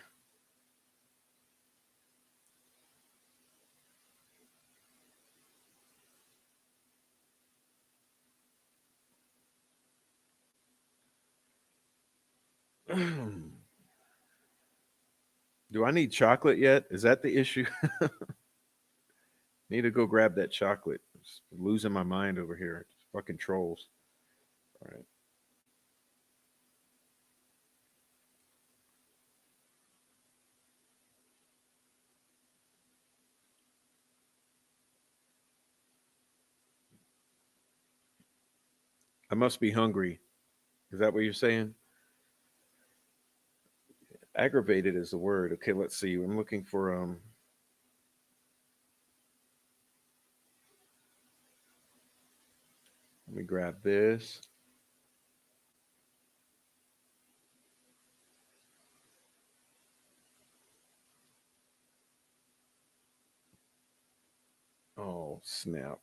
Do I need chocolate yet? Is that the issue? Need to go grab that chocolate. Just losing my mind over here. It's fucking trolls. All right. I must be hungry. Is that what you're saying? Aggravated is the word. Okay, let's see. I'm looking for let me grab this. Oh, snap.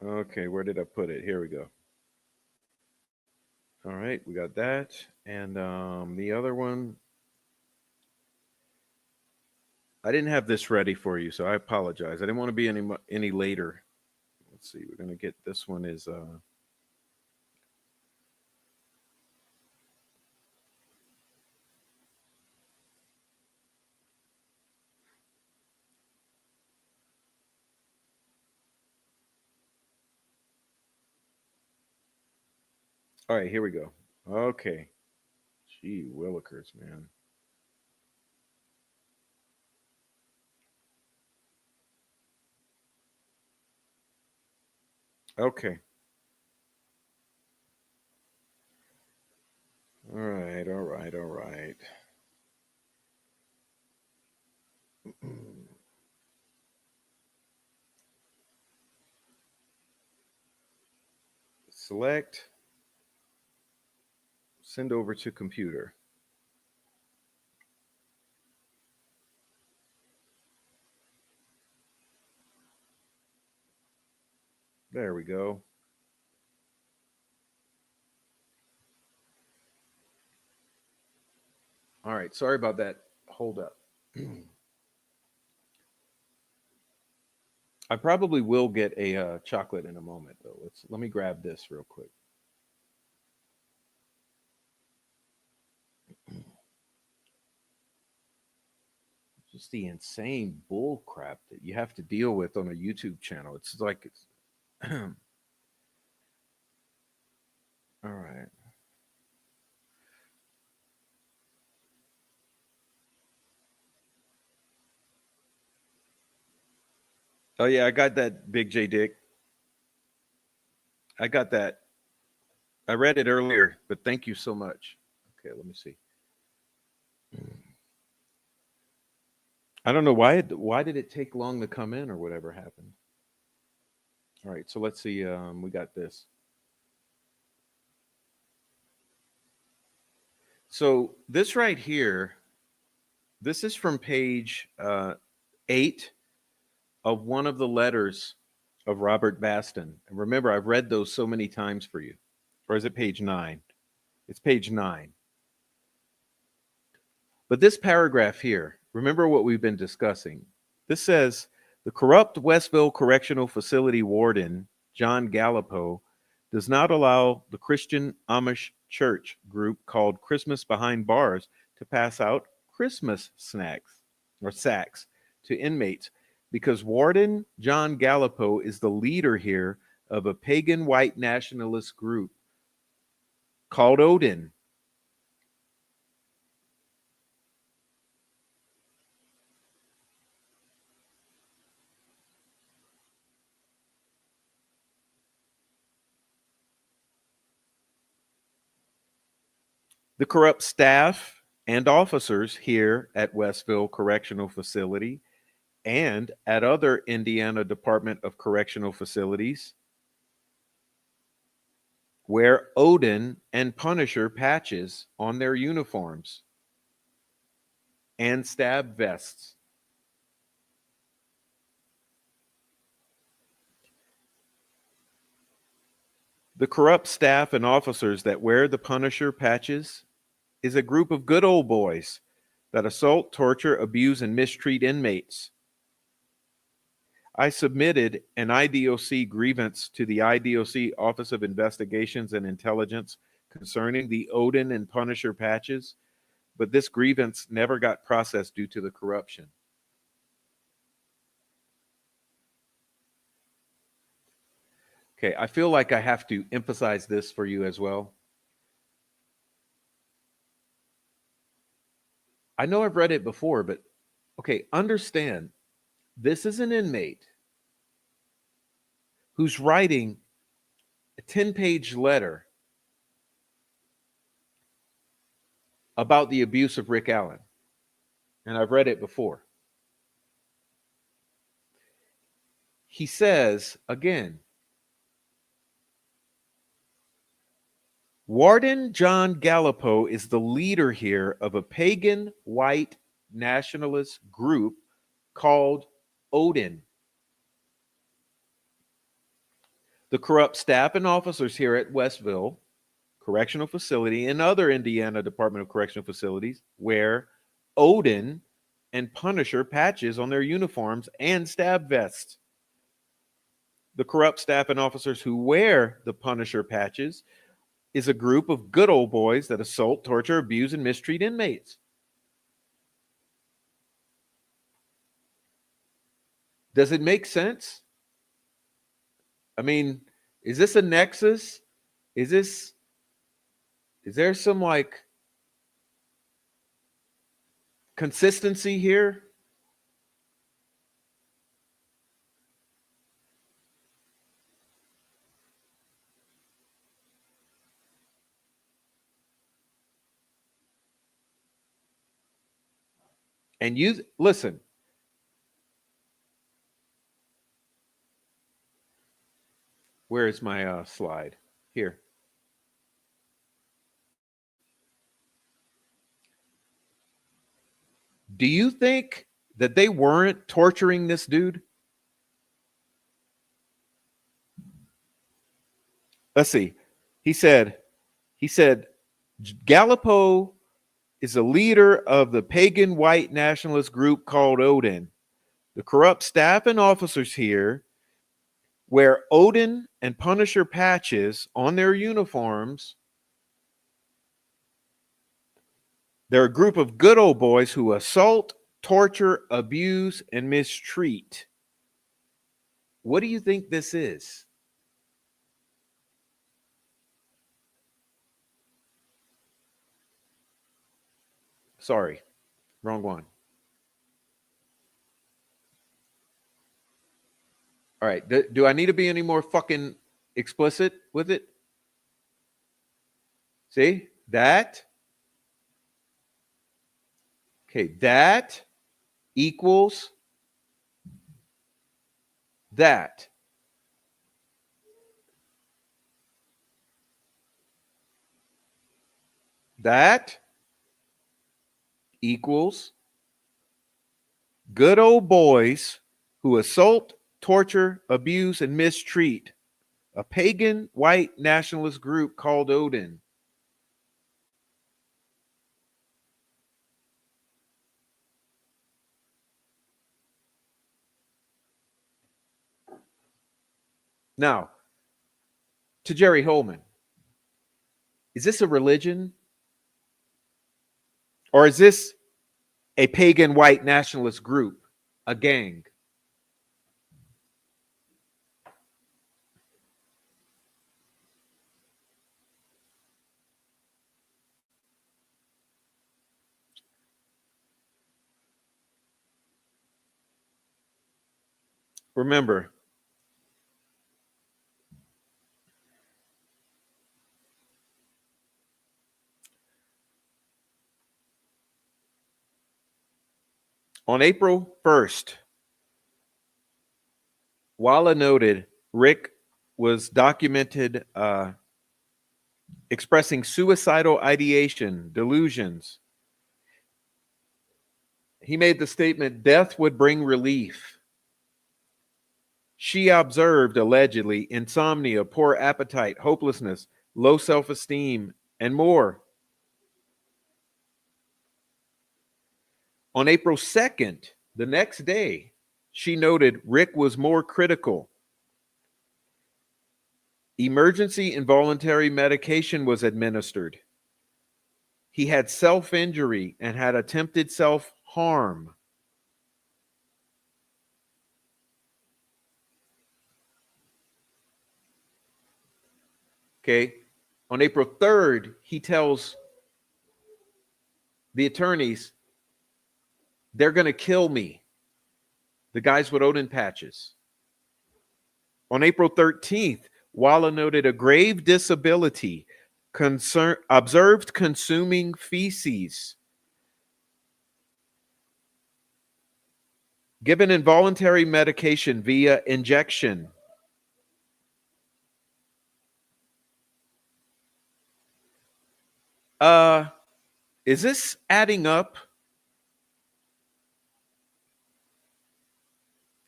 Okay, where did I put it? Here we go. All right, we got that. And the other one, I didn't have this ready for you, so I apologize. I didn't want to be any later. Let's see. We're gonna get this one is all right. Here we go. Okay. Gee willikers, man. Okay. All right. All right. All right. Select. Send over to computer. There we go. All right. Sorry about that. Hold up. I probably will get a chocolate in a moment, though. Let me grab this real quick. Just the insane bull crap that you have to deal with on a YouTube channel. It's like it's all right. Oh yeah, I got that Big J Dick. I got that. I read it earlier, but thank you so much. Okay, let me see. I don't know why did it take long to come in or whatever happened. All right, so let's see. We got this. So this right here, this is from page 8 of one of the letters of Robert Baston. And remember, I've read those so many times for you. Or is it page 9? It's page 9. But this paragraph here, remember what we've been discussing. This says the corrupt Westville Correctional Facility warden, John Gallipo, does not allow the Christian Amish church group called Christmas Behind Bars to pass out Christmas snacks or sacks to inmates because Warden John Gallipo is the leader here of a pagan white nationalist group called Odin. The corrupt staff and officers here at Westville Correctional Facility and at other Indiana Department of Correctional Facilities wear Odin and Punisher patches on their uniforms and stab vests. The corrupt staff and officers that wear the Punisher patches is a group of good old boys that assault, torture, abuse, and mistreat inmates. I submitted an IDOC grievance to the IDOC Office of Investigations and Intelligence concerning the Odin and Punisher patches, but this grievance never got processed due to the corruption. Okay, I feel like I have to emphasize this for you as well. I know I've read it before, but okay, understand this is an inmate who's writing a 10-page letter about the abuse of Rick Allen. And I've read it before. He says, again, Warden John Gallipo is the leader here of a pagan white nationalist group called Odin. The corrupt staff and officers here at Westville Correctional Facility and other Indiana Department of Correctional Facilities wear Odin and Punisher patches on their uniforms and stab vests. The corrupt staff and officers who wear the Punisher patches is a group of good old boys that assault, torture, abuse, and mistreat inmates. Does it make sense? I mean, is this a nexus? Is there some like consistency here? And you listen. Where is my slide? Here. Do you think that they weren't torturing this dude? Let's see. He said, Gallipo is a leader of the pagan white nationalist group called Odin. The corrupt staff and officers here wear Odin and Punisher patches on their uniforms. They're a group of good old boys who assault, torture, abuse, and mistreat. What do you think this is? Sorry, wrong one. All right, do I need to be any more fucking explicit with it? See, that. Okay, that equals that. That equals good old boys who assault, torture, abuse, and mistreat a pagan white nationalist group called Odin. Now, to Jerry Holman, is this a religion? Or is this a pagan white nationalist group, a gang? Remember, On April 1st, Walla noted Rick was documented expressing suicidal ideation, delusions. He made the statement, death would bring relief. She observed, allegedly, insomnia, poor appetite, hopelessness, low self-esteem, and more. On April 2nd, the next day, she noted Rick was more critical. Emergency involuntary medication was administered. He had self-injury and had attempted self-harm. Okay. On April 3rd, he tells the attorneys, they're going to kill me. The guys with Odin patches. On April 13th, Walla noted a grave disability, observed consuming feces, given involuntary medication via injection. Is this adding up?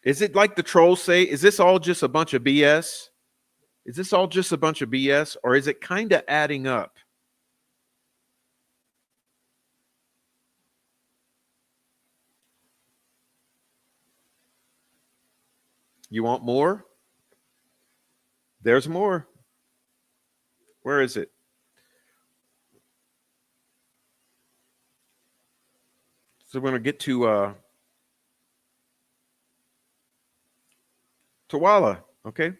Is it like the trolls say? Is this all just a bunch of BS? Is this all just a bunch of BS, or is it kind of adding up? You want more? There's more. Where is it? So we're going to get to Walla, okay?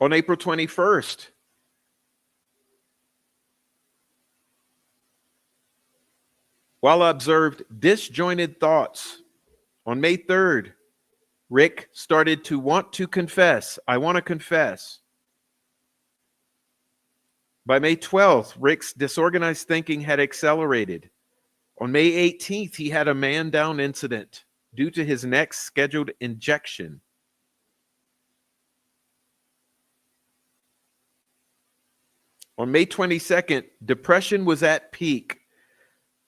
On April 21st, Walla observed disjointed thoughts. On May 3rd, Rick started to want to confess. I want to confess. By May 12th, Rick's disorganized thinking had accelerated. On May 18th, he had a man-down incident due to his next scheduled injection. On May 22nd, depression was at peak.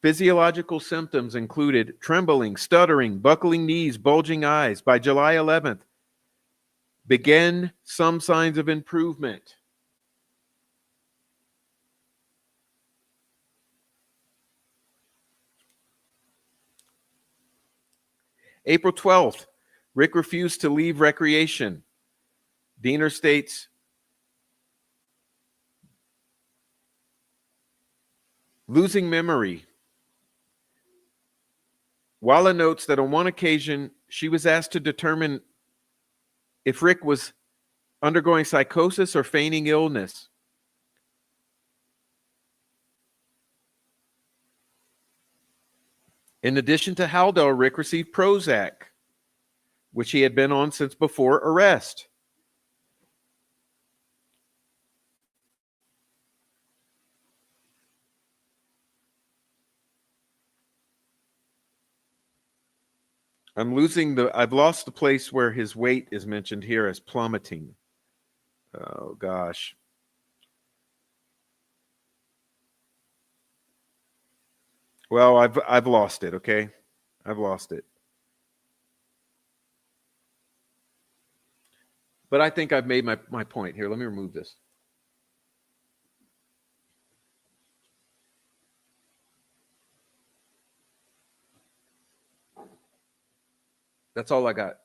Physiological symptoms included trembling, stuttering, buckling knees, bulging eyes. By July 11th, began some signs of improvement. April 12th, Rick refused to leave recreation. Diener states, losing memory. Walla notes that on one occasion, she was asked to determine if Rick was undergoing psychosis or feigning illness. In addition to Haldol, Rick received Prozac, which he had been on since before arrest. I've lost the place where his weight is mentioned here as plummeting. Oh, gosh. Well, I've lost it, okay? I've lost it. But I think I've made my point here. Let me remove this. That's all I got.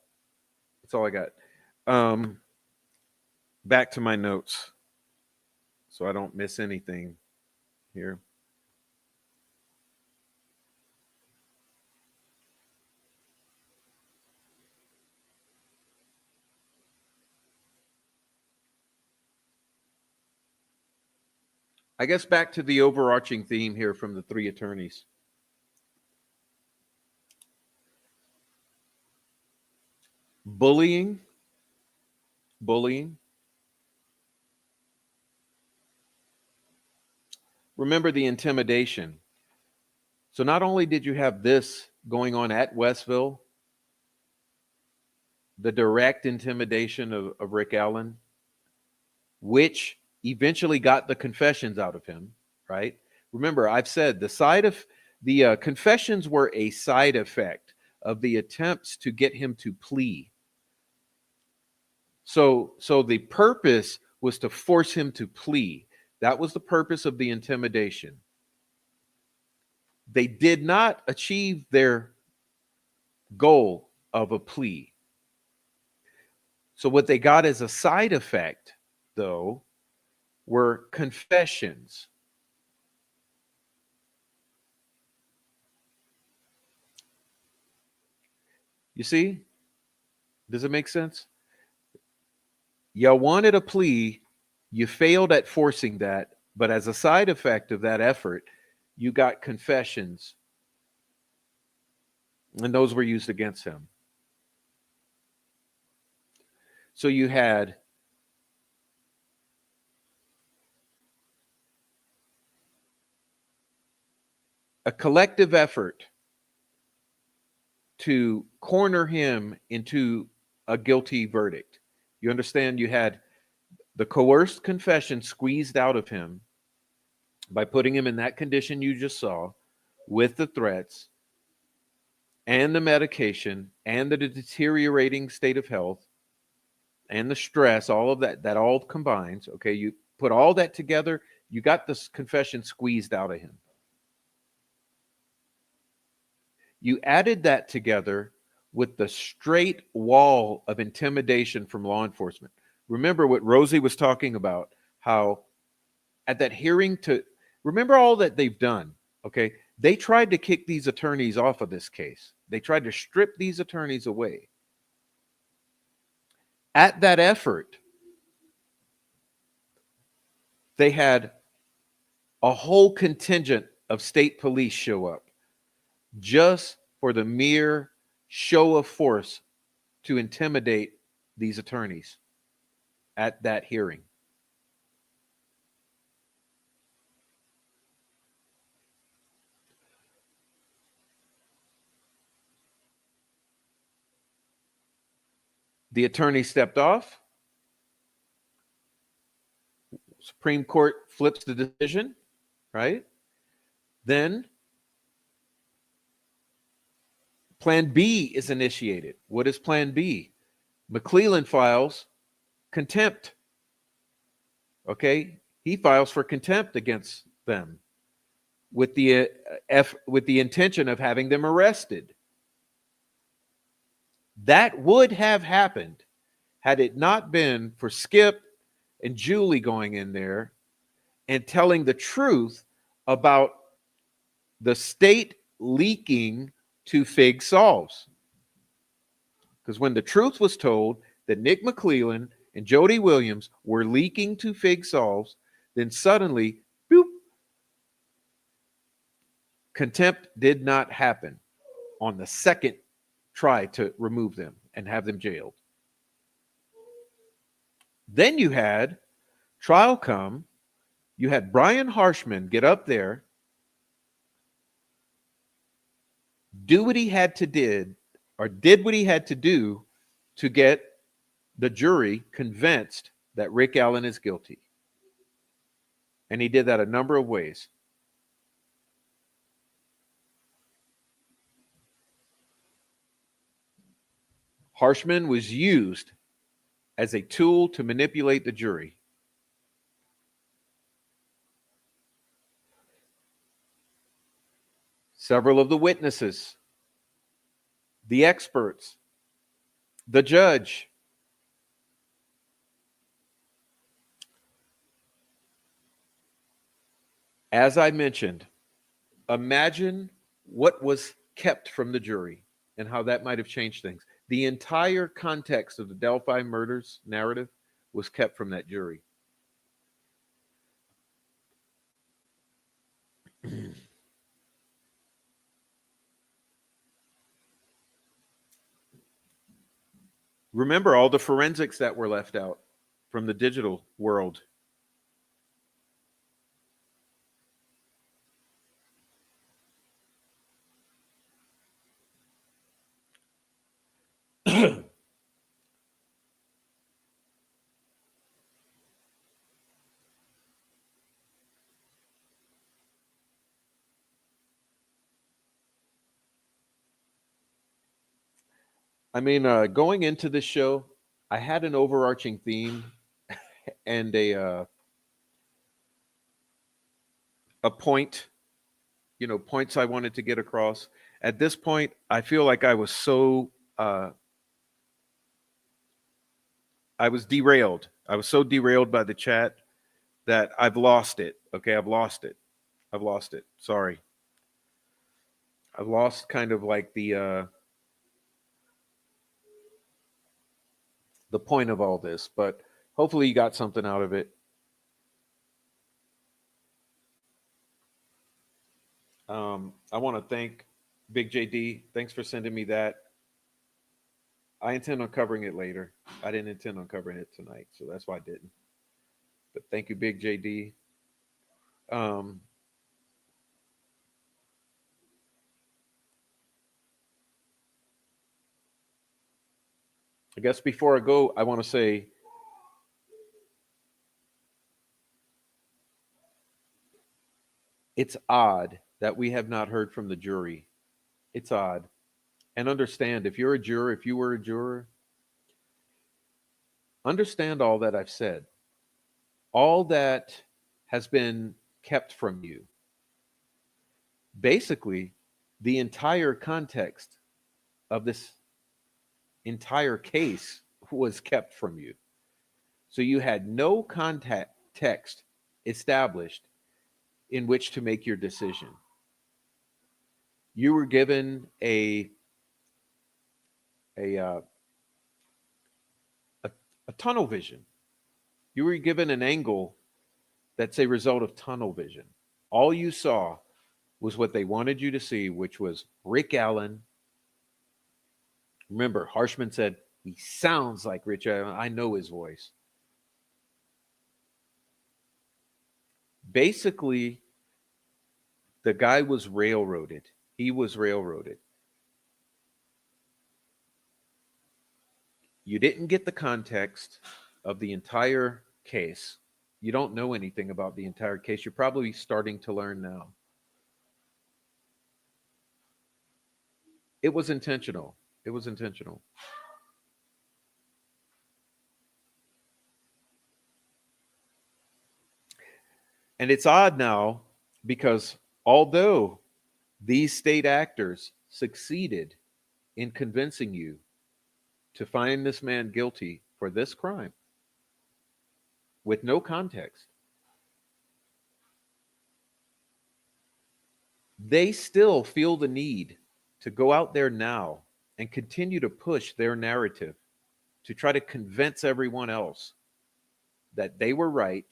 That's all I got. Back to my notes so I don't miss anything here. I guess back to the overarching theme here from the three attorneys. Bullying. remember the intimidation. So not only did you have this going on at Westville, the direct intimidation of Rick Allen, which eventually got the confessions out of him, right? Remember, I've said the confessions were a side effect of the attempts to get him to plea. So the purpose was to force him to plea. That was the purpose of the intimidation. They did not achieve their goal of a plea. So what they got as a side effect, though, were confessions. You see? Does it make sense? You wanted a plea, you failed at forcing that, but as a side effect of that effort, you got confessions, and those were used against him. So you had a collective effort to corner him into a guilty verdict. You understand? You had the coerced confession squeezed out of him by putting him in that condition you just saw, with the threats and the medication and the deteriorating state of health and the stress, all of that all combines. Okay, you put all that together, you got this confession squeezed out of him. You added that together with the straight wall of intimidation from law enforcement. Remember what Rosie was talking about, how at that hearing remember all that they've done, okay? They tried to kick these attorneys off of this case. They tried to strip these attorneys away. At that effort, they had a whole contingent of state police show up just for the mere show of force to intimidate these attorneys at that hearing. The attorney stepped off. Supreme Court flips the decision, right? Then Plan B is initiated. What is Plan B? McClellan files contempt. Okay, he files for contempt against them with the intention of having them arrested. That would have happened had it not been for Skip and Julie going in there and telling the truth about the state leaking to Fig Solves. Because when the truth was told that Nick McClellan and Jody Williams were leaking to Fig Solves, then suddenly, boop, contempt did not happen on the second try to remove them and have them jailed. Then you had trial come, you had Brian Harshman get up there, do what he had to did what he had to do to get the jury convinced that Rick Allen is guilty. And he did that a number of ways. Harshman was used as a tool to manipulate the jury. Several of the witnesses, the experts, the judge, as I mentioned, imagine what was kept from the jury and how that might have changed things. The entire context of the Delphi murders narrative was kept from that jury. Remember all the forensics that were left out from the digital world. I mean, going into this show, I had an overarching theme and a point, points I wanted to get across. At this point, I feel like uh, I was derailed. I was so derailed by the chat that I've lost it. Okay, I've lost it. I've lost it. Sorry, I've lost kind of like the point of all this. But hopefully, you got something out of it. I want to thank Big JD. Thanks for sending me that. I intend on covering it later. I didn't intend on covering it tonight, so that's why I didn't. But thank you, Big JD. Um, I guess before I go, I want to say it's odd that we have not heard from the jury. It's odd. And understand if you're a juror, if you were a juror, understand all that I've said, all that has been kept from you. Basically, the entire context of this entire case was kept from you. So you had no contact text established in which to make your decision. You were given a uh, a, a tunnel vision. You were given an angle that's a result of tunnel vision. All you saw was what they wanted you to see, which was Rick Allen. Remember, Harshman said, he sounds like Rich Allen. I know his voice. Basically, the guy was railroaded. He was railroaded. You didn't get the context of the entire case. You don't know anything about the entire case. You're probably starting to learn now. It was intentional. It was intentional. And it's odd now because although these state actors succeeded in convincing you to find this man guilty for this crime with no context, they still feel the need to go out there now and continue to push their narrative to try to convince everyone else that they were right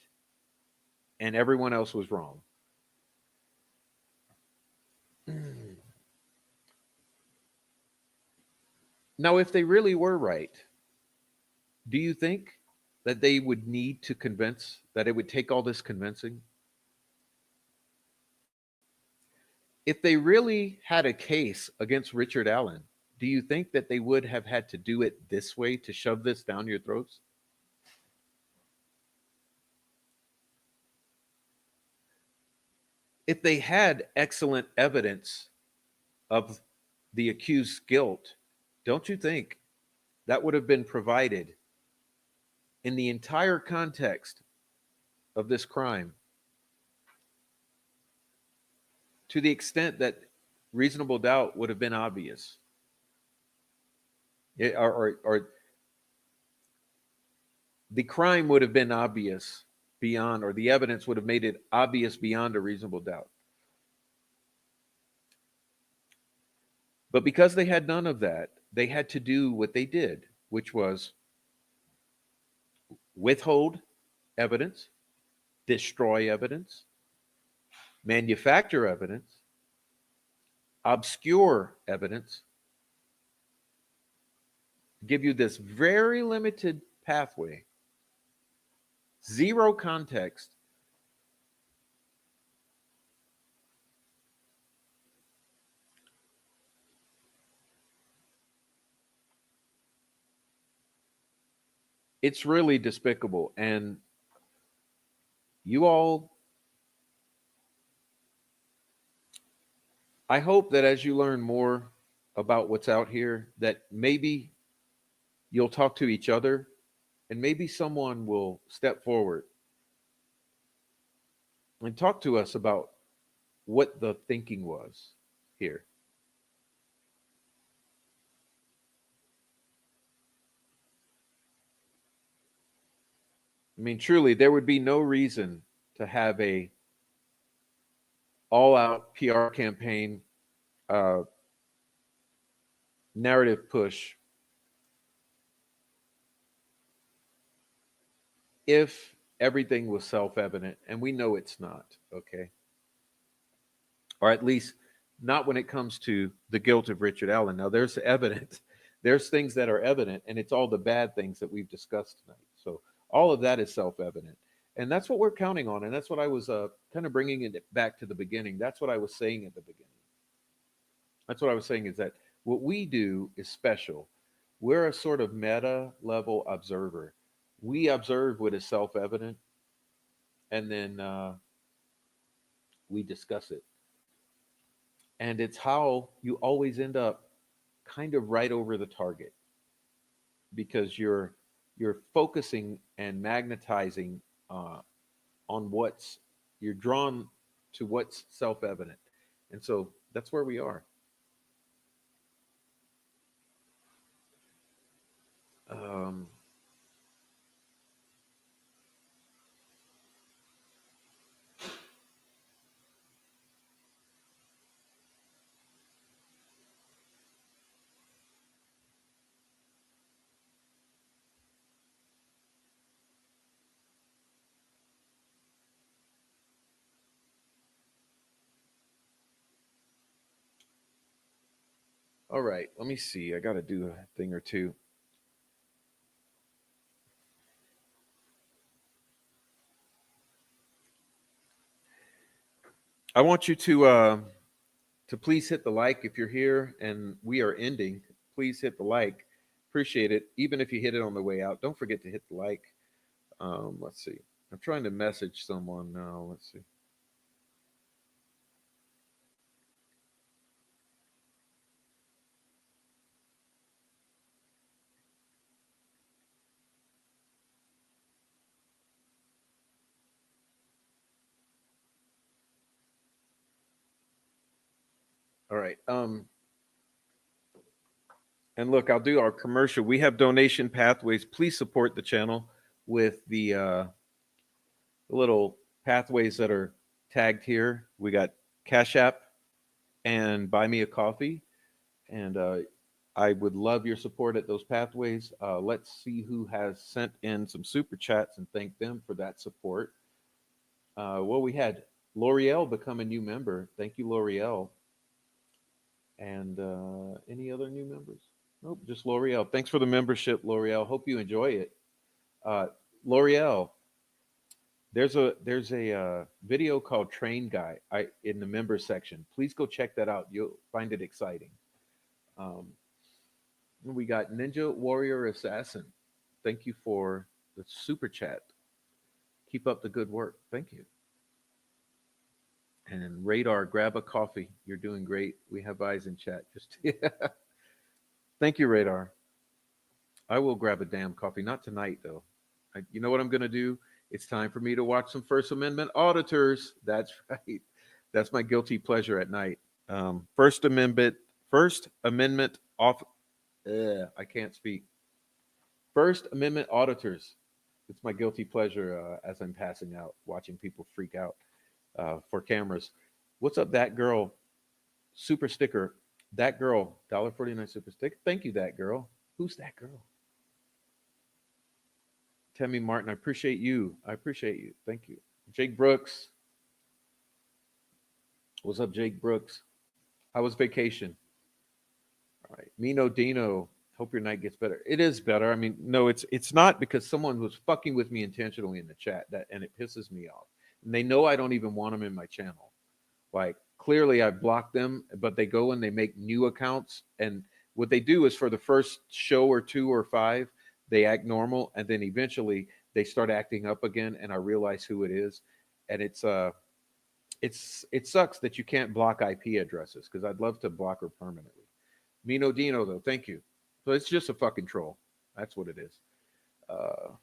and everyone else was wrong. Now, if they really were right, do you think that they would need to convince, that it would take all this convincing? If they really had a case against Richard Allen, do you think that they would have had to do it this way to shove this down your throats? If they had excellent evidence of the accused's guilt, don't you think that would have been provided in the entire context of this crime to the extent that reasonable doubt would have been obvious? Or the crime would have been obvious beyond, or the evidence would have made it obvious beyond a reasonable doubt. But because they had none of that, they had to do what they did, which was withhold evidence, destroy evidence, manufacture evidence, obscure evidence, give you this very limited pathway, zero context. It's really despicable. And you all, I hope that as you learn more about what's out here, that maybe you'll talk to each other and maybe someone will step forward and talk to us about what the thinking was here. I mean, truly, there would be no reason to have a all-out PR campaign, uh, narrative push if everything was self-evident, and we know it's not. Okay, or at least not when it comes to the guilt of Richard Allen. Now, there's evidence, there's things that are evident, and it's all the bad things that we've discussed tonight. So all of that is self-evident, and that's what we're counting on, and that's what I was kind of bringing it back to the beginning. That's what I was saying at the beginning. That's what I was saying is that what we do is special. We're a sort of meta level observer. We observe what is self-evident, and then we discuss it, and it's how you always end up kind of right over the target because you're focusing and magnetizing uh, on what's you're drawn to what's self-evident, and so that's where we are. um, all right, let me see, I got to do a thing or two. I want you to please hit the like if you're here and we are ending. Please hit the like. Appreciate it. Even if you hit it on the way out, don't forget to hit the like. Let's see. I'm trying to message someone now. Let's see. All right. And look, I'll do our commercial. We have donation pathways. Please support the channel with the little pathways that are tagged here. We got Cash App and Buy Me a Coffee. And I would love your support at those pathways. Let's see who has sent in some super chats and thank them for that support. Well, we had L'Oreal become a new member. Thank you, L'Oreal. And any other new members? Nope, just L'Oreal. Thanks for the membership, L'Oreal. Hope you enjoy it. Uh, L'Oreal, there's a video called Train Guy in the members section. Please go check that out. You'll find it exciting. Um, we got Ninja Warrior Assassin. Thank you for the super chat. Keep up the good work. Thank you. And Radar, grab a coffee. You're doing great. We have eyes in chat. Just thank you, Radar. I will grab a damn coffee. Not tonight, though. You know what I'm going to do? It's time for me to watch some First Amendment auditors. That's right. That's my guilty pleasure at night. First Amendment off. I can't speak. First Amendment auditors. It's my guilty pleasure as I'm passing out, watching people freak out for cameras. What's up, that girl? Super sticker. That girl. $1.49 super sticker. Thank you, that girl. Who's that girl? Tammy Martin. I appreciate you. I appreciate you. Thank you. Jake Brooks. What's up, Jake Brooks? How was vacation? All right. Mino Dino. Hope your night gets better. It is better. I mean, no, it's not because someone was fucking with me intentionally in the chat that and it pisses me off. And they know I don't even want them in my channel. Like clearly I blocked them, but they go and they make new accounts. And what they do is for the first show or two or five, they act normal, and then eventually they start acting up again, and I realize who it is. And it sucks that you can't block IP addresses because I'd love to block her permanently. Mino Dino, though. Thank you. So it's just a fucking troll. That's what it is. Uh,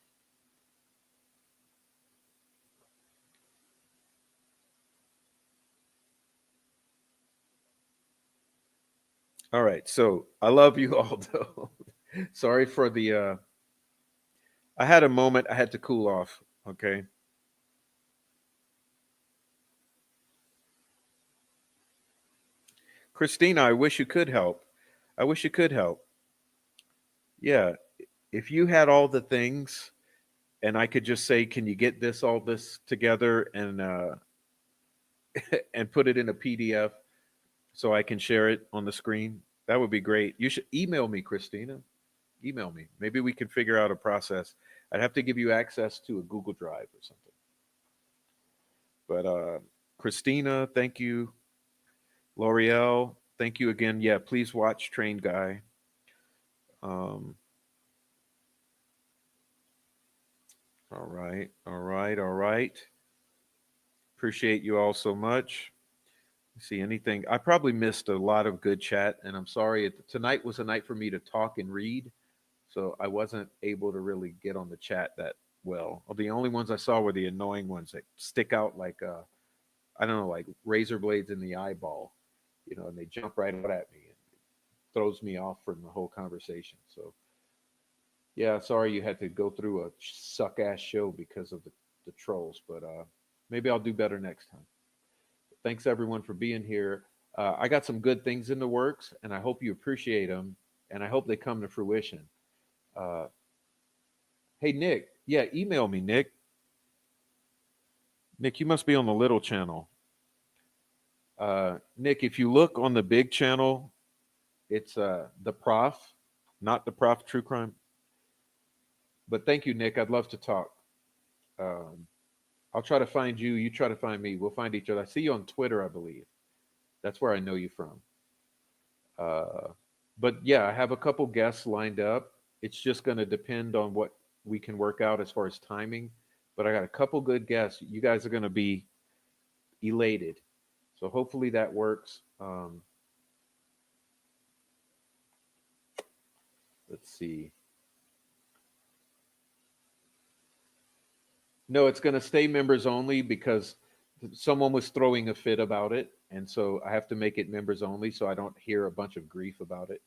all right. So I love you all, though. Sorry for the. I had a moment. I had to cool off. Okay. Christina, I wish you could help. I wish you could help. Yeah. If you had all the things and I could just say, can you get this, all this together and put it in a PDF so I can share it on the screen, that would be great. You should email me, Christina. Email me. Maybe we can figure out a process. I'd have to give you access to a Google Drive or something. But Christina, thank you. L'Oreal, thank you again. Yeah, please watch Train Guy. Um, all right, all right, all right. Appreciate you all so much. See anything? I probably missed a lot of good chat, and I'm sorry. Tonight was a night for me to talk and read, so I wasn't able to really get on the chat that well. The only ones I saw were the annoying ones that stick out like I don't know, like razor blades in the eyeball, and they jump right out at me and throws me off from the whole conversation. So yeah, sorry you had to go through a suck ass show because of the trolls, but maybe I'll do better next time. Thanks everyone for being here. I got some good things in the works, and I hope you appreciate them, and I hope they come to fruition. Uh, hey Nick, yeah, email me, Nick. Nick, you must be on the little channel. Nick, if you look on the big channel, it's the Prof, not the Prof True Crime. But thank you, Nick. I'd love to talk. Um, I'll try to find you. You try to find me. We'll find each other. I see you on Twitter, I believe. That's where I know you from. Uh, but yeah, I have a couple guests lined up. It's just going to depend on what we can work out as far as timing. But I got a couple good guests. You guys are going to be elated. So hopefully that works. Let's see. No, it's going to stay members only because someone was throwing a fit about it. And so I have to make it members only so I don't hear a bunch of grief about it.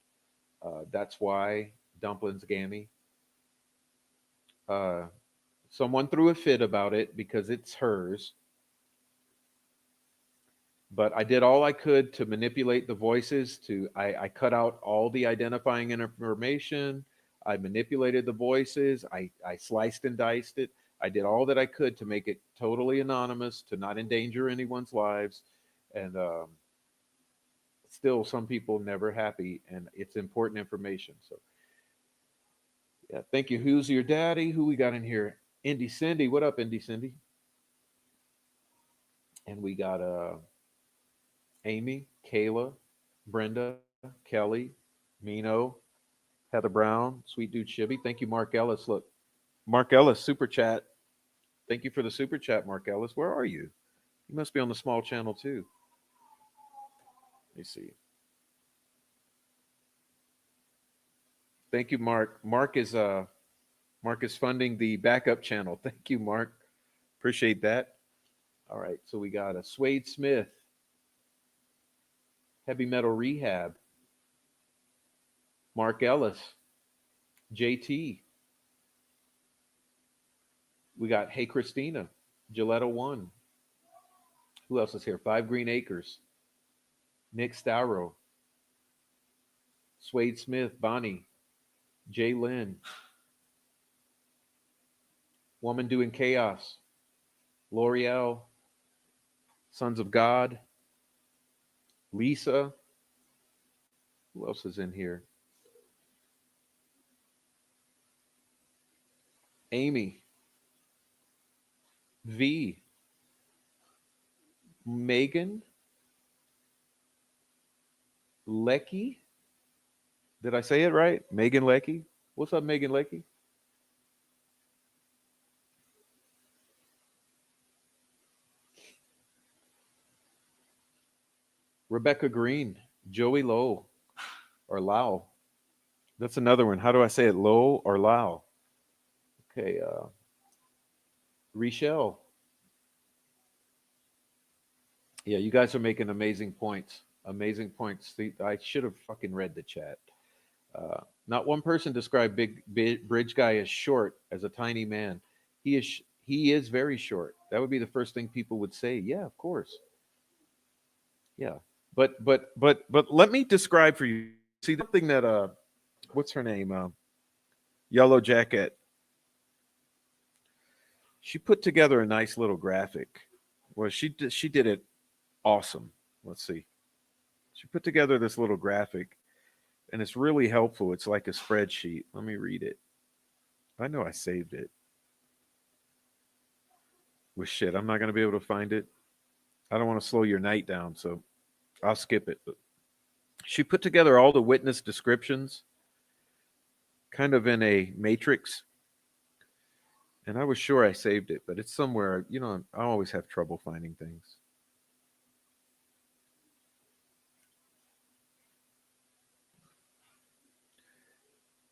That's why Dumplings Gammy. Uh, Someone threw a fit about it because it's hers, but I did all I could to manipulate the voices. I cut out all the identifying information. I manipulated the voices. I sliced and diced it. I did all that I could to make it totally anonymous, to not endanger anyone's lives, and still, some people never happy, and it's important information. So, yeah, thank you. Who's your daddy? Who we got in here? Indy Cindy. What up, Indy Cindy? And we got Amy, Kayla, Brenda, Kelly, Mino, Heather Brown, Sweet Dude Shibby. Thank you, Mark Ellis. Look, Mark Ellis, super chat. Thank you for the super chat, Mark Ellis. Where are you? You must be on the small channel too. Let me see. Thank you, Mark. Mark is funding the backup channel. Thank you, Mark. Appreciate that. All right, so we got a Swade Smith, Heavy Metal Rehab, Mark Ellis, JT. We got Hey Christina, Gilletta One. Who else is here? Five Green Acres, Nick Stauro, Swade Smith, Bonnie, Jay Lynn, Woman Doing Chaos, L'Oreal, Sons of God, Lisa. Who else is in here? Amy, V, Megan, Lecky. Did I say it right? Megan Lecky. What's up, Megan Lecky? Rebecca Green, Joey Lowe, or Lao. That's another one. How do I say it? Lo or Lao? Okay, Richelle. Yeah, you guys are making amazing points. Amazing points. See, I should have fucking read the chat. Not one person described big bridge guy as short, as a tiny man. He is very short. That would be the first thing people would say. Yeah, of course. Yeah, but let me describe for you. See, the thing that what's her name? Yellow Jacket. She put together a nice little graphic. Well, she did it awesome. Let's see. She put together this little graphic, and it's really helpful. It's like a spreadsheet. Let me read it. I know I saved it. Well, shit, I'm not going to be able to find it. I don't want to slow your night down, so I'll skip it. But she put together all the witness descriptions, kind of in a matrix, and I was sure I saved it, but it's somewhere. I always have trouble finding things.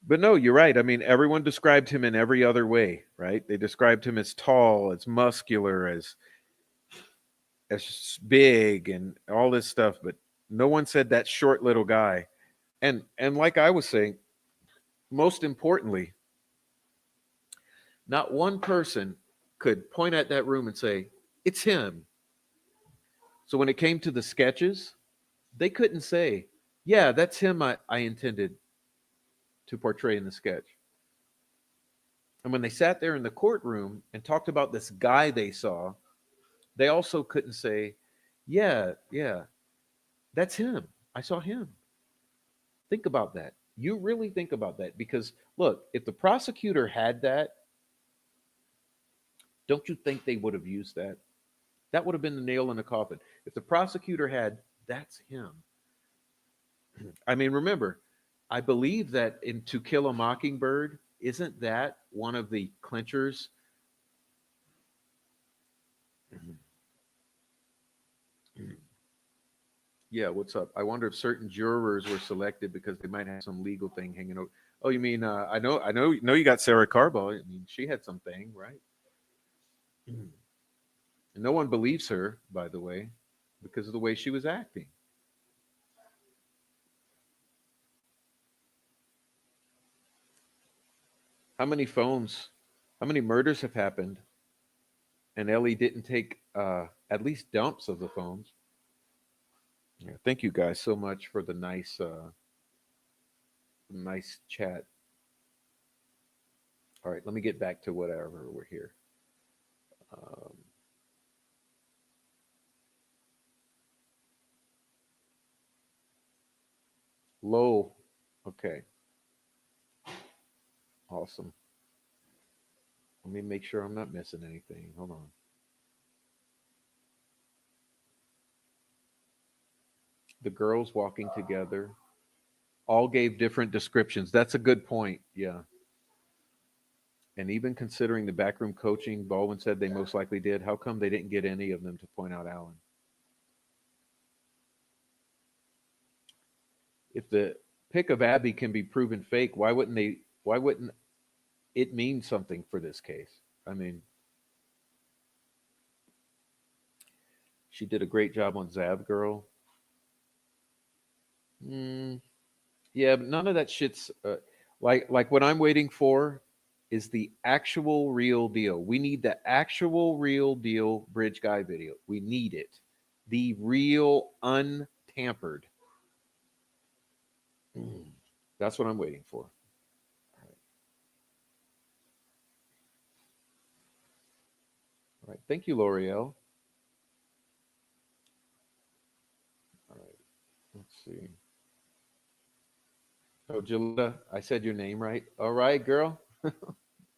But no, you're right. I mean, everyone described him in every other way, right? They described him as tall, as muscular, as big, and all this stuff. But no one said that short little guy. And like I was saying, most importantly, not one person could point at that room and say it's him. So when it came to the sketches, they couldn't say, "Yeah, that's him. I intended to portray in the sketch." And when they sat there in the courtroom and talked about this guy they saw, they also couldn't say, "Yeah, yeah, that's him. I saw him." Think about that. You really think about that because look, if the prosecutor had that, don't you think they would have used that? That would have been the nail in the coffin. If the prosecutor had, that's him. I mean, remember, I believe that in To Kill a Mockingbird, isn't that one of the clinchers? Yeah, what's up? I wonder if certain jurors were selected because they might have some legal thing hanging over. Oh, you mean I know you got Sarah Carbo. I mean, she had something, right? And no one believes her, by the way, because of the way she was acting. How many phones, how many murders have happened, and Ellie didn't take at least dumps of the phones? Yeah, thank you guys so much for the nice chat. All right, let me get back to whatever we're here. Um, Low. Okay, awesome. Let me make sure I'm not missing anything. Hold on. The girls walking together all gave different descriptions. That's a good point. Yeah. And even considering the backroom coaching, Baldwin said they most likely did. How come they didn't get any of them to point out Allen? If the pick of Abby can be proven fake, why wouldn't they? Why wouldn't it mean something for this case? I mean, she did a great job on Zab Girl. Mm, yeah, but none of that shit's like what I'm waiting for is the actual real deal. We need the actual real deal Bridge Guy video. We need it. The real untampered. Mm, that's what I'm waiting for. All right. All right. Thank you, L'Oreal. All right. Let's see. Oh, Jalita, I said your name right. All right, girl.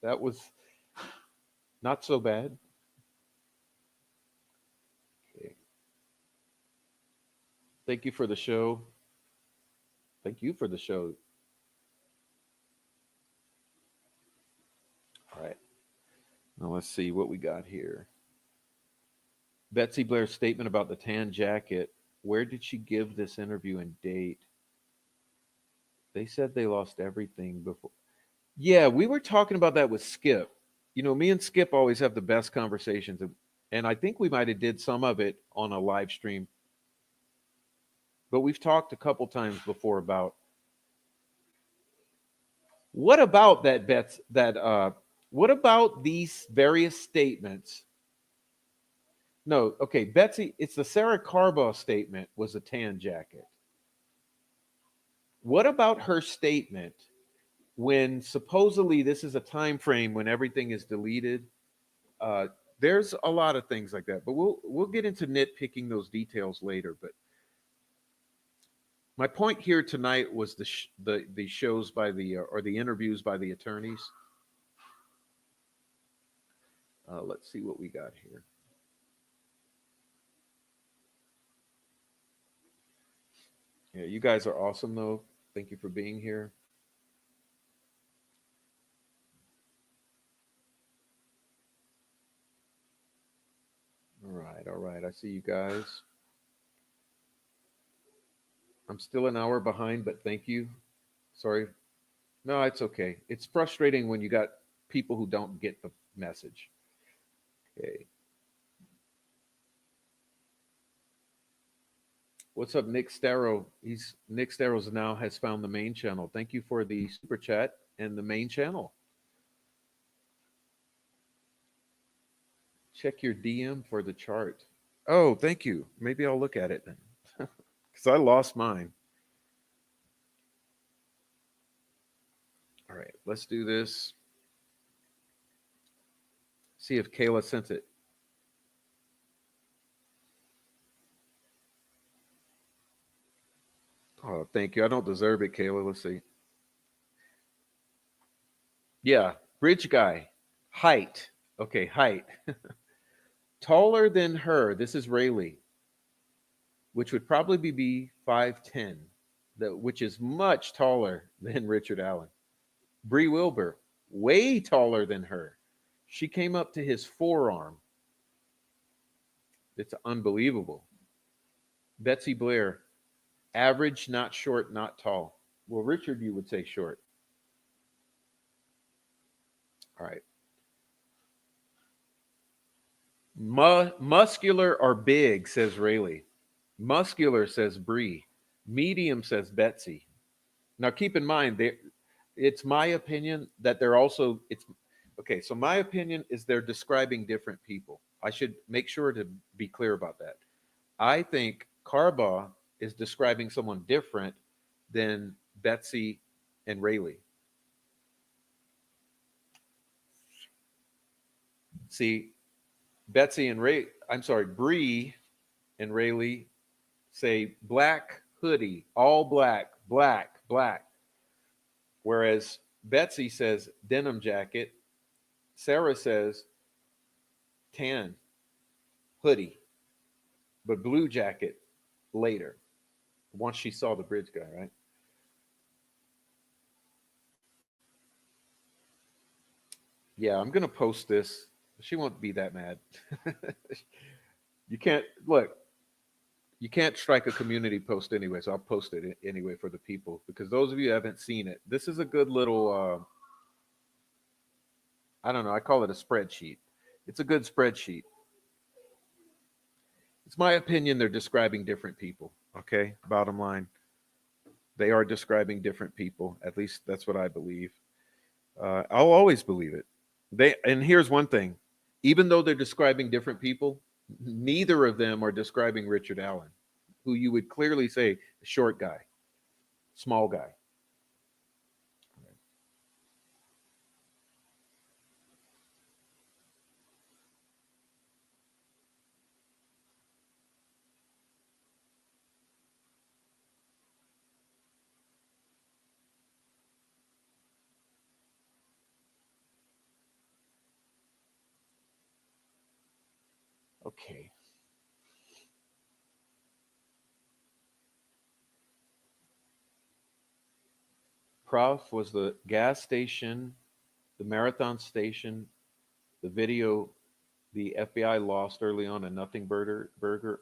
That was not so bad. Okay. Thank you for the show. Thank you for the show. All right. Now let's see what we got here. Betsy Blair's statement about the tan jacket. Where did she give this interview and date? They said they lost everything before. Yeah, we were talking about that with Skip. You know, me and Skip always have the best conversations, and I think we might have did some of it on a live stream. But we've talked a couple times before about what about that bets that what about these various statements. No, okay, Betsy, it's the Sarah Carbaugh statement was a tan jacket. What about her statement when supposedly this is a time frame when everything is deleted? Uh, there's a lot of things like that, but we'll get into nitpicking those details later. But my point here tonight was the shows by the or the interviews by the attorneys. Let's see what we got here. Yeah, you guys are awesome though. Thank you for being here. All right, all right. I see you guys. I'm still an hour behind, but thank you. Sorry. No, it's okay. It's frustrating when you got people who don't get the message. Okay. What's up, Nick Starrow? He's Nick Starrow's now has found the main channel. Thank you for the super chat and the main channel. Check your DM for the chart. Oh, thank you. Maybe I'll look at it then. Because I lost mine. All right, let's do this. See if Kayla sent it. Oh, thank you. I don't deserve it, Kayla. Let's see. Yeah, bridge guy. Height. Okay, height. Taller than her. This is Rayleigh, which would probably be 5'10", which is much taller than Richard Allen. Bree Wilbur, way taller than her. She came up to his forearm. It's unbelievable. Betsy Blair, average, not short, not tall. Well, Richard, you would say short. All right. Muscular or big, says Rayleigh. Muscular, says Bree. Medium, says Betsy. Now, keep in mind, it's my opinion that they're also, it's okay. So, my opinion is they're describing different people. I should make sure to be clear about that. I think Carbaugh is describing someone different than Betsy and Rayleigh. See, Betsy and I'm sorry, Bree and Rayleigh say black hoodie, all black, black, black. Whereas Betsy says denim jacket, Sarah says tan hoodie, but blue jacket later. Once she saw the bridge guy, right? Yeah, I'm gonna post this. She won't be that mad. You can't look. You can't strike a community post anyway, so I'll post it anyway for the people because those of you who haven't seen it, this is a good little. I don't know. I call it a spreadsheet. It's a good spreadsheet. It's my opinion. They're describing different people. Okay. Bottom line, they are describing different people. At least that's what I believe. I'll always believe it. And here's one thing: even though they're describing different people, neither of them are describing Richard Allen, who you would clearly say short guy, small guy. Okay. Prof was the gas station, the marathon station, the video the FBI lost early on a nothing burger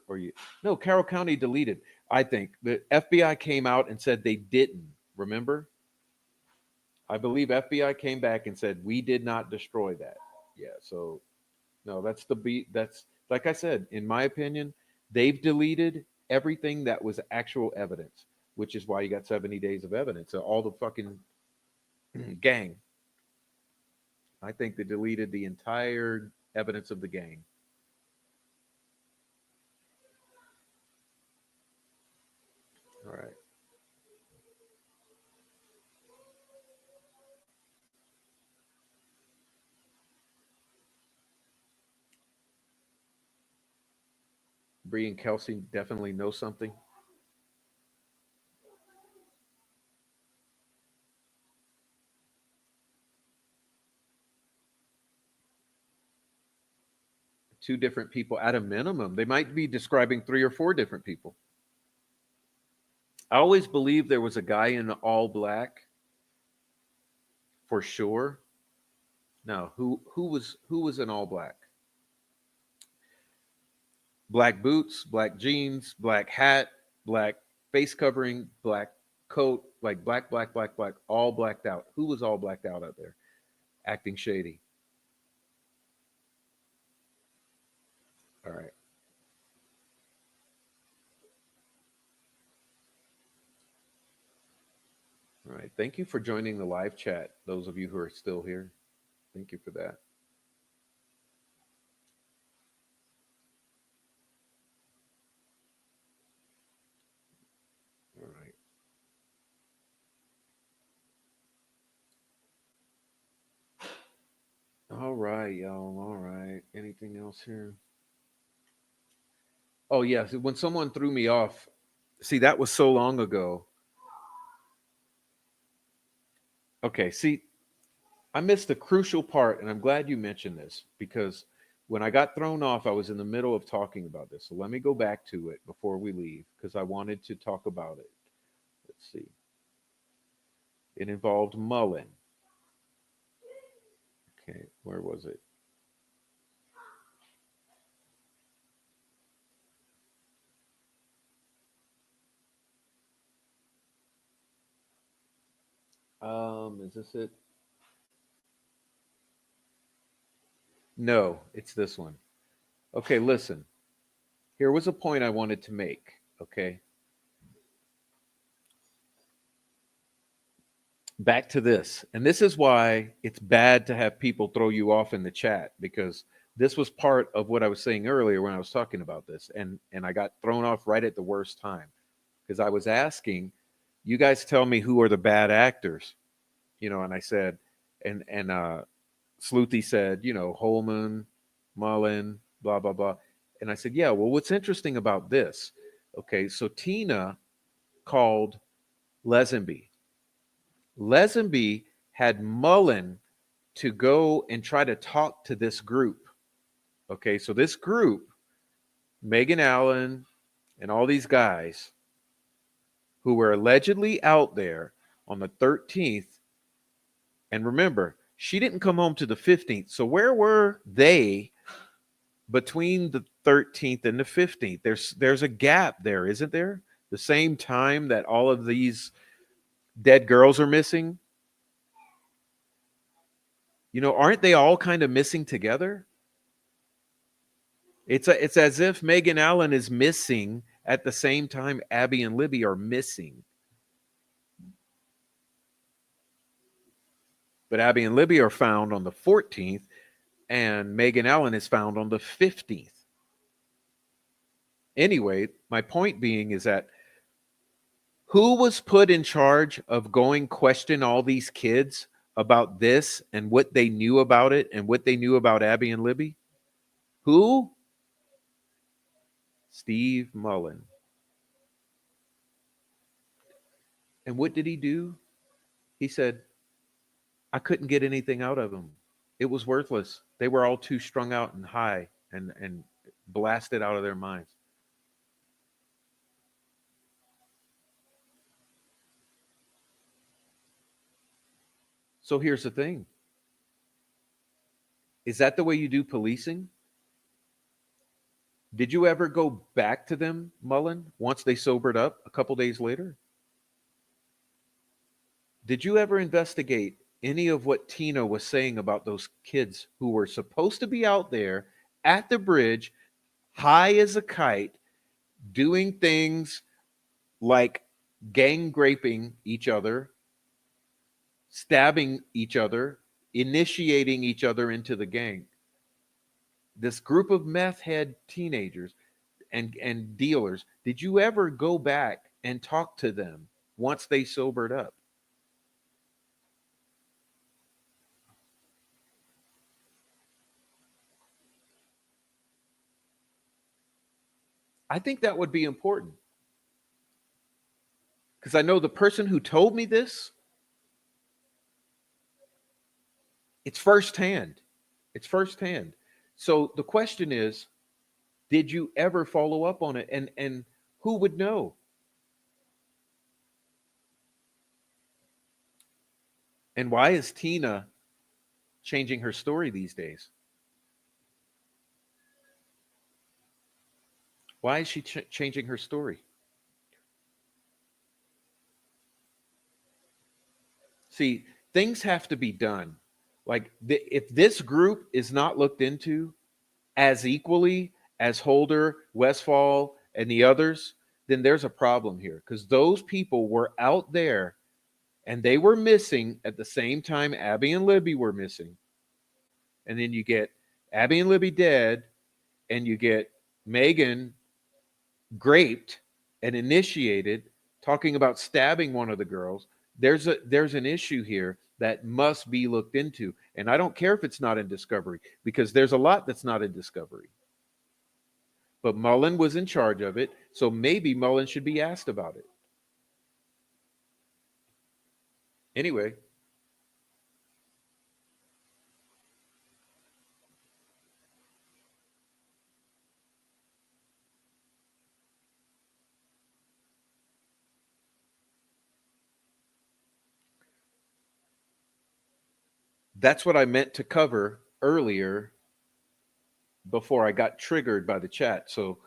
or you no Carroll County deleted. I think the FBI came out and said they didn't. Remember? I believe FBI came back and said, we did not destroy that. Yeah. So, no, that's the beat. That's, like I said, in my opinion, they've deleted everything that was actual evidence, which is why you got 70 days of evidence. All the fucking gang. I think they deleted the entire evidence of the gang. All right. Bree and Kelsey definitely know something. Two different people at a minimum. They might be describing three or four different people. I always believed there was a guy in all black for sure. No, who was in all black? Black boots, black jeans, black hat, black face covering, black coat, like black, black, black, black, all blacked out. Who was all blacked out there, acting shady? All right, all right. Thank you for joining the live chat. Those of you who are still here, thank you for that. All right, all right, y'all. All right. Anything else here? Oh yeah, so when someone threw me off, see that was so long ago. Okay, see, I missed a crucial part, and I'm glad you mentioned this because when I got thrown off, I was in the middle of talking about this. So let me go back to it before we leave because I wanted to talk about it. Let's see. It involved Mullen. Okay, where was it? Is this it? No, it's this one. Okay, listen. Here was a point I wanted to make. Okay, back to this. And this is why it's bad to have people throw you off in the chat because this was part of what I was saying earlier when I was talking about this. And I got thrown off right at the worst time because I was asking, you guys tell me who are the bad actors, and I said, and Sleuthy said, Holman, Mullen, blah, blah, blah. And I said, yeah, well, what's interesting about this? Okay, so Tina called Lesenby. Lesenby had Mullen to go and try to talk to this group. Okay, so this group, Megan Allen and all these guys who were allegedly out there on the 13th. And remember, she didn't come home to the 15th. So where were they between the 13th and the 15th? There's a gap there, isn't there? The same time that all of these dead girls are missing. Aren't they all kind of missing together? It's as if Megan Allen is missing at the same time Abby and Libby are missing. But Abby and Libby are found on the 14th, and Megan Allen is found on the 15th. Anyway, my point being is that who was put in charge of going question all these kids about this and what they knew about it and what they knew about Abby and Libby? Who? Steve Mullen. And what did he do? He said, I couldn't get anything out of them. It was worthless. They were all too strung out and high and blasted out of their minds. So here's the thing. Is that the way you do policing? Did you ever go back to them, Mullen, once they sobered up a couple days later? Did you ever investigate any of what Tina was saying about those kids who were supposed to be out there at the bridge, high as a kite, doing things like gang raping each other, stabbing each other, initiating each other into the gang? This group of meth head teenagers and dealers, did you ever go back and talk to them once they sobered up? I think that would be important because I know the person who told me this, it's firsthand. It's firsthand. So the question is, did you ever follow up on it? And who would know? And why is Tina changing her story these days? Why is she changing her story? See, things have to be done. Like if this group is not looked into as equally as Holder, Westfall, and the others, then there's a problem here because those people were out there and they were missing at the same time Abby and Libby were missing. And then you get Abby and Libby dead, and you get Megan graped and initiated, talking about stabbing one of the girls. There's an issue here that must be looked into. And I don't care if it's not in Discovery, because there's a lot that's not in Discovery. But Mullen was in charge of it, so maybe Mullen should be asked about it. Anyway, that's what I meant to cover earlier before I got triggered by the chat. So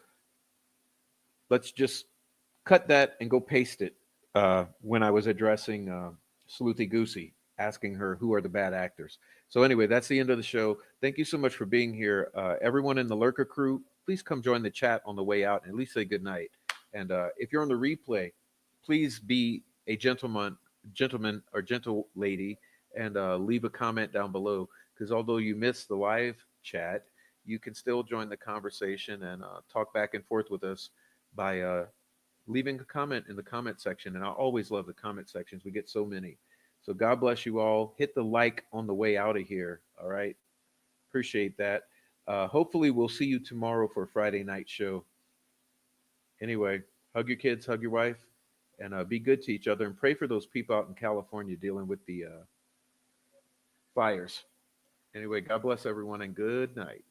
let's just cut that and go paste it when I was addressing Sleuthy Goosey, asking her who are the bad actors. So anyway, that's the end of the show. Thank you so much for being here. Everyone in the Lurker crew, please come join the chat on the way out and at least say good night. And if you're on the replay, please be a gentleman or gentle lady and leave a comment down below, because although you missed the live chat, you can still join the conversation and talk back and forth with us by leaving a comment in the comment section. And I always love the comment sections. We get so many. So God bless you all. Hit the like on the way out of here. All right. Appreciate that. Hopefully we'll see you tomorrow for a Friday night show. Anyway, hug your kids, hug your wife, and be good to each other, and pray for those people out in California dealing with the fires. Anyway, God bless everyone and good night.